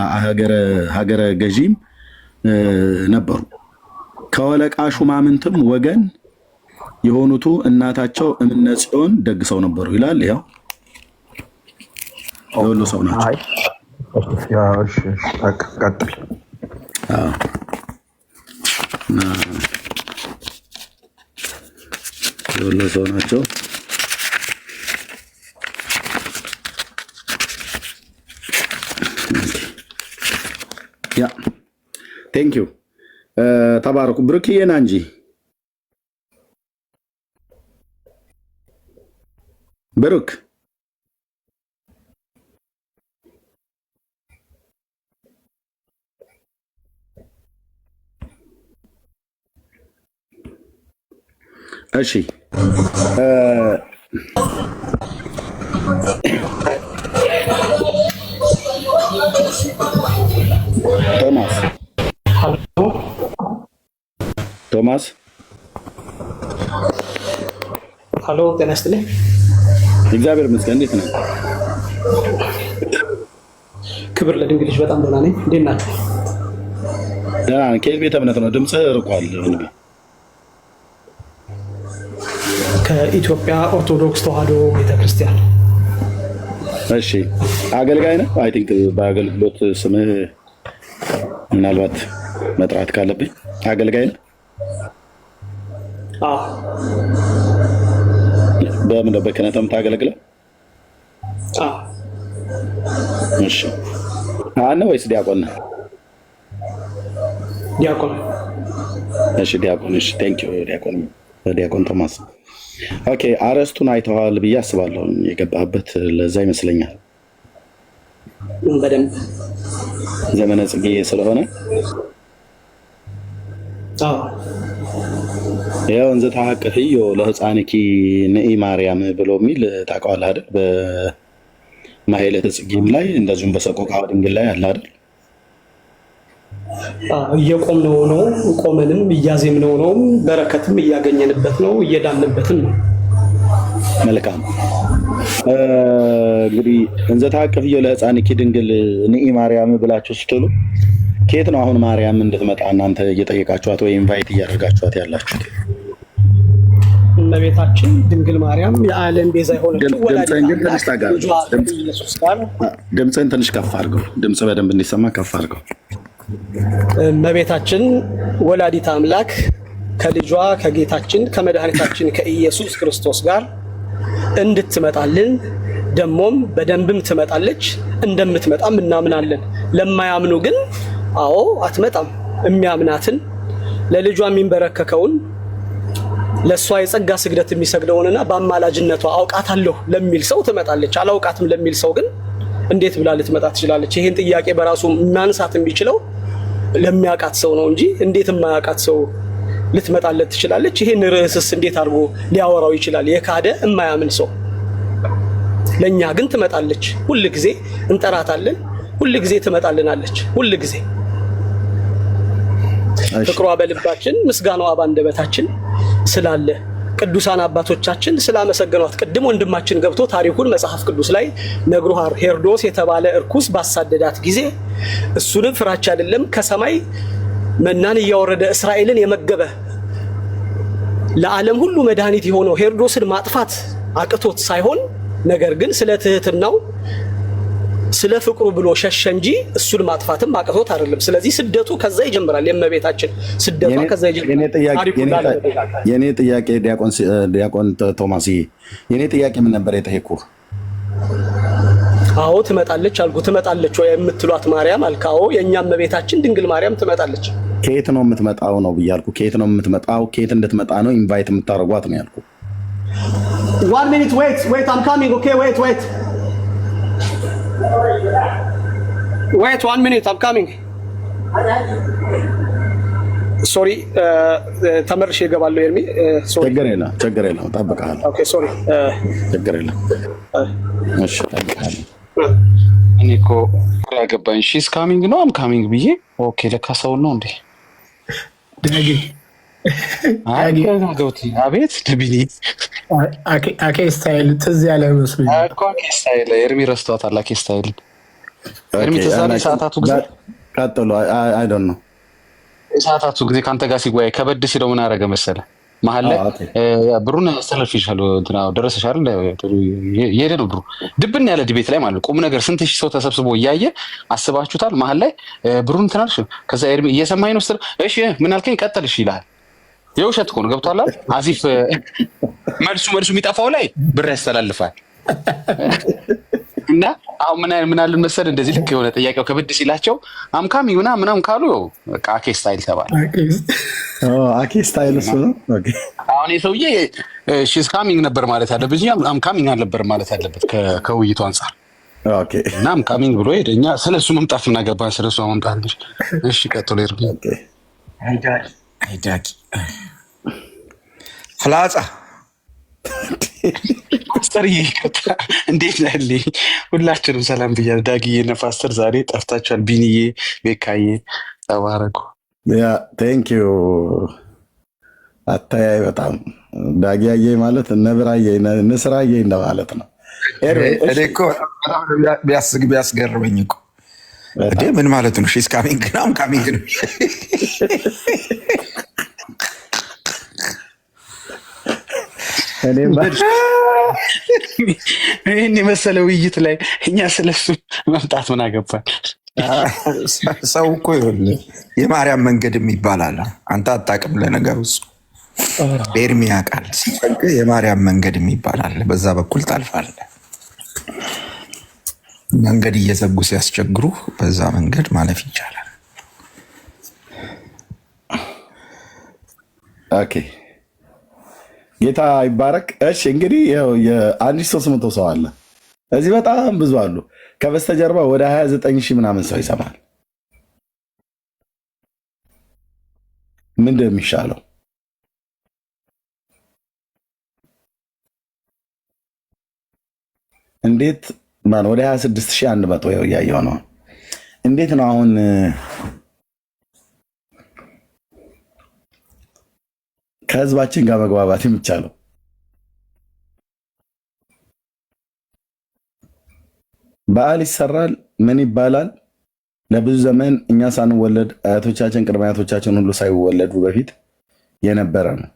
ሀገረ ገዢም ነበሩ። ከወለቃ ሹማምንትም ወገን የሆኑቱ እናታቸው እምነ ጽዮን ደግሰው ነበሩ ይላል። ያው የወሎ ሰው ናቸው። የወሎ ሰው ናቸው። ያ ቴንክ ዩ ተባረኩ። ብሩክዬና እንጂ ብሩክ እሺ ቶማስ ሀሎ፣ ጤና ይስጥልኝ። እግዚአብሔር ይመስገን። እንዴት ነህ? ክብር ለድንግልሽ። በጣም ደህና ነኝ። እንዴት ናችሁ? ደህና ነኝ። ከየት ቤተ እምነት ነው? ድምፅህ ርቋል። ከኢትዮጵያ ኦርቶዶክስ ተዋሕዶ ቤተክርስቲያን። እሺ፣ አገልጋይ ነህ? አይ ቲንክ በአገልግሎት ስምህ ምናልባት መጥራት ካለብኝ አገልጋይ ነህ? አዎ። በምን በክህነት የምታገለግለው? አዎ። እሺ፣ ካህን ነህ ወይስ ዲያቆን ነህ? ዲያቆን። እሺ፣ ዲያቆን። እሺ፣ ቴንክ ዩ ዲያቆን ቶማስ። ኦኬ፣ አርዕስቱን አይተዋል ብዬ አስባለሁ። የገባህበት ለዛ ይመስለኛል። በደንብ ዘመነ ጽጌ ስለሆነ ያው እንዘ ተሐቅፍዮ ለሕፃንኪ ንኢ ማርያም ብሎ የሚል ታውቀዋለህ አይደል? በማሕሌተ ጽጌም ላይ እንደዚሁም በሰቆቃወ ድንግል ላይ አለ አይደል? እየቆምነው ነው፣ ቆመንም እያዜምነው ነው፣ በረከትም እያገኘንበት ነው፣ እየዳንበትም ነው። መልካም። እንግዲህ እንዘ ተሐቅፍዮ ለሕፃንኪ ድንግል ንኢ ማርያም ብላችሁ ስትሉ ከየት ነው አሁን ማርያም እንድትመጣ እናንተ እየጠየቃችኋት ወይ ኢንቫይት እያደረጋችኋት ያላችሁት? እመቤታችን ድንግል ማርያም የዓለም ቤዛ የሆነችው ድምፅህን ትንሽ ከፍ አድርገው፣ ድምፅ በደንብ እንዲሰማ ከፍ አድርገው። እመቤታችን ወላዲት አምላክ ከልጇ ከጌታችን ከመድኃኒታችን ከኢየሱስ ክርስቶስ ጋር እንድትመጣልን ደሞም በደንብም ትመጣለች፣ እንደምትመጣም እናምናለን። ለማያምኑ ግን አዎ አትመጣም። የሚያምናትን ለልጇ የሚንበረከከውን ለእሷ የጸጋ ስግደት የሚሰግደውንና በአማላጅነቷ አውቃታለሁ ለሚል ሰው ትመጣለች። አላውቃትም ለሚል ሰው ግን እንዴት ብላ ልትመጣ ትችላለች? ይህን ጥያቄ በራሱ ማንሳት የሚችለው ለሚያውቃት ሰው ነው እንጂ እንዴት የማያውቃት ሰው ልትመጣለት ትችላለች? ይህን ርዕስስ እንዴት አድርጎ ሊያወራው ይችላል? የካደ የማያምን ሰው። ለእኛ ግን ትመጣለች። ሁል ጊዜ እንጠራታለን፣ ሁል ጊዜ ትመጣልናለች። ሁል ጊዜ ፍቅሯ በልባችን ምስጋናዋ ባንደበታችን ስላለ ቅዱሳን አባቶቻችን ስላመሰገኗት ቅድም ወንድማችን ገብቶ ታሪኩን መጽሐፍ ቅዱስ ላይ ነግሮሃር። ሄሮዶስ የተባለ እርኩስ ባሳደዳት ጊዜ እሱንም ፍራቻ አይደለም ከሰማይ መናን እያወረደ እስራኤልን የመገበ ለዓለም ሁሉ መድኃኒት የሆነው ሄሮዶስን ማጥፋት አቅቶት ሳይሆን ነገር ግን ስለ ትህትናው ስለ ፍቅሩ ብሎ ሸሸ እንጂ እሱን ማጥፋትም አቅቶት አይደለም። ስለዚህ ስደቱ ከዛ ይጀምራል። የእመቤታችን ስደቷ ከዛ ይጀምራል። የኔ ጥያቄ ዲያቆን ቶማስ፣ የኔ ጥያቄ ምን ነበር የጠየኩህ? አዎ ትመጣለች አልኩ። ትመጣለች ወይ የምትሏት ማርያም አልክ። አዎ የእኛ እመቤታችን ድንግል ማርያም ትመጣለች። ከየት ነው የምትመጣው ነው ብያልኩ። ከየት ነው የምትመጣው? ከየት እንድትመጣ ነው ኢንቫይት የምታደርጓት ነው ያልኩ። 1 minute wait I'm coming. Okay, wait 1 minute I'm coming. ሶሪ ተመርሼ እገባለሁ። ኤርሚ ሶሪ። ችግር የለም እጠብቅሃለሁ። ኦኬ ሶሪ ችግር የለም። እሺ እጠብቅሃለሁ። እኔ እኮ ግራ ገባኝ። ሺስ ካሚንግ ነው አም ካሚንግ ብዬ ኦኬ ለካ ሰው ነው እንዴ? አቤት ድብኒ አኬ ስታይል ትዝ ያለ መስሎኝ እኮ አኬ ስታይል ኤርሚ ረስቷታል። አኬ ስታይል ኤርሚ ተዛሬ ሰዓታቱ ጊዜ ቀጥሎ አይ ዶንት ኖ ሰዓታቱ ጊዜ ከአንተ ጋር ሲጓይ ከበድ ሲለው ምን አደረገ መሰለ መሀል ላይ ብሩን አስተላልፍሻል እንትና ደረሰሽ አይደል? የሄደ ነው ብሩ ድብን ያለ ዲቤት ላይ ማለት ቁም ነገር ስንት ሺህ ሰው ተሰብስቦ እያየ አስባችሁታል። መሀል ላይ ብሩን ትናልሽ ከዛ ኤርሚ እየሰማኝ ነው ስትል እሺ ምን አልከኝ ቀጥልሽ ይላል። የውሸት እኮ ነው ገብቷል። አዚፍ መልሱ የሚጠፋው ላይ ብር ያስተላልፋል። እና አሁን ምን አለ መሰል እንደዚህ ልክ የሆነ ጥያቄው ከብድ ሲላቸው አምካሚ ምናምን ካሉ በቃ አኬ ስታይል ተባለ። አኬ ስታይል እሱ ነው። ኦኬ አሁን የሰውዬ ሺዝ ካሚንግ ነበር ማለት አለበት እንጂ አምካሚንግ አልነበር ማለት አለበት ከውይይቱ አንጻር። ኦኬ እና አምካሚንግ ብሎ ሄደኛ ስለሱ መምጣት እናገባን ስለሱ መምጣት። እሺ ቀጥሎ ይርግ። ኦኬ አይዳቂ ፍላጻ ፓስተር ይከታ እንዴት ነህ? ሁላችንም ሰላም ብያለሁ። ዳጊዬ እና ፓስተር ዛሬ ጠፍታችኋል። ቢኒዬ ቤካዬ ተባረኩ። ያ ቴንክ ዩ አታያይ በጣም ዳጊያዬ ማለት ነብራዬ ንስራዬ እንደማለት ነው። እኔ እኮ ቢያስገርመኝ እኮ እንዴ ምን ማለት ነው? ሺስ ካሚንግ ነው ካሚንግ ነው ይህን የመሰለ ውይይት ላይ እኛ ስለሱ መምጣት ምን አገባል? ሰው እኮ ይኸውልህ የማርያም መንገድ ይባላል። አንተ አታውቅም። ለነገሩ እሱ ኤርሚ ያውቃል። የማርያም መንገድ ይባላል። በዛ በኩል ታልፋለህ። መንገድ እየዘጉ ሲያስቸግሩ በዛ መንገድ ማለፍ ይቻላል። ኦኬ ጌታ ይባረክ። እሺ እንግዲህ የ1300 ሰው አለ እዚህ፣ በጣም ብዙ አሉ። ከበስተጀርባ ወደ 29,000 ምናምን ሰው ይሰማል። ምንድን ነው የሚሻለው? እንዴት ማን ወደ 26,100 ይኸው እያየሁ ነው። እንዴት ነው አሁን ከህዝባችን ጋር መግባባት የሚቻለው? በዓል ይሰራል፣ ምን ይባላል? ለብዙ ዘመን እኛ ሳንወለድ አያቶቻችን ቅድመ አያቶቻችን ሁሉ ሳይወለዱ በፊት የነበረ ነው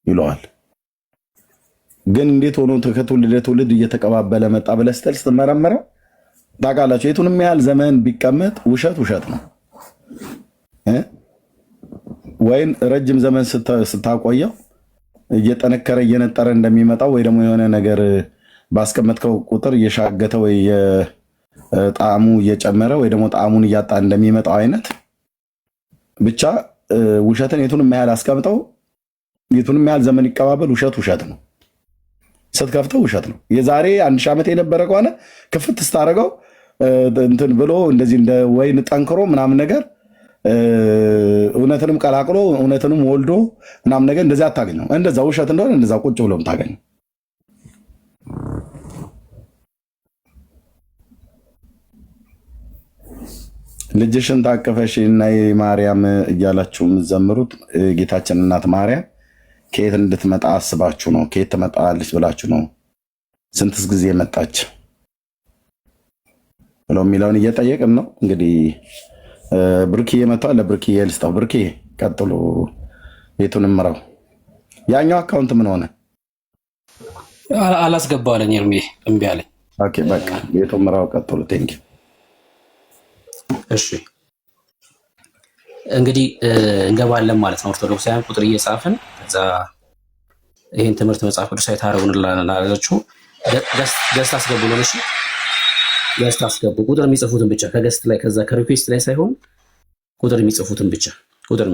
ይለዋል። ግን እንዴት ሆኖ ከትውልድ ትውልድ እየተቀባበለ መጣ ብለህ ስትመረምረው ታውቃላችሁ፣ የቱንም ያህል ዘመን ቢቀመጥ ውሸት ነው። ወይም ረጅም ዘመን ስታቆየው እየጠነከረ እየነጠረ እንደሚመጣው ወይ ደግሞ የሆነ ነገር ባስቀመጥከው ቁጥር እየሻገተ ወይ ጣዕሙ እየጨመረ ወይ ደግሞ ጣዕሙን እያጣ እንደሚመጣው አይነት ብቻ ውሸትን የቱንም ያህል አስቀምጠው የቱንም ያህል ዘመን ይቀባበል፣ ውሸት ነው። ስትከፍተው ውሸት ነው። የዛሬ 1000 ዓመት የነበረ ከሆነ ክፍት ስታደርገው እንትን ብሎ እንደዚህ እንደ ወይን ጠንክሮ ምናምን ነገር እውነትንም ቀላቅሎ እውነትንም ወልዶ ምናምን ነገር እንደዚህ አታገኘው። እንደዛ ውሸት እንደሆነ እንደዛ ቁጭ ብሎም ታገኘው። ልጅሽን ታቀፈሽ ነይ ማርያም እያላችሁ የምትዘምሩት ጌታችን እናት ማርያም ከየት እንድትመጣ አስባችሁ ነው? ከየት ትመጣለች ብላችሁ ነው? ስንትስ ጊዜ መጣች ብለው የሚለውን እየጠየቅን ነው። እንግዲህ ብርክዬ መጥቷል። ለብርክዬ ልስጠው። ብርክዬ ቀጥሎ ቤቱን ምራው። ያኛው አካውንት ምን ሆነ? አላስገባለኝ እርሜ እምቢ አለኝ። ኦኬ በቃ ቤቱን ምራው። ቀጥሎ ቴንክ ዩ። እሺ እንግዲህ እንገባለን ማለት ነው። ኦርቶዶክሳውያን ቁጥር እየጻፍን ከዛ ይህን ትምህርት መጽሐፍ ቅዱሳዊ ታረጉን ላላላችሁ ገስት አስገቡልን። እሺ ገስት አስገቡ። ቁጥር የሚጽፉትን ብቻ ከገስት ላይ ከዛ ከሪኩዌስት ላይ ሳይሆን ቁጥር የሚጽፉትን ብቻ ቁጥር